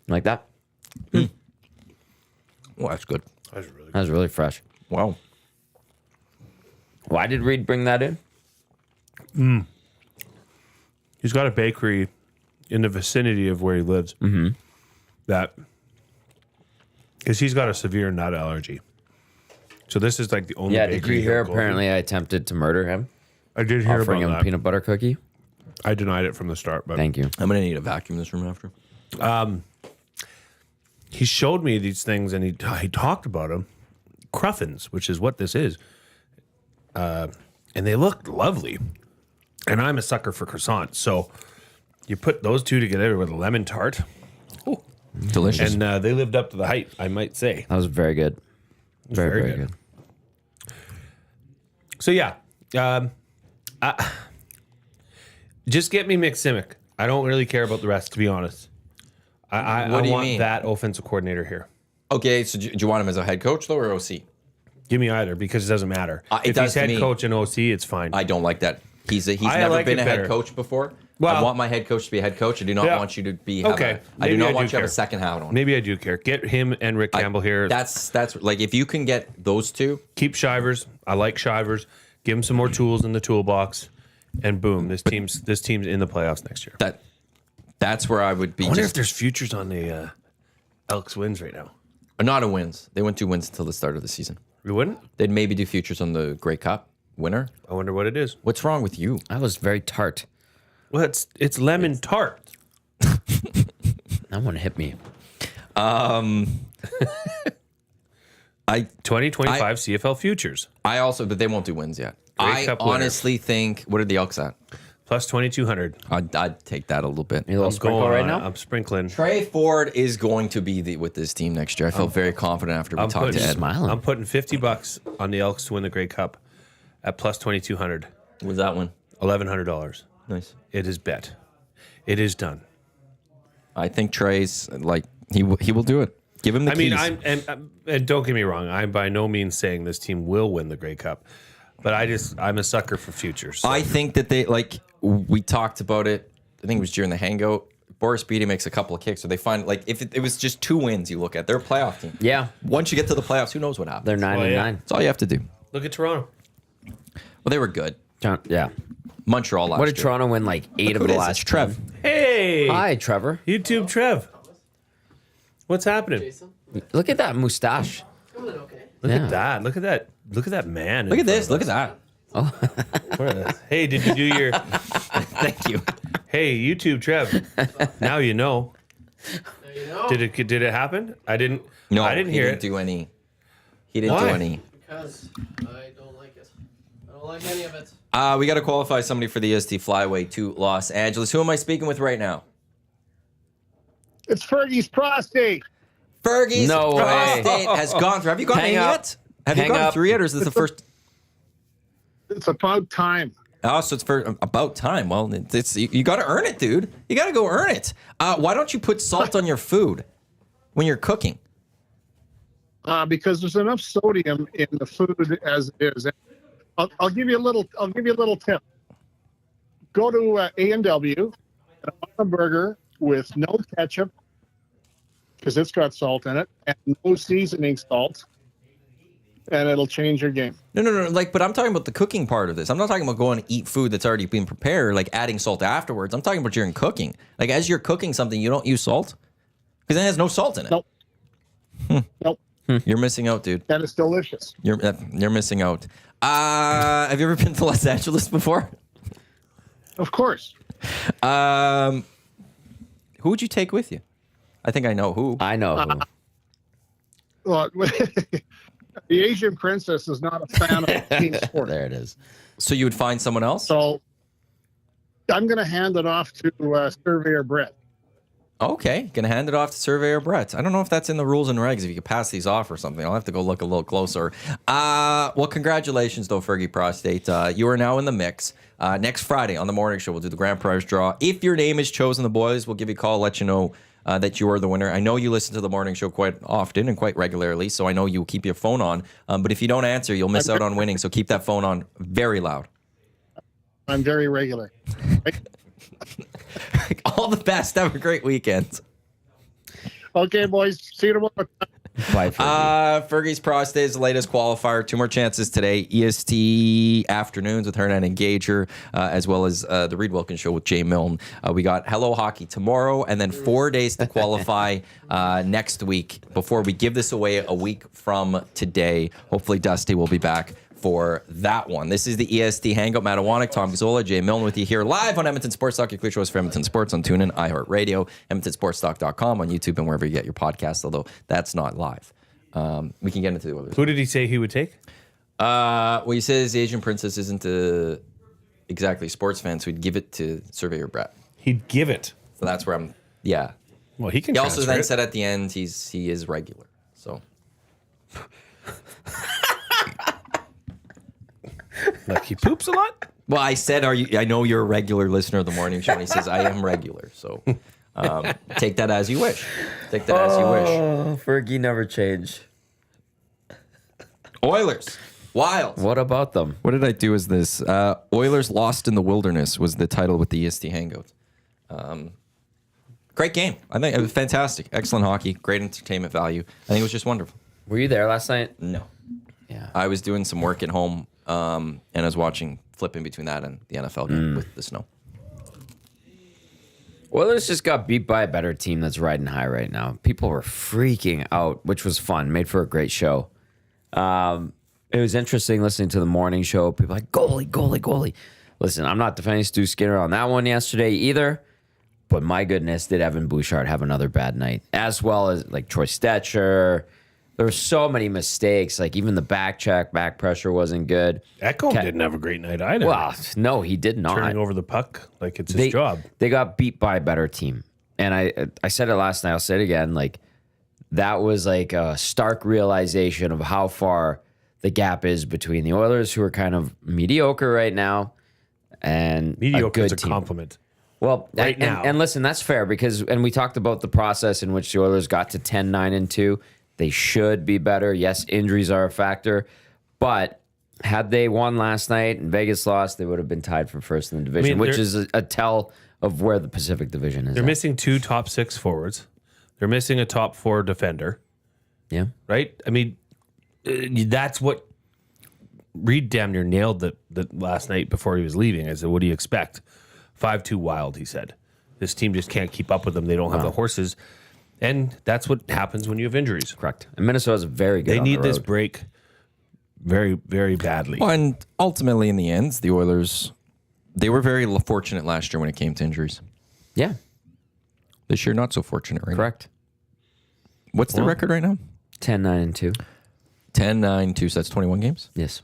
Speaker 2: Like that?
Speaker 1: Well, that's good.
Speaker 3: That's really good.
Speaker 2: That was really fresh.
Speaker 1: Wow.
Speaker 2: Why did Reed bring that in?
Speaker 3: He's got a bakery in the vicinity of where he lives. Mm-hmm. Because he's got a severe nut allergy. So this is the only
Speaker 2: Yeah,
Speaker 3: bakery.
Speaker 2: did you hear
Speaker 3: he'll go to.
Speaker 2: apparently I attempted to murder him?
Speaker 3: I did hear
Speaker 2: Offering
Speaker 3: about
Speaker 2: him
Speaker 3: that.
Speaker 2: a peanut butter cookie?
Speaker 3: I denied it from the start, but
Speaker 2: Thank you.
Speaker 1: I'm going to need a vacuum this room after.
Speaker 3: he showed me these things and he talked about them. Cruffins, which is what this is. And they looked lovely. And I'm a sucker for croissants. So you put those two together with a lemon tart.
Speaker 1: Delicious.
Speaker 3: And they lived up to the hype, I might say.
Speaker 2: That was very good. Very,
Speaker 3: very
Speaker 2: very
Speaker 3: good.
Speaker 2: good.
Speaker 3: So yeah. Just get me Mick Simic. I don't really care about the rest, to be honest. I
Speaker 1: What do you
Speaker 3: want
Speaker 1: mean?
Speaker 3: that offensive coordinator here.
Speaker 1: Okay, so do you want him as a head coach, though, or OC?
Speaker 3: Give me either because it doesn't matter.
Speaker 1: It
Speaker 3: If
Speaker 1: does
Speaker 3: he's
Speaker 1: to
Speaker 3: head
Speaker 1: me.
Speaker 3: coach and OC, it's fine.
Speaker 1: I don't like that. He's
Speaker 3: I
Speaker 1: never
Speaker 3: like
Speaker 1: been
Speaker 3: it
Speaker 1: a head
Speaker 3: better.
Speaker 1: coach before.
Speaker 3: Well-
Speaker 1: I want my head coach to be a head coach. I do not
Speaker 3: Yeah.
Speaker 1: want you to be.
Speaker 3: Okay.
Speaker 1: I do
Speaker 3: Maybe
Speaker 1: not
Speaker 3: I
Speaker 1: want
Speaker 3: do
Speaker 1: you to have a
Speaker 3: care.
Speaker 1: second hat on.
Speaker 3: Maybe I do care. Get him and Rick Campbell here.
Speaker 1: That's if you can get those two.
Speaker 3: Keep Shivers. I like Shivers. Give him some more tools in the toolbox, and boom, this team's in the playoffs next year.
Speaker 1: That's where I would be.
Speaker 3: I wonder if there's futures on the Elks wins right now.
Speaker 1: Not a wins. They went 2 wins until the start of the season.
Speaker 3: We wouldn't.
Speaker 1: They'd maybe do futures on the Grey Cup winner.
Speaker 3: I wonder what it is.
Speaker 1: What's wrong with you?
Speaker 2: That was very tart.
Speaker 3: Well, it's lemon tart.
Speaker 2: That one hit me.
Speaker 3: 2025 CFL futures
Speaker 1: I also, but they won't do wins yet.
Speaker 3: Grey
Speaker 1: I
Speaker 3: Cup winner.
Speaker 1: honestly think. What are the Elks at?
Speaker 3: plus 2,200.
Speaker 1: I'd take that a little bit.
Speaker 2: You a little sprinkle right now?
Speaker 3: I'm sprinkling.
Speaker 1: Trey Ford is going to be with this team next year. I felt very confident after we talked to Ed.
Speaker 2: smiling.
Speaker 3: I'm putting $50 on the Elks to win the Grey Cup at plus 2,200.
Speaker 1: Was that one?
Speaker 3: $1,100.
Speaker 1: Nice.
Speaker 3: It is bet. It is done.
Speaker 1: I think Trey's he will do it. Give him the
Speaker 3: I
Speaker 1: keys.
Speaker 3: mean, and don't get me wrong. I'm by no means saying this team will win the Grey Cup. But I'm a sucker for futures.
Speaker 1: I think that we talked about it. I think it was during the Hangout. Boris Beatty makes a couple of kicks, so they find if it was just 2 wins, you look at they're a playoff team.
Speaker 2: Yeah.
Speaker 1: Once you get to the playoffs, who knows what happens?
Speaker 2: They're 9-9.
Speaker 1: That's all you have to do.
Speaker 3: Look at Toronto.
Speaker 1: Well, they were good.
Speaker 2: Yeah.
Speaker 1: Montreal last
Speaker 2: What
Speaker 1: year.
Speaker 2: did Toronto win? Like 8 of
Speaker 1: Who
Speaker 2: the
Speaker 1: is
Speaker 2: last
Speaker 1: this? Trev.
Speaker 2: 10?
Speaker 3: Hey.
Speaker 2: Hi, Trevor.
Speaker 3: YouTube Trev. What's happening?
Speaker 2: Look at that mustache.
Speaker 3: Look
Speaker 2: Yeah.
Speaker 3: at that. Look at that. Look at that man.
Speaker 1: Look at this. Look at that.
Speaker 3: Hey, did you do your?
Speaker 1: Thank you.
Speaker 3: Hey, YouTube Trev. Now you know. Did it happen? I didn't.
Speaker 1: No,
Speaker 3: I didn't
Speaker 1: he
Speaker 3: hear
Speaker 1: didn't
Speaker 3: it.
Speaker 1: do any. He didn't
Speaker 3: Why?
Speaker 1: do any.
Speaker 5: Because I don't like it. I don't like any of it.
Speaker 1: We got to qualify somebody for the EST Flyway to Los Angeles. Who am I speaking with right now?
Speaker 6: It's Fergie's prostate.
Speaker 1: Fergie's
Speaker 2: No way.
Speaker 1: prostate has gone through. Have you gone
Speaker 2: Hang
Speaker 1: in
Speaker 2: up.
Speaker 1: yet? Have
Speaker 2: Hang
Speaker 1: you gone
Speaker 2: up.
Speaker 1: through yet, or is this the first?
Speaker 6: It's about time.
Speaker 1: Oh, so it's for about time. Well, it's you got to earn it, dude. You got to go earn it. Why don't you put salt on your food when you're cooking?
Speaker 6: Because there's enough sodium in the food as it is. I'll give you a little. I'll give you a little tip. Go to A&W and buy a burger with no ketchup because it's got salt in it and no seasoning salt, and it'll change your game.
Speaker 1: No. But I'm talking about the cooking part of this. I'm not talking about going to eat food that's already been prepared, like adding salt afterwards. I'm talking about during cooking. Like as you're cooking something, you don't use salt because it has no salt in it.
Speaker 6: Nope. Nope.
Speaker 1: You're missing out, dude.
Speaker 6: And it's delicious.
Speaker 1: You're missing out. Have you ever been to Los Angeles before?
Speaker 6: Of course.
Speaker 1: Who would you take with you? I think I know who.
Speaker 2: I know who.
Speaker 6: Well, the Asian princess is not a fan of team sport.
Speaker 2: There it is.
Speaker 1: So you would find someone else?
Speaker 6: So I'm going to hand it off to Surveyor Brett.
Speaker 1: Okay, gonna hand it off to Surveyor Brett. I don't know if that's in the rules and regs. If you could pass these off or something, I'll have to go look a little closer. Well, congratulations though, Fergie Prostate. You are now in the mix. Next Friday on the morning show, we'll do the grand prize draw. If your name is chosen, the boys will give you a call, let you know that you are the winner. I know you listen to the morning show quite often and quite regularly, so I know you'll keep your phone on. But if you don't answer, you'll miss out on winning. So keep that phone on very loud.
Speaker 6: I'm very regular.
Speaker 1: All the best. Have a great weekend.
Speaker 6: Okay, boys. See you tomorrow.
Speaker 2: Bye, Fergie.
Speaker 1: Fergie's Prostate is the latest qualifier. 2 more chances today. EST afternoons with her and Engager, as well as the Reed Wilkins Show with Jay Milne. We got Hello Hockey tomorrow, and then 4 days to qualify next week before we give this away a week from today. Hopefully, Dusty will be back for that one. This is the EST Hangout. Matt Iwanyk, Tom Gazzola, Jay Milne with you here live on Edmonton Sports Talk. Your clear choice for Edmonton Sports on TuneIn, iHeartRadio, EdmontonSportsTalk.com, on YouTube, and wherever you get your podcasts, although that's not live. We can get into the others.
Speaker 3: Who did he say he would take?
Speaker 1: Well, he says the Asian Princess isn't exactly a sports fan, so he'd give it to Surveyor Brett.
Speaker 3: He'd give it.
Speaker 1: So that's where I'm, yeah.
Speaker 3: Well, he can.
Speaker 1: He also
Speaker 3: transfer
Speaker 1: then
Speaker 3: it.
Speaker 1: said at the end he is regular. So
Speaker 3: Like he poops a lot.
Speaker 1: well, I said, I know you're a regular listener of the morning show, and he says I am regular. So take that as you wish. Take that as you wish.
Speaker 2: Oh, Fergie never changed.
Speaker 1: Oilers, Wild.
Speaker 2: What about them?
Speaker 1: What did I do? Is this Oilers Lost in the Wilderness was the title with the EST Hangout. Great game. I think it was fantastic. Excellent hockey. Great entertainment value. I think it was just wonderful.
Speaker 2: Were you there last night?
Speaker 1: No.
Speaker 2: Yeah.
Speaker 1: I was doing some work at home, and I was flipping between that and the NFL game with the snow.
Speaker 2: Oilers just got beat by a better team that's riding high right now. People were freaking out, which was fun. Made for a great show. It was interesting listening to the morning show. People like, goalie. Listen, I'm not defending Stu Skinner on that one yesterday either. But my goodness, did Evan Bouchard have another bad night. As well as like Troy Stetcher. There were so many mistakes. Like even the back pressure wasn't good.
Speaker 3: Ekholm didn't have a great night either.
Speaker 2: Well, no, he did not.
Speaker 3: Turning over the puck like it's his job.
Speaker 2: They got beat by a better team. And I said it last night, I'll say it again. Like that was like a stark realization of how far the gap is between the Oilers, who are kind of mediocre right now, and
Speaker 3: Mediocre
Speaker 2: a
Speaker 3: is
Speaker 2: good
Speaker 3: a
Speaker 2: team.
Speaker 3: compliment.
Speaker 2: Well,
Speaker 3: Right now.
Speaker 2: and listen, that's fair because, and we talked about the process in which the Oilers got to 10-9-2. They should be better. Yes, injuries are a factor, but Had they won last night and Vegas lost, they would have been tied for first in the division, which is a tell of where the Pacific Division is.
Speaker 3: They're
Speaker 2: at.
Speaker 3: missing 2 top 6 forwards. They're missing a top 4 defender.
Speaker 2: Yeah.
Speaker 3: Right? I mean, that's what Reed damn near nailed the last night before he was leaving. I said, what do you expect? 5-2 Wild, he said. This team just can't keep up with them. They don't have the horses. And that's what happens when you have injuries.
Speaker 2: Correct. And Minnesota's very good.
Speaker 3: They
Speaker 2: on
Speaker 3: need
Speaker 2: the
Speaker 3: this
Speaker 2: road.
Speaker 3: break very, very badly.
Speaker 1: Well, and ultimately, in the end, the Oilers, they were very fortunate last year when it came to injuries.
Speaker 2: Yeah.
Speaker 1: This year, not so fortunate, right?
Speaker 2: Correct.
Speaker 1: What's the record right now?
Speaker 2: 10-9-2.
Speaker 1: 10-9-2, so that's 21 games?
Speaker 2: Yes.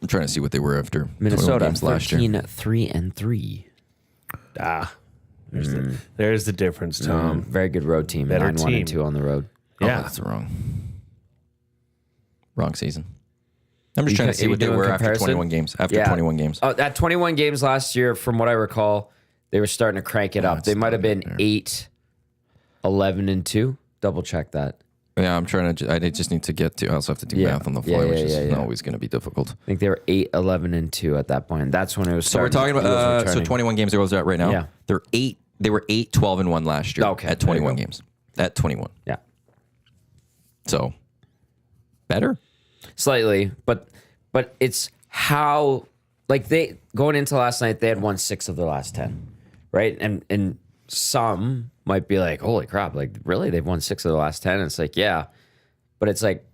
Speaker 1: I'm trying to see what they were after 21
Speaker 2: Minnesota
Speaker 1: games last year.
Speaker 2: 13-3.
Speaker 3: There's the difference, Tom.
Speaker 2: Very good road team.
Speaker 3: Better
Speaker 2: 9-1-2 on the road.
Speaker 3: Yeah.
Speaker 1: Oh, that's wrong season. I'm just trying to see what they
Speaker 2: doing
Speaker 1: were after
Speaker 2: comparison?
Speaker 1: 21 games. After 21 games.
Speaker 2: Oh, at 21 games last year, from what I recall, they were starting to crank it up. They might have been 8-11-2. Double check that.
Speaker 1: Yeah, I'm trying to. I just need to get to. I also have to do math on the fly, which is always going to be difficult.
Speaker 2: I think they were 8-11-2 at that point. That's when it was.
Speaker 1: So we're talking about. So 21 games. They're at right now.
Speaker 2: Yeah.
Speaker 1: They're 8. They were 8-12-1 last year.
Speaker 2: Okay,
Speaker 1: At
Speaker 2: there you
Speaker 1: 21
Speaker 2: go.
Speaker 1: games. At 21.
Speaker 2: Yeah.
Speaker 1: So better.
Speaker 2: Slightly, but it's how, like, they going into last night, they had won 6 of their last 10, right? And some might be like, holy crap, like, really, they've won 6 of the last 10? And it's like, yeah, but it's like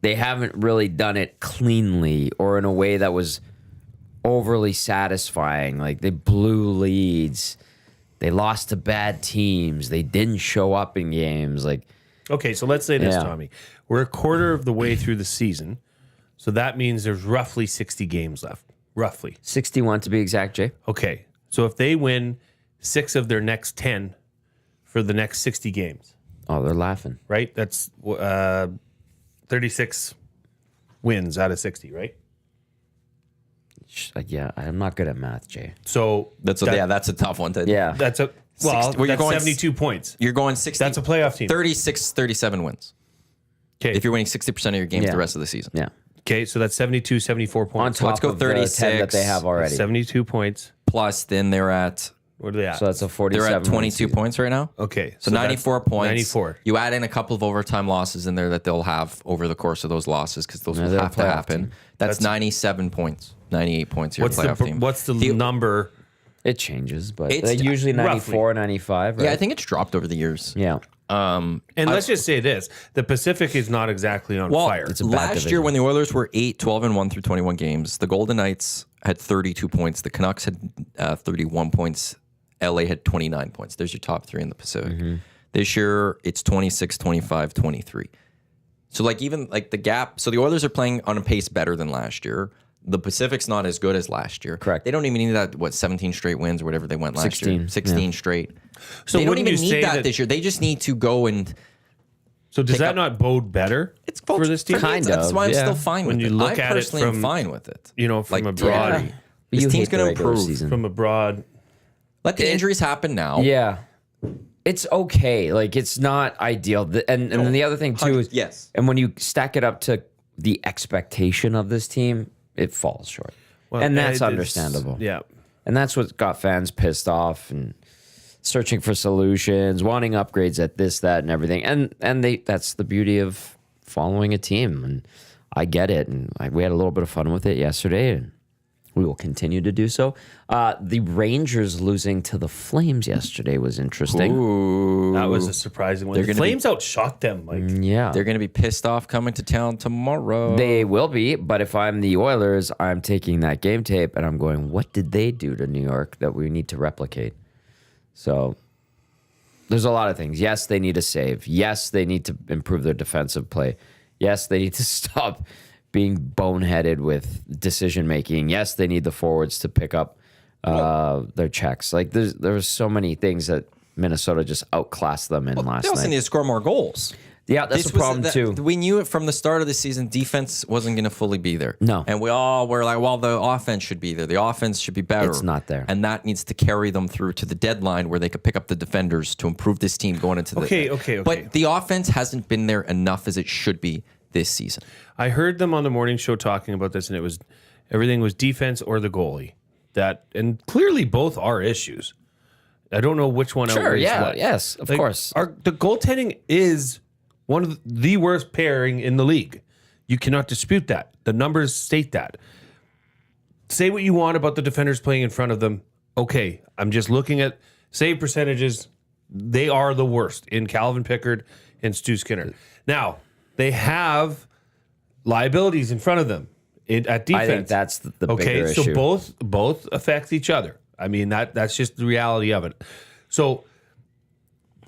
Speaker 2: they haven't really done it cleanly or in a way that was overly satisfying. Like, they blew leads, they lost to bad teams, they didn't show up in games, like.
Speaker 3: Okay, so let's say this,
Speaker 2: Yeah.
Speaker 3: Tommy. We're a quarter of the way through the season, so that means there's roughly 60 games left. Roughly.
Speaker 2: 61 to be exact, Jay.
Speaker 3: Okay, so if they win 6 of their next 10 for the next 60 games,
Speaker 2: Oh, they're laughing.
Speaker 3: right? That's 36 wins out of 60, right?
Speaker 2: Yeah, I'm not good at math, Jay.
Speaker 3: So
Speaker 1: That's a tough one.
Speaker 2: Yeah.
Speaker 3: that's a well,
Speaker 1: 60 well, you're
Speaker 3: that's
Speaker 1: going
Speaker 3: 72 points.
Speaker 1: You're going 60.
Speaker 3: That's a playoff team.
Speaker 1: 36, 37 wins.
Speaker 3: Okay,
Speaker 1: If you're winning 60% of your games
Speaker 2: Yeah.
Speaker 1: the rest of the season.
Speaker 2: Yeah.
Speaker 3: okay, so that's 72, 74
Speaker 2: On
Speaker 3: points.
Speaker 2: top
Speaker 1: let's go
Speaker 2: of the 10 that
Speaker 1: 36,
Speaker 2: they have already.
Speaker 3: 72 points.
Speaker 1: Plus, then they're at
Speaker 3: What are they at?
Speaker 2: So that's a 47.
Speaker 1: they're at 22 points right now.
Speaker 3: okay,
Speaker 1: So
Speaker 3: that's
Speaker 1: 94 points.
Speaker 3: 94.
Speaker 1: You add in a couple of overtime losses in there that they'll have over the course of those losses because those will
Speaker 2: they're a
Speaker 1: have to
Speaker 2: playoff
Speaker 1: happen.
Speaker 2: team.
Speaker 1: That's 97 points, 98 points. You're a playoff team.
Speaker 3: What's the number?
Speaker 2: It changes, but
Speaker 1: It's
Speaker 2: they're usually
Speaker 3: roughly.
Speaker 2: 94, 95, right?
Speaker 1: Yeah, I think it's dropped over the years.
Speaker 2: Yeah.
Speaker 3: And let's just say this: the Pacific is not exactly on fire.
Speaker 2: It's a bad
Speaker 1: Last
Speaker 2: division.
Speaker 1: year when the Oilers were 8-12-1 through 21 games, the Golden Knights had 32 points. The Canucks had 31 points. LA had 29 points. There's your top 3 in the Pacific. This year it's 26, 25, 23. So like even like the gap. So the Oilers are playing on a pace better than last year. The Pacific's not as good as last year.
Speaker 2: Correct.
Speaker 1: They don't even need that 17 straight wins or whatever they went last
Speaker 2: 16,
Speaker 1: year. 16 straight.
Speaker 3: So
Speaker 1: they don't
Speaker 3: wouldn't
Speaker 1: even
Speaker 3: you say
Speaker 1: need that
Speaker 3: that-
Speaker 1: this year. They just need to go and
Speaker 3: So does
Speaker 1: pick
Speaker 3: that
Speaker 1: up-
Speaker 3: not bode better for this team?
Speaker 2: Kind
Speaker 1: That's
Speaker 2: of,
Speaker 1: why I'm
Speaker 2: yeah.
Speaker 1: still fine
Speaker 3: When
Speaker 1: with
Speaker 3: you
Speaker 1: it.
Speaker 3: look
Speaker 1: I
Speaker 3: at it
Speaker 1: personally am
Speaker 3: from-
Speaker 1: fine with it.
Speaker 3: You know, from
Speaker 1: Like,
Speaker 3: a broad,
Speaker 2: Yeah. But
Speaker 1: This
Speaker 2: you
Speaker 1: team's
Speaker 2: hate the
Speaker 1: gonna
Speaker 2: regular
Speaker 1: improve
Speaker 2: season.
Speaker 3: from a broad.
Speaker 1: Let the injuries happen now.
Speaker 2: Yeah. It's okay. Like, it's not ideal. And then the other thing, too, is
Speaker 1: Yes.
Speaker 2: and when you stack it up to the expectation of this team, it falls short.
Speaker 3: Well,
Speaker 2: and that's
Speaker 3: it's-
Speaker 2: understandable.
Speaker 3: Yeah.
Speaker 2: And that's what got fans pissed off and searching for solutions, wanting upgrades at this, that, and everything. And that's the beauty of following a team. And I get it. And we had a little bit of fun with it yesterday, and we will continue to do so. The Rangers losing to the Flames yesterday was interesting.
Speaker 3: That was a surprising one. The
Speaker 1: gonna
Speaker 3: Flames outshot them. Like
Speaker 2: Yeah.
Speaker 1: They're going to be pissed off coming to town tomorrow.
Speaker 2: They will be, but if I'm the Oilers, I'm taking that game tape and I'm going, what did they do to New York that we need to replicate? So there's a lot of things. Yes, they need a save. Yes, they need to improve their defensive play. Yes, they need to stop being boneheaded with decision making. Yes, they need the forwards to pick up their checks. Like there's so many things that Minnesota just outclassed them in last
Speaker 1: They also
Speaker 2: night.
Speaker 1: need to score more goals.
Speaker 2: Yeah, that's
Speaker 1: This
Speaker 2: a problem
Speaker 1: was
Speaker 2: too.
Speaker 1: We knew it from the start of the season. Defense wasn't going to fully be there.
Speaker 2: No.
Speaker 1: And we all were like, well, the offense should be there. The offense should be better.
Speaker 2: It's not there.
Speaker 1: And that needs to carry them through to the deadline where they could pick up the defenders to improve this team going into the
Speaker 3: Okay.
Speaker 1: But the offense hasn't been there enough as it should be this season.
Speaker 3: I heard them on the morning show talking about this, and it was everything was defense or the goalie. And clearly both are issues. I don't know which one.
Speaker 2: Sure,
Speaker 3: outweighs
Speaker 2: yeah,
Speaker 3: what.
Speaker 2: yes, of course.
Speaker 3: The goaltending is one of the worst pairing in the league. You cannot dispute that. The numbers state that. Say what you want about the defenders playing in front of them. Okay, I'm just looking at save percentages. They are the worst in Calvin Pickard and Stu Skinner. Now, they have liabilities in front of them at defense.
Speaker 2: I think that's the bigger issue.
Speaker 3: So both affect each other. I mean, that's just the reality of it. So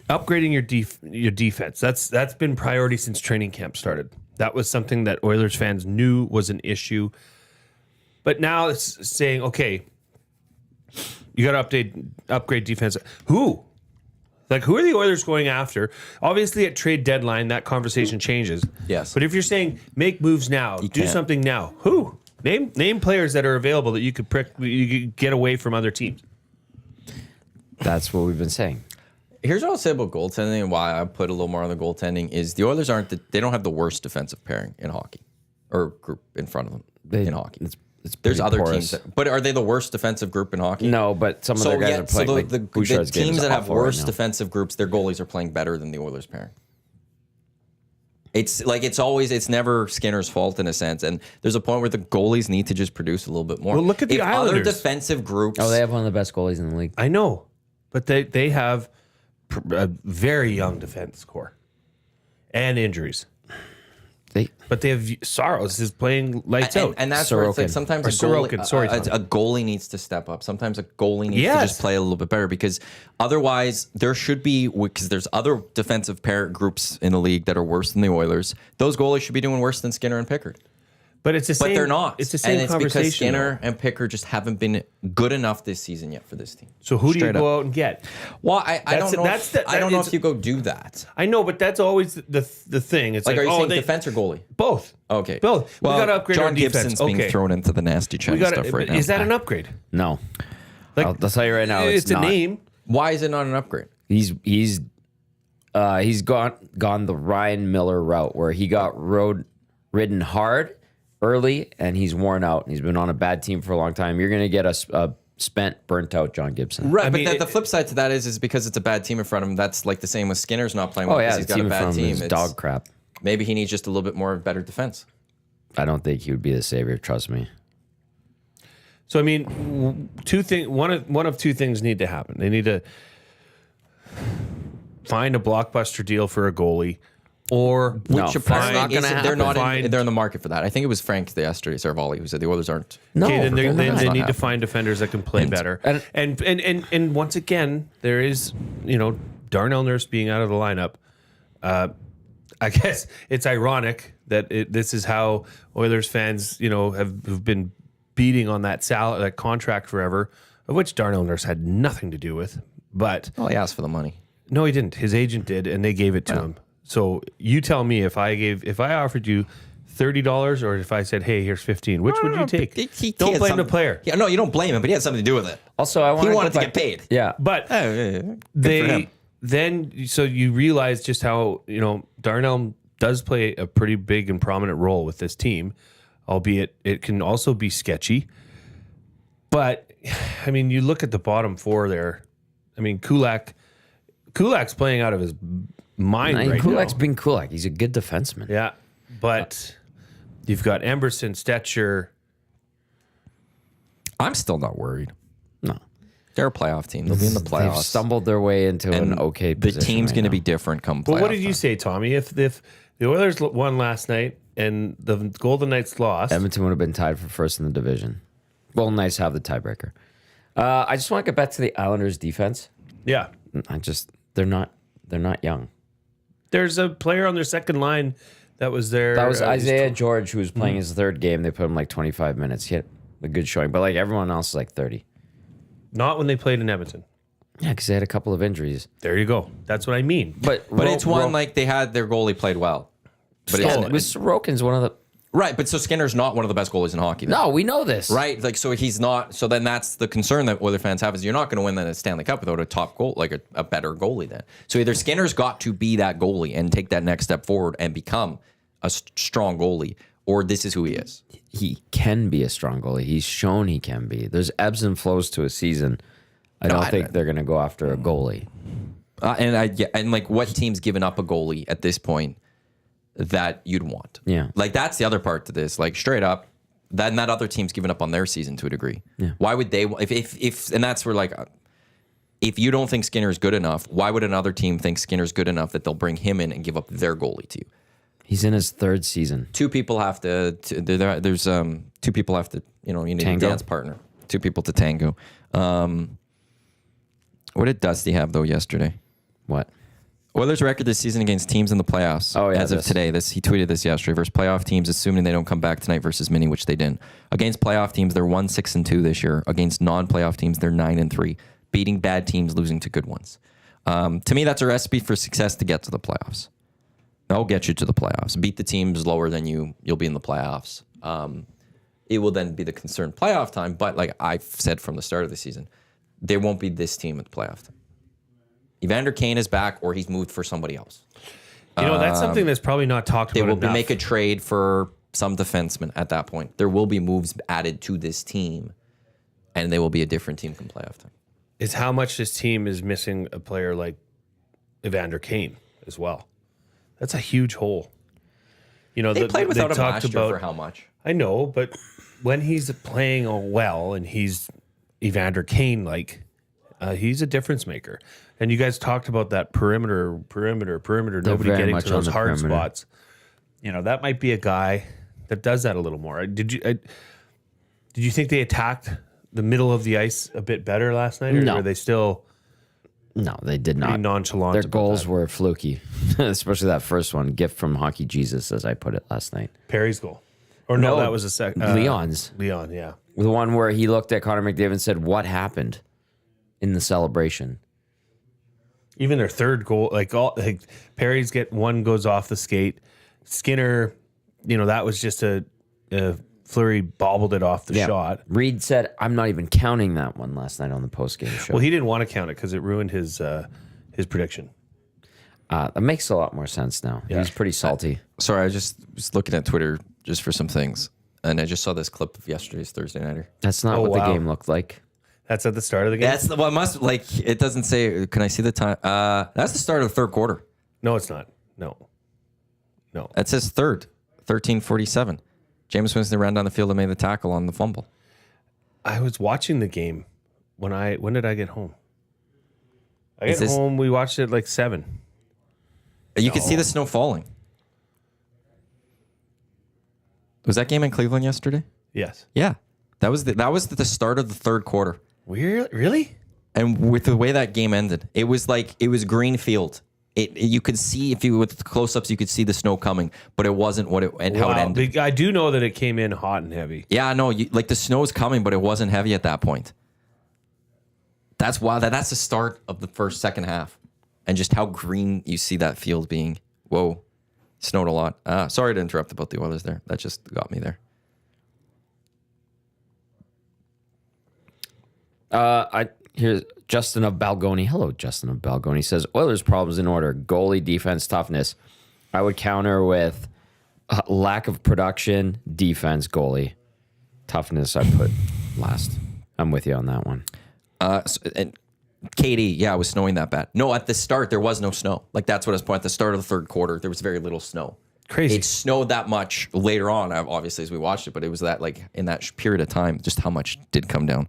Speaker 3: upgrading your defense, that's been priority since training camp started. That was something that Oilers fans knew was an issue. But now it's saying, okay, you got to upgrade defense. Who? Like, who are the Oilers going after? Obviously, at trade deadline, that conversation changes.
Speaker 1: Yes.
Speaker 3: But if you're saying make moves now, do something now, who? Name players that are available that you could get away from other teams.
Speaker 2: That's what we've been saying.
Speaker 1: Here's what I'll say about goaltending and why I put a little more on the goaltending is the Oilers they don't have the worst defensive pairing in hockey or group in front of them in hockey. There's other
Speaker 2: porous.
Speaker 1: teams, but are they the worst defensive group in hockey?
Speaker 2: No, but some of their guys are playing.
Speaker 1: So
Speaker 2: like
Speaker 1: the
Speaker 2: Bouchard's game
Speaker 1: teams
Speaker 2: is
Speaker 1: that have
Speaker 2: awful right
Speaker 1: worse
Speaker 2: now.
Speaker 1: defensive groups, their goalies are playing better than the Oilers pairing. It's never Skinner's fault in a sense, and there's a point where the goalies need to just produce a little bit more.
Speaker 3: Well, look at the
Speaker 1: if
Speaker 3: Islanders.
Speaker 1: other defensive groups.
Speaker 2: Oh, they have one of the best goalies in the league.
Speaker 3: I know, but they have a very young defense core and injuries. But they have Saros is playing lights out.
Speaker 1: And that's where it's like
Speaker 2: Sorokin.
Speaker 1: sometimes
Speaker 3: Or
Speaker 1: a goalie,
Speaker 3: Sorokin, sorry, Tom.
Speaker 1: a goalie needs to step up. Sometimes a goalie needs to
Speaker 3: Yes.
Speaker 1: just play a little bit better because otherwise there should be, because there's other defensive pair groups in the league that are worse than the Oilers. Those goalies should be doing worse than Skinner and Pickard.
Speaker 3: But it's the same.
Speaker 1: But they're not.
Speaker 3: It's the same
Speaker 1: and it's
Speaker 3: conversation.
Speaker 1: because Skinner
Speaker 3: though.
Speaker 1: and Pickard just haven't been good enough this season yet for this team.
Speaker 3: So who do you
Speaker 1: Straight
Speaker 3: go
Speaker 1: up.
Speaker 3: out and get?
Speaker 1: Well, I
Speaker 3: That's-
Speaker 1: don't know.
Speaker 3: that's the-
Speaker 1: I don't know
Speaker 3: it's-
Speaker 1: if you go do that.
Speaker 3: I know, but that's always the thing. It's
Speaker 1: Like,
Speaker 3: like,
Speaker 1: are you saying
Speaker 3: they,
Speaker 1: defense or goalie?
Speaker 3: both?
Speaker 1: Okay,
Speaker 3: Both.
Speaker 1: Well,
Speaker 3: We got to upgrade
Speaker 1: John
Speaker 3: our defense.
Speaker 1: Gibson's being
Speaker 3: Okay.
Speaker 1: thrown into the nasty
Speaker 3: We
Speaker 1: Chinese
Speaker 3: got
Speaker 1: stuff right now.
Speaker 3: Is that an upgrade?
Speaker 2: No,
Speaker 3: Like,
Speaker 2: I'll tell you right now,
Speaker 3: it's
Speaker 2: not.
Speaker 3: a name.
Speaker 1: Why is it not an upgrade?
Speaker 2: He's gone the Ryan Miller route where he got ridden hard early and he's worn out and he's been on a bad team for a long time. You're going to get a spent, burnt out John Gibson.
Speaker 1: Right,
Speaker 3: I
Speaker 1: but
Speaker 3: mean,
Speaker 1: the flip side to that is because it's a bad team in front of him. That's like the same with Skinner's not playing well
Speaker 2: Oh
Speaker 1: because
Speaker 2: yeah,
Speaker 1: he's
Speaker 2: the
Speaker 1: got
Speaker 2: team
Speaker 1: a
Speaker 2: in
Speaker 1: bad
Speaker 2: front of him
Speaker 1: team.
Speaker 2: is
Speaker 1: It's-
Speaker 2: dog crap.
Speaker 1: Maybe he needs just a little bit more better defense.
Speaker 2: I don't think he would be the savior. Trust me.
Speaker 3: So I mean, one of two things need to happen. They need to find a blockbuster deal for a goalie, or
Speaker 2: No,
Speaker 1: Which
Speaker 2: that's
Speaker 1: apparently
Speaker 2: not gonna
Speaker 1: they're not
Speaker 3: happen.
Speaker 1: they're in the market for that. I think it was Frank yesterday, Sarvali, who said the Oilers aren't.
Speaker 2: No,
Speaker 3: okay, then
Speaker 2: they're
Speaker 3: they
Speaker 2: not.
Speaker 3: need to
Speaker 1: happening.
Speaker 3: find defenders that can play better.
Speaker 2: and-
Speaker 3: And once again, there is Darnell Nurse being out of the lineup. I guess it's ironic that this is how Oilers fans have been beating on that contract forever, of which Darnell Nurse had nothing to do with. But
Speaker 1: Well, he asked for the money.
Speaker 3: no, he didn't. His agent did, and they gave it to him. So you tell me if I offered you $30 or if I said, "Hey, here's 15," which would you take?
Speaker 1: He
Speaker 3: Don't
Speaker 1: had
Speaker 3: blame the
Speaker 1: something-
Speaker 3: player.
Speaker 1: Yeah, no, you don't blame him, but he had something to do with it.
Speaker 2: Also, I
Speaker 1: He
Speaker 2: wanted
Speaker 1: wanted to get paid.
Speaker 2: Yeah,
Speaker 3: But
Speaker 1: Good for
Speaker 3: they
Speaker 1: him.
Speaker 3: then so you realize just how Darnell does play a pretty big and prominent role with this team, albeit it can also be sketchy. But I mean, you look at the bottom four there. I mean, Kulak's playing out of his mind right
Speaker 2: Kulak's
Speaker 3: now.
Speaker 2: been Kulak. He's a good defenseman.
Speaker 3: Yeah, but you've got Emberson, Stetcher.
Speaker 1: I'm still not worried.
Speaker 2: No,
Speaker 1: They're a playoff team. They'll be in the
Speaker 2: they've
Speaker 1: playoffs.
Speaker 2: stumbled their way into an okay
Speaker 1: The
Speaker 2: position.
Speaker 1: team's
Speaker 2: right
Speaker 1: going to
Speaker 2: now.
Speaker 1: be different come playoff.
Speaker 3: Well, what did you
Speaker 1: time.
Speaker 3: say, Tommy? If the Oilers won last night and the Golden Knights lost,
Speaker 2: Edmonton would have been tied for first in the division. Golden Knights have the tiebreaker. I just want to get back to the Islanders' defense.
Speaker 3: yeah,
Speaker 2: They're not young.
Speaker 3: there's a player on their second line that was there.
Speaker 2: That was
Speaker 3: he's
Speaker 2: Isaiah George, who was playing his third game. They put him like 25 minutes. He had a good showing, but like everyone else is like 30.
Speaker 3: Not when they played in Edmonton.
Speaker 2: Yeah, because they had a couple of injuries.
Speaker 3: There you go. That's what I mean.
Speaker 1: But it's one like they had their goalie played well. But
Speaker 2: Yeah,
Speaker 1: it's,
Speaker 2: Sorokin's one of the.
Speaker 1: right, but so Skinner's not one of the best goalies in hockey. Then.
Speaker 2: No, we know this.
Speaker 1: Right, like so he's not. So then that's the concern that Oilers fans have is you're not going to win the Stanley Cup without a top goal, like a better goalie. Then so either Skinner's got to be that goalie and take that next step forward and become a strong goalie, or this is who he is.
Speaker 2: He can be a strong goalie. He's shown he can be. There's ebbs and flows to a season. I don't think they're going to go after a goalie.
Speaker 1: And like, what team's given up a goalie at this point that you'd want?
Speaker 2: Yeah.
Speaker 1: Like, that's the other part to this. Like, straight up, that other team's given up on their season to a degree.
Speaker 2: Yeah.
Speaker 1: Why would they? If and that's where, like, if you don't think Skinner's good enough, why would another team think Skinner's good enough that they'll bring him in and give up their goalie to you?
Speaker 2: He's in his third season.
Speaker 1: Two people have to. There's two people have to. You need
Speaker 2: Tango?
Speaker 1: a dance partner. Two people to tango. What did Dusty have though yesterday?
Speaker 2: What?
Speaker 1: Oilers' record this season against teams in the playoffs.
Speaker 2: Oh, yeah,
Speaker 1: as of today, he tweeted this yesterday versus playoff teams, assuming they don't come back tonight versus Mini, which they didn't. Against playoff teams, they're 1-6-2 this year. Against non-playoff teams, they're 9-3, beating bad teams, losing to good ones. To me, that's a recipe for success to get to the playoffs. That'll get you to the playoffs. Beat the teams lower than you'll be in the playoffs. It will then be the concerned playoff time. But like I've said from the start of the season, there won't be this team at the playoff time. Evander Kane is back, or he's moved for somebody else.
Speaker 3: That's something that's probably not talked
Speaker 1: They
Speaker 3: about
Speaker 1: will
Speaker 3: enough.
Speaker 1: make a trade for some defenseman at that point. There will be moves added to this team, and they will be a different team come playoff time.
Speaker 3: Is how much this team is missing a player like Evander Kane as well. That's a huge hole.
Speaker 1: They played without him
Speaker 3: talked
Speaker 1: last year
Speaker 3: about
Speaker 1: for how much?
Speaker 3: I know, but when he's playing well and he's Evander Kane like, he's a difference maker. And you guys talked about that perimeter. Nobody
Speaker 2: very
Speaker 3: getting
Speaker 2: much
Speaker 3: to those
Speaker 2: on the
Speaker 3: hard
Speaker 2: perimeter.
Speaker 3: spots. That might be a guy that does that a little more. Did you think they attacked the middle of the ice a bit better last night, or
Speaker 2: No.
Speaker 3: were they still
Speaker 2: No, they did
Speaker 3: pretty
Speaker 2: not.
Speaker 3: nonchalant?
Speaker 2: Their
Speaker 3: about
Speaker 2: goals
Speaker 3: that?
Speaker 2: were fluky, especially that first one, gift from Hockey Jesus, as I put it last night.
Speaker 3: Perry's goal, or no,
Speaker 2: No,
Speaker 3: that was a second.
Speaker 2: Leon's.
Speaker 3: Leon, yeah.
Speaker 2: The one where he looked at Connor McDavid and said, "What happened?" in the celebration.
Speaker 3: Even their third goal, like Perry's one goes off the skate. Skinner, that was just a Fleury bobbled it off the shot.
Speaker 2: Reed said, "I'm not even counting that one" last night on the postgame show.
Speaker 3: Well, he didn't want to count it because it ruined his prediction.
Speaker 2: That makes a lot more sense now.
Speaker 3: Yeah.
Speaker 2: He's pretty salty.
Speaker 1: Sorry, I just was looking at Twitter just for some things, and I just saw this clip of yesterday's Thursday Nighter.
Speaker 2: That's not
Speaker 3: Oh,
Speaker 2: what
Speaker 3: wow.
Speaker 2: the game looked like.
Speaker 3: That's at the start of the game.
Speaker 1: That's the what must like. It doesn't say. Can I see the time? That's the start of the third quarter.
Speaker 3: No, it's not. No.
Speaker 1: That says third, 13:47. James Winston ran down the field and made the tackle on the fumble.
Speaker 3: I was watching the game when did I get home? I
Speaker 1: Is
Speaker 3: get
Speaker 1: this-
Speaker 3: home. We watched it at like 7.
Speaker 1: You could see the snow falling. Was that game in Cleveland yesterday?
Speaker 3: Yes.
Speaker 1: Yeah, that was the start of the third quarter.
Speaker 3: Really?
Speaker 1: And with the way that game ended, it was green field. You could see with close-ups, you could see the snow coming, but it wasn't how it ended.
Speaker 3: I do know that it came in hot and heavy.
Speaker 1: Yeah, no, the snow's coming, but it wasn't heavy at that point. That's why that's the start of the second half, and just how green you see that field being. Whoa, snowed a lot. Sorry to interrupt about the Oilers there. That just got me there.
Speaker 2: Here's Justin of Balgoni. Hello, Justin of Balgoni says Oilers problems in order: goalie, defense, toughness. I would counter with lack of production, defense, goalie, toughness. I put last. I'm with you on that one.
Speaker 1: And Katie, it was snowing that bad. No, at the start there was no snow. Like that's what I was pointing. At the start of the third quarter, there was very little snow.
Speaker 3: Crazy.
Speaker 1: It snowed that much later on, obviously, as we watched it, but it was that in that period of time, just how much did come down.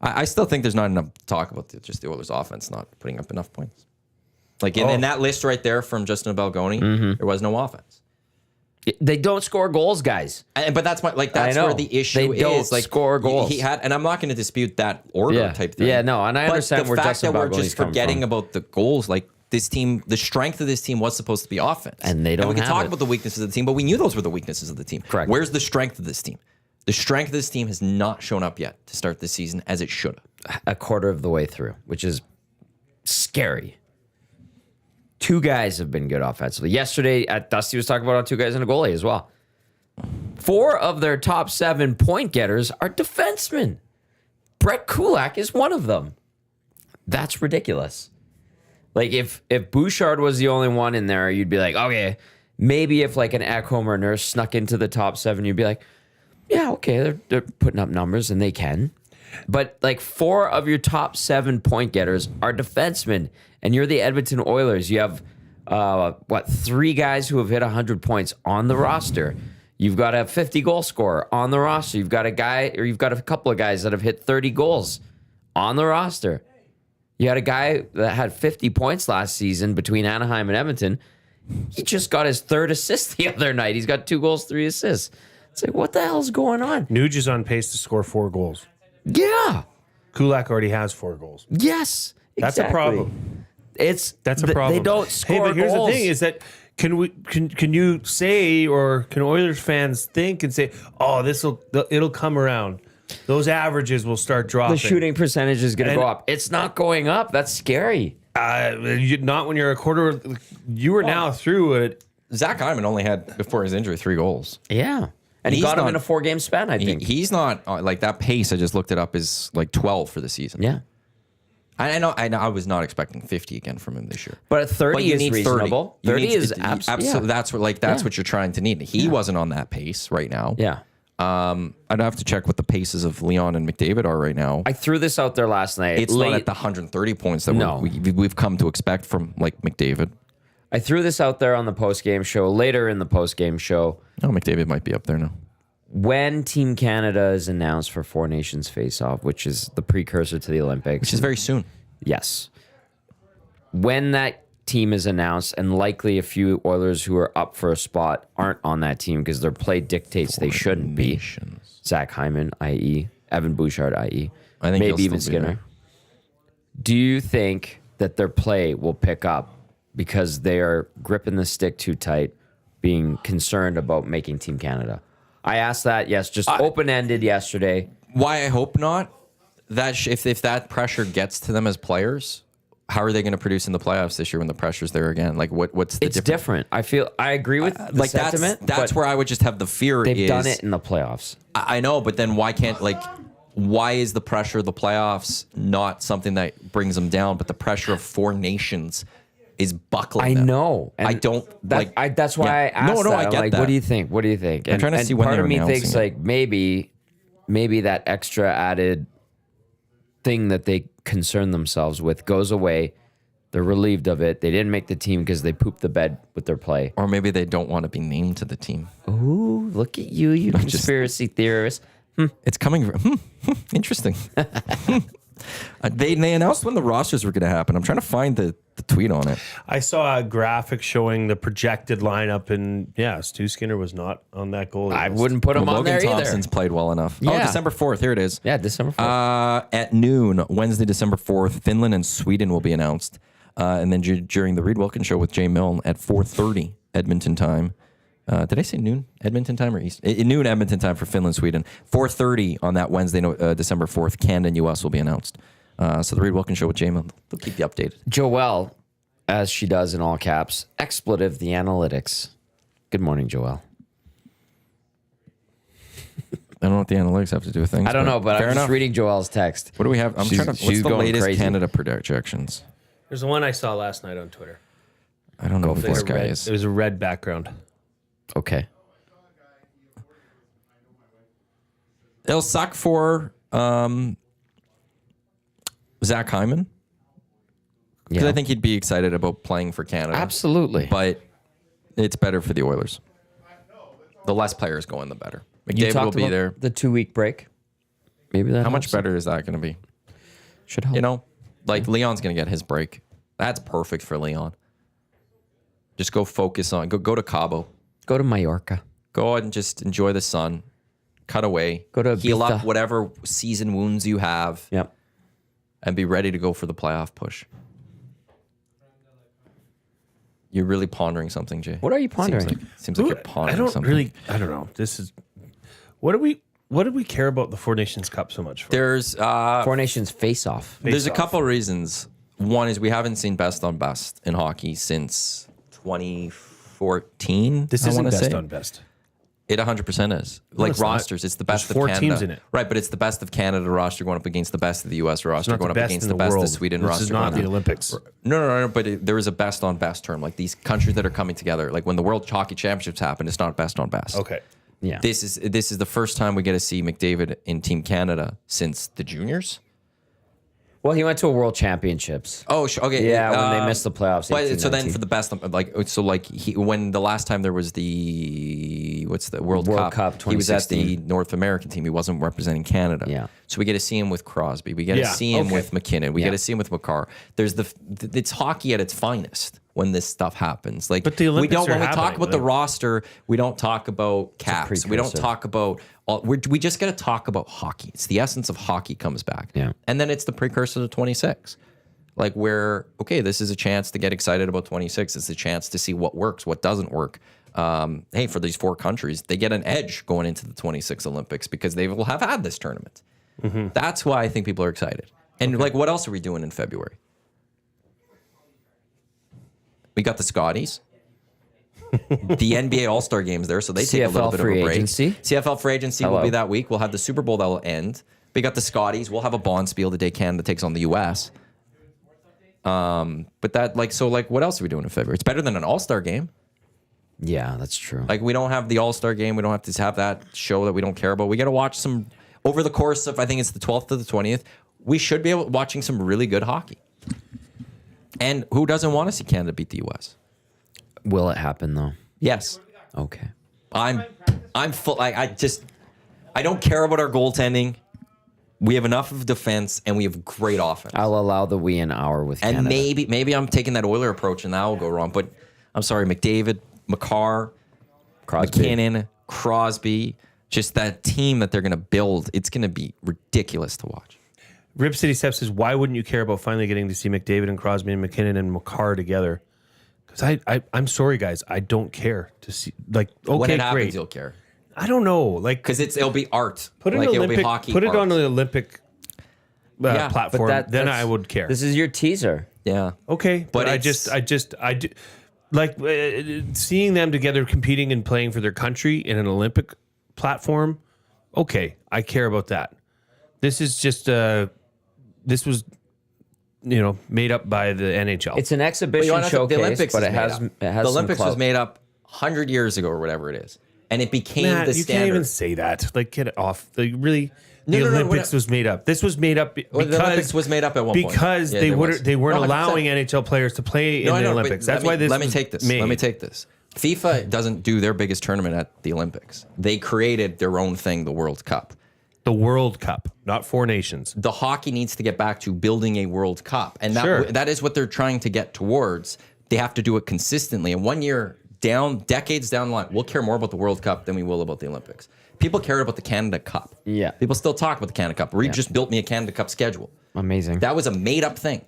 Speaker 1: I still think there's not enough talk about just the Oilers' offense not putting up enough points. In that list right there from Justin Belgoni, there was no offense.
Speaker 2: They don't score goals, guys.
Speaker 1: But that's that's
Speaker 2: I know.
Speaker 1: where the issue
Speaker 2: They don't
Speaker 1: is.
Speaker 2: score goals.
Speaker 1: He had, and I'm not going to dispute that order type thing.
Speaker 2: Yeah, no, and I understand
Speaker 1: but
Speaker 2: where
Speaker 1: the fact
Speaker 2: Justin
Speaker 1: that we're
Speaker 2: Belgoni's
Speaker 1: just
Speaker 2: coming
Speaker 1: forgetting
Speaker 2: from.
Speaker 1: about the goals, this team, the strength of this team was supposed to be offense,
Speaker 2: And they don't
Speaker 1: we can
Speaker 2: have
Speaker 1: talk
Speaker 2: it.
Speaker 1: about the weaknesses of the team, but we knew those were the weaknesses of the team.
Speaker 2: Correct.
Speaker 1: Where's the strength of this team? The strength of this team has not shown up yet to start this season as it should have.
Speaker 2: A quarter of the way through, which is scary. Two guys have been good offensively. Yesterday, Dusty was talking about two guys and a goalie as well. 4 of their top 7 point getters are defensemen. Brett Kulak is one of them. That's ridiculous. If Bouchard was the only one in there, you'd be like, okay, Maybe if like an Ekholm or Nurse snuck into the top 7, you'd be like, yeah, okay, they're putting up numbers and they can. But like 4 of your top 7 point getters are defensemen, and you're the Edmonton Oilers. You have 3 guys who have hit 100 points on the roster. You've got a 50 goal scorer on the roster. You've got a couple of guys that have hit 30 goals on the roster. You had a guy that had 50 points last season between Anaheim and Edmonton. He just got his 3rd assist the other night. He's got 2 goals, 3 assists. It's like, what the hell's going on?
Speaker 3: Nuge is on pace to score 4 goals.
Speaker 2: Yeah.
Speaker 3: Kulak already has 4 goals.
Speaker 2: Yes.
Speaker 3: That's
Speaker 2: exactly.
Speaker 3: a problem.
Speaker 2: That's
Speaker 3: a problem.
Speaker 2: They don't score
Speaker 3: Hey, but here's
Speaker 2: goals.
Speaker 3: the thing: is that can you say, or can Oilers fans think and say, oh, it'll come around. Those averages will start dropping.
Speaker 2: The shooting percentage is going to
Speaker 3: And-
Speaker 2: go up. It's not going up. That's scary.
Speaker 3: Not when you're a quarter. You were now through it.
Speaker 1: Zach Hyman only had, before his injury, 3 goals.
Speaker 2: Yeah. And he
Speaker 1: He's
Speaker 2: got him
Speaker 1: not-
Speaker 2: in a 4-game span, I think.
Speaker 1: He's not like that pace. I just looked it up is like 12 for the season.
Speaker 2: Yeah.
Speaker 1: I know. I was not expecting 50 again from him this year.
Speaker 2: But at 30
Speaker 1: But you
Speaker 2: is
Speaker 1: need
Speaker 2: reasonable.
Speaker 1: 30.
Speaker 2: 30 is
Speaker 1: absolutely.
Speaker 2: yeah.
Speaker 1: That's what
Speaker 2: Yeah.
Speaker 1: what you're trying to need. He wasn't on that pace right now.
Speaker 2: Yeah.
Speaker 1: I'd have to check what the paces of Leon and McDavid are right now.
Speaker 2: I threw this out there last night.
Speaker 1: It's not at the 130 points that
Speaker 2: No.
Speaker 1: we've come to expect from like McDavid.
Speaker 2: I threw this out there on the post-game show, later in the post-game show.
Speaker 1: Oh, McDavid might be up there now.
Speaker 2: When Team Canada is announced for Four Nations Face-Off, which is the precursor to the Olympics.
Speaker 1: Which is very soon.
Speaker 2: Yes. When that team is announced, and likely a few Oilers who are up for a spot aren't on that team because their play dictates they shouldn't be. Zach Hyman, i.e. Evan Bouchard, i.e.
Speaker 1: I think
Speaker 2: maybe
Speaker 1: he'll
Speaker 2: even
Speaker 1: still be
Speaker 2: Skinner.
Speaker 1: there.
Speaker 2: Do you think that their play will pick up because they are gripping the stick too tight, being concerned about making Team Canada? I asked that, yes, just open-ended yesterday.
Speaker 1: Why I hope not. That if that pressure gets to them as players, how are they going to produce in the playoffs this year when the pressure's there again? Like what's the
Speaker 2: It's
Speaker 1: difference?
Speaker 2: different. I agree with the
Speaker 1: Like
Speaker 2: sentiment.
Speaker 1: that's
Speaker 2: but
Speaker 1: where I would just have the fear.
Speaker 2: they've done it in the playoffs.
Speaker 1: I know, but then why is the pressure of the playoffs not something that brings them down, but the pressure of Four Nations is buckling
Speaker 2: I
Speaker 1: them?
Speaker 2: know. And
Speaker 1: I don't
Speaker 2: that's why I asked
Speaker 1: No,
Speaker 2: that.
Speaker 1: I
Speaker 2: I'm
Speaker 1: get
Speaker 2: like,
Speaker 1: that.
Speaker 2: what do you think? What do you think?
Speaker 1: I'm trying to see when
Speaker 2: part
Speaker 1: they're
Speaker 2: of me
Speaker 1: announcing
Speaker 2: thinks
Speaker 1: it.
Speaker 2: like maybe that extra added thing that they concern themselves with goes away. They're relieved of it. They didn't make the team because they pooped the bed with their play.
Speaker 1: Or maybe they don't want to be named to the team.
Speaker 2: Ooh, look at you conspiracy theorist.
Speaker 1: It's coming. Interesting. They announced when the rosters were going to happen. I'm trying to find the tweet on it.
Speaker 3: I saw a graphic showing the projected lineup, and Stu Skinner was not on that goal.
Speaker 2: I wouldn't put him on
Speaker 1: Logan
Speaker 2: there
Speaker 1: Thompson's
Speaker 2: either.
Speaker 1: played well enough. Oh,
Speaker 2: Yeah.
Speaker 1: December 4th. Here it is.
Speaker 2: Yeah, December 4th.
Speaker 1: At noon, Wednesday, December 4th, Finland and Sweden will be announced. And then during the Reed Wilkins show with Jay Milne at 4:30 Edmonton time. Did I say noon Edmonton time or East? Noon Edmonton time for Finland, Sweden. 4:30 on that Wednesday, December 4th, Canada and US will be announced. So the Reed Wilkins show with Jay Milne, they'll keep you updated.
Speaker 2: Joelle, as she does in all caps, expletive the analytics. Good morning, Joelle.
Speaker 1: I don't know what the analytics have to do with things.
Speaker 2: I don't know, but
Speaker 1: fair
Speaker 2: I'm just
Speaker 1: enough.
Speaker 2: reading Joelle's text.
Speaker 1: What do we have? I'm
Speaker 2: She's-
Speaker 1: trying to.
Speaker 2: she's
Speaker 1: What's the
Speaker 2: going
Speaker 1: latest
Speaker 2: crazy.
Speaker 1: Canada projections?
Speaker 3: There's the one I saw last night on Twitter.
Speaker 1: I don't know who this
Speaker 3: It
Speaker 1: guy is.
Speaker 3: was a red background.
Speaker 2: Okay.
Speaker 1: It'll suck for Zach Hyman because
Speaker 2: Yeah.
Speaker 1: I think he'd be excited about playing for Canada.
Speaker 2: Absolutely.
Speaker 1: But it's better for the Oilers. The less players go in, the better.
Speaker 2: You
Speaker 1: McDavid
Speaker 2: talked
Speaker 1: will be
Speaker 2: about
Speaker 1: there.
Speaker 2: the 2-week break. Maybe that
Speaker 1: How much
Speaker 2: helps.
Speaker 1: better is that going to be?
Speaker 2: Should help.
Speaker 1: You know, like Leon's going to get his break. That's perfect for Leon. Just go focus on go to Cabo.
Speaker 2: Go to Mallorca.
Speaker 1: Go out and just enjoy the sun. Cut away.
Speaker 2: Go to
Speaker 1: heal
Speaker 2: Ibiza.
Speaker 1: up whatever season wounds you have.
Speaker 2: Yep.
Speaker 1: And be ready to go for the playoff push. You're really pondering something, Jay.
Speaker 2: What are you pondering?
Speaker 1: Seems like you're pondering
Speaker 3: I don't
Speaker 1: something.
Speaker 3: I don't know. This is what do we care about the Four Nations Cup so much for?
Speaker 1: There's
Speaker 2: Four Nations face-off.
Speaker 1: there's a
Speaker 3: Face-off.
Speaker 1: couple reasons. One is we haven't seen best on best in hockey since 2014.
Speaker 3: This
Speaker 1: I
Speaker 3: isn't
Speaker 1: wanna
Speaker 3: best
Speaker 1: say.
Speaker 3: on best.
Speaker 1: It 100% is. Like
Speaker 3: it's not.
Speaker 1: rosters, it's the best
Speaker 3: There's
Speaker 1: of
Speaker 3: 4
Speaker 1: Canada.
Speaker 3: teams in it.
Speaker 1: Right, but it's the best of Canada roster going up against the best of the U.S. roster
Speaker 3: Not
Speaker 1: going
Speaker 3: the
Speaker 1: up
Speaker 3: best
Speaker 1: against
Speaker 3: in
Speaker 1: the best
Speaker 3: world.
Speaker 1: of Sweden
Speaker 3: This
Speaker 1: roster.
Speaker 3: is not
Speaker 1: going
Speaker 3: the
Speaker 1: up.
Speaker 3: Olympics.
Speaker 1: No, but there is a best on best term. Like these countries that are coming together, like when the World Hockey Championships happen, it's not best on best.
Speaker 3: Okay.
Speaker 2: Yeah.
Speaker 1: This is the first time we get to see McDavid in Team Canada since the juniors.
Speaker 2: Well, he went to a World Championships.
Speaker 1: Oh, okay.
Speaker 2: Yeah, when they missed the playoffs.
Speaker 1: But
Speaker 2: 18,
Speaker 1: so then
Speaker 2: 19.
Speaker 1: for the best, when the last time there was the World Cup, he was at the
Speaker 2: 2016.
Speaker 1: North American team. He wasn't representing Canada.
Speaker 2: Yeah.
Speaker 1: So we get to see him with Crosby. We get to
Speaker 3: Yeah,
Speaker 1: see him
Speaker 3: okay.
Speaker 1: with McKinnon. We
Speaker 2: Yeah.
Speaker 1: get to see him with McCarr. There's it's hockey at its finest when this stuff happens. Like
Speaker 3: But the Olympics
Speaker 1: we don't
Speaker 3: are
Speaker 1: when we talk
Speaker 3: happening,
Speaker 1: about the
Speaker 3: like-
Speaker 1: roster, we don't talk about caps. We don't
Speaker 2: precursor.
Speaker 1: talk about we just got to talk about hockey. It's the essence of hockey comes back.
Speaker 2: Yeah.
Speaker 1: And then it's the precursor to 26. Like where, okay, this is a chance to get excited about 26. It's a chance to see what works, what doesn't work. Hey, for these 4 countries, they get an edge going into the 26 Olympics because they will have had this tournament.
Speaker 3: Mm-hmm.
Speaker 1: That's why I think people are excited. And like, what else are we doing in February? We got the Scotties. The NBA All-Star Games there, so they take a little
Speaker 2: CFL
Speaker 1: bit of
Speaker 2: free
Speaker 1: a break.
Speaker 2: agency.
Speaker 1: CFL free agency will
Speaker 2: Hello.
Speaker 1: be that week. We'll have the Super Bowl that will end. We got the Scotties. We'll have a Bonspiel the day Canada takes on the U.S. But that, what else are we doing in February? It's better than an All-Star game.
Speaker 2: Yeah, that's true.
Speaker 1: Like, we don't have the All-Star game. We don't have to have that show that we don't care about. We got to watch some, over the course of, I think it's the 12th to the 20th, we should be watching some really good hockey. And who doesn't want to see Canada beat the U.S.?
Speaker 2: Will it happen though?
Speaker 1: Yes.
Speaker 2: Okay.
Speaker 1: I'm full. I don't care about our goaltending. We have enough of defense and we have great offense.
Speaker 2: I'll allow the we and our with
Speaker 1: And
Speaker 2: Canada.
Speaker 1: maybe I'm taking that Oiler approach and that will go wrong. But I'm sorry, McDavid, McCarr,
Speaker 2: Crosby.
Speaker 1: McKinnon, Crosby, just that team that they're going to build. It's going to be ridiculous to watch.
Speaker 3: Rip City Step says, why wouldn't you care about finally getting to see McDavid and Crosby and McKinnon and McCarr together? Because I'm sorry, guys. I don't care to see. Like, okay,
Speaker 1: When it happens,
Speaker 3: great.
Speaker 1: you'll care.
Speaker 3: I don't know. Like,
Speaker 1: Because it'll be art.
Speaker 3: put it
Speaker 1: like, it'll
Speaker 3: Olympic,
Speaker 1: be hockey
Speaker 3: put it
Speaker 1: art.
Speaker 3: on the Olympic
Speaker 1: Yeah,
Speaker 3: platform. Then
Speaker 2: that's-
Speaker 3: I would care.
Speaker 2: This is your teaser.
Speaker 1: Yeah.
Speaker 3: Okay, but I do like seeing them together competing and playing for their country in an Olympic platform. Okay, I care about that. This is just this was made up by the NHL.
Speaker 2: It's an
Speaker 1: But you
Speaker 2: exhibition
Speaker 1: wanna know,
Speaker 2: showcase,
Speaker 1: the Olympics
Speaker 2: but
Speaker 1: is
Speaker 2: it
Speaker 1: made
Speaker 2: has
Speaker 1: up.
Speaker 2: it has
Speaker 1: The
Speaker 2: some
Speaker 1: Olympics was
Speaker 2: clout.
Speaker 1: made up 100 years ago or whatever it is. And it became
Speaker 3: Matt,
Speaker 1: the
Speaker 3: you
Speaker 1: standard.
Speaker 3: can't even say that. Like, get it off. Like, really, the
Speaker 1: No,
Speaker 3: Olympics was made up. This was made up because
Speaker 1: the Olympics was made up at one point.
Speaker 3: because
Speaker 1: Yeah,
Speaker 3: they
Speaker 1: there was.
Speaker 3: they weren't
Speaker 1: No, 100%.
Speaker 3: allowing NHL players to play in
Speaker 1: No, I
Speaker 3: the
Speaker 1: know, but
Speaker 3: Olympics. That's why this.
Speaker 1: Let me
Speaker 3: was
Speaker 1: take this.
Speaker 3: Made.
Speaker 1: Let me take this. FIFA doesn't do their biggest tournament at the Olympics. They created their own thing, the World Cup.
Speaker 3: The World Cup, not 4 nations.
Speaker 1: The hockey needs to get back to building a World Cup, and
Speaker 3: Sure.
Speaker 1: that is what they're trying to get towards. They have to do it consistently. And 1 year down, decades down the line, we'll care more about the World Cup than we will about the Olympics. People care about the Canada Cup.
Speaker 2: Yeah.
Speaker 1: People still talk about the Canada Cup. Reed just built me a Canada Cup schedule.
Speaker 2: Amazing.
Speaker 1: That was a made-up thing.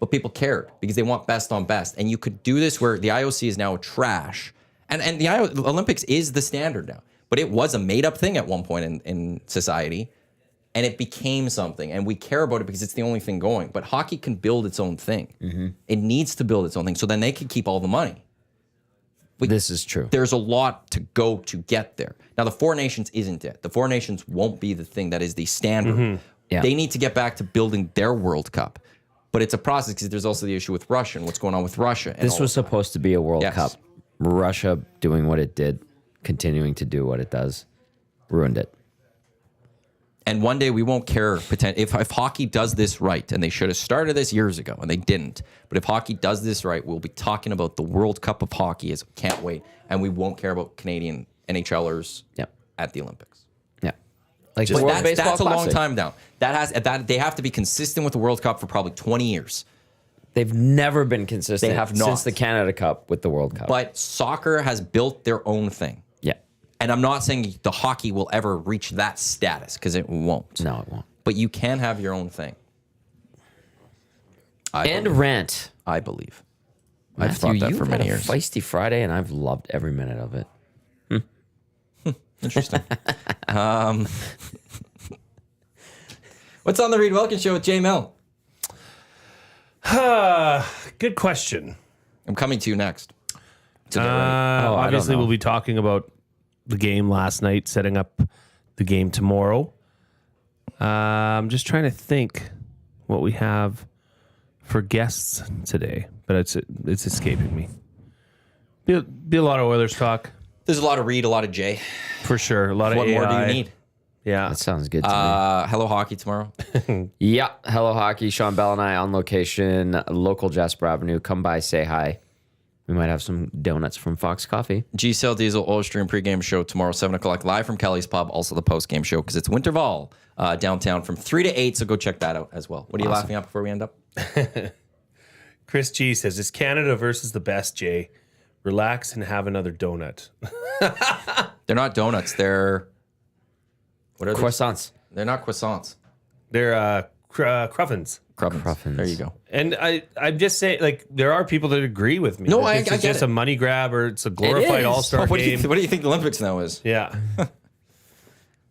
Speaker 1: But people cared because they want best on best. And you could do this where the IOC is now trash. And the Olympics is the standard now. But it was a made-up thing at one point in society. And it became something. And we care about it because it's the only thing going. But hockey can build its own thing. It needs to build its own thing. So then they can keep all the money.
Speaker 2: This is true.
Speaker 1: There's a lot to go to get there. Now, the 4 nations isn't it. The 4 nations won't be the thing that is the standard.
Speaker 2: Yeah.
Speaker 1: They need to get back to building their World Cup. But it's a process because there's also the issue with Russia and what's going on with Russia. And
Speaker 2: This
Speaker 1: all
Speaker 2: was
Speaker 1: of that.
Speaker 2: supposed to be a World
Speaker 1: Yes.
Speaker 2: Cup. Russia doing what it did, continuing to do what it does, ruined it.
Speaker 1: And one day we won't care if hockey does this right, and they should have started this years ago, and they didn't. But if hockey does this right, we'll be talking about the World Cup of hockey as can't wait, and we won't care about Canadian NHLers
Speaker 2: Yep.
Speaker 1: at the Olympics.
Speaker 2: Yeah. Like
Speaker 1: But
Speaker 2: the World
Speaker 1: that's
Speaker 2: Baseball
Speaker 1: a long
Speaker 2: Classic.
Speaker 1: time down. That they have to be consistent with the World Cup for probably 20 years.
Speaker 2: They've never been consistent
Speaker 1: They have not.
Speaker 2: since the Canada Cup with the World Cup.
Speaker 1: But soccer has built their own thing.
Speaker 2: yeah.
Speaker 1: And I'm not saying the hockey will ever reach that status because it won't.
Speaker 2: No, it won't.
Speaker 1: But you can have your own thing.
Speaker 2: And rent.
Speaker 1: I believe. I've
Speaker 2: Matthew,
Speaker 1: thought that
Speaker 2: you've
Speaker 1: for
Speaker 2: had
Speaker 1: many
Speaker 2: a
Speaker 1: years.
Speaker 2: Feisty Friday, and I've loved every minute of it.
Speaker 1: Interesting. What's on the Reed Wilkins Show with Jay Milne?
Speaker 3: Good question.
Speaker 1: I'm coming to you next. So get ready.
Speaker 2: I
Speaker 3: Obviously,
Speaker 2: don't know.
Speaker 3: we'll be talking about the game last night, setting up the game tomorrow. I'm just trying to think what we have for guests today, but it's escaping me. Be a lot of Oilers talk
Speaker 1: There's a lot of Reed, a lot of Jay.
Speaker 3: for sure. A lot of
Speaker 1: What
Speaker 3: AI.
Speaker 1: more do you need?
Speaker 3: Yeah,
Speaker 2: That sounds good to me.
Speaker 1: Hello Hockey tomorrow.
Speaker 2: Yeah. Hello, hockey. Sean Bell and I on location, local Jasper Avenue. Come by, say hi. We might have some donuts from Fox Coffee.
Speaker 1: G-Cell Diesel Oil Stream pregame show tomorrow, 7 o'clock, live from Kelly's Pub. Also the postgame show because it's Winterval downtown from 3 to 8. So go check that out as well. What are you laughing at before we end up?
Speaker 3: Chris G says, "It's Canada versus the best, Jay. Relax and have another donut."
Speaker 1: They're not donuts. They're what are they?
Speaker 2: Croissants.
Speaker 1: They're not croissants.
Speaker 3: They're cruffins.
Speaker 1: Cruffins. There you go.
Speaker 3: And I'm just saying, like, there are people that agree with me.
Speaker 1: No,
Speaker 3: that
Speaker 1: I
Speaker 3: this is
Speaker 1: get
Speaker 3: just
Speaker 1: it.
Speaker 3: a money grab, or it's a glorified
Speaker 2: is.
Speaker 3: all-star
Speaker 1: What
Speaker 3: game.
Speaker 1: do you think the Olympics now is?
Speaker 3: Yeah.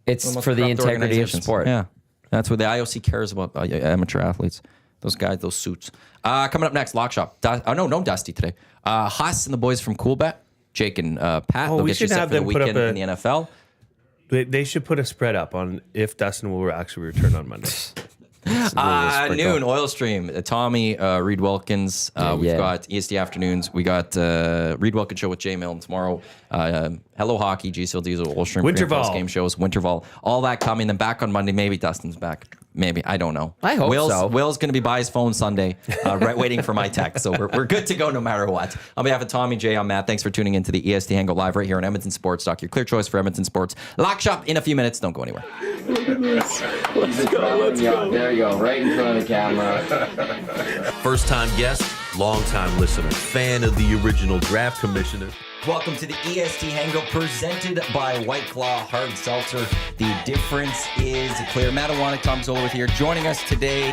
Speaker 2: It's
Speaker 1: Most
Speaker 2: for the
Speaker 1: corrupt
Speaker 2: integrity of
Speaker 1: organizations.
Speaker 2: sport.
Speaker 1: Yeah, that's what the IOC cares about amateur athletes. Those guys, those suits. Coming up next, Lock Shop. No Dusty today. Haas and the boys from Coolbet, Jake and Pat. They'll
Speaker 3: we
Speaker 1: get you
Speaker 3: should
Speaker 1: set
Speaker 3: have
Speaker 1: for the
Speaker 3: them put up
Speaker 1: weekend in the NFL.
Speaker 3: They should put a spread up on if Dustin will actually return on Monday.
Speaker 1: Noon, Oil Stream. Tommy, Reed Wilkins. We've
Speaker 2: yeah.
Speaker 1: got EST Afternoons. We got Reed Wilkins Show with Jay Milne tomorrow. Hello Hockey, GCL Diesel, Oil Stream.
Speaker 3: Winterval.
Speaker 1: Game shows, Winterval. All that coming. Then back on Monday. Maybe Dustin's back. Maybe. I don't know.
Speaker 2: I hope so.
Speaker 1: Will's going to be by his phone Sunday, right, waiting for my text. So we're good to go no matter what. On behalf of Tommy, Jay, I'm Matt. Thanks for tuning into the EST Hangout live right here on Edmonton Sports Talk. Your clear choice for Edmonton sports. Lock Shop in a few minutes. Don't go anywhere.
Speaker 2: There you go. Right in front of the camera.
Speaker 7: First time guest, long time listener, fan of the original draft commissioner.
Speaker 1: Welcome to the EST Hangout presented by White Claw Hard Seltzer. The difference is clear. Matt Iwanyk, Tom Gazzola with here. Joining us today,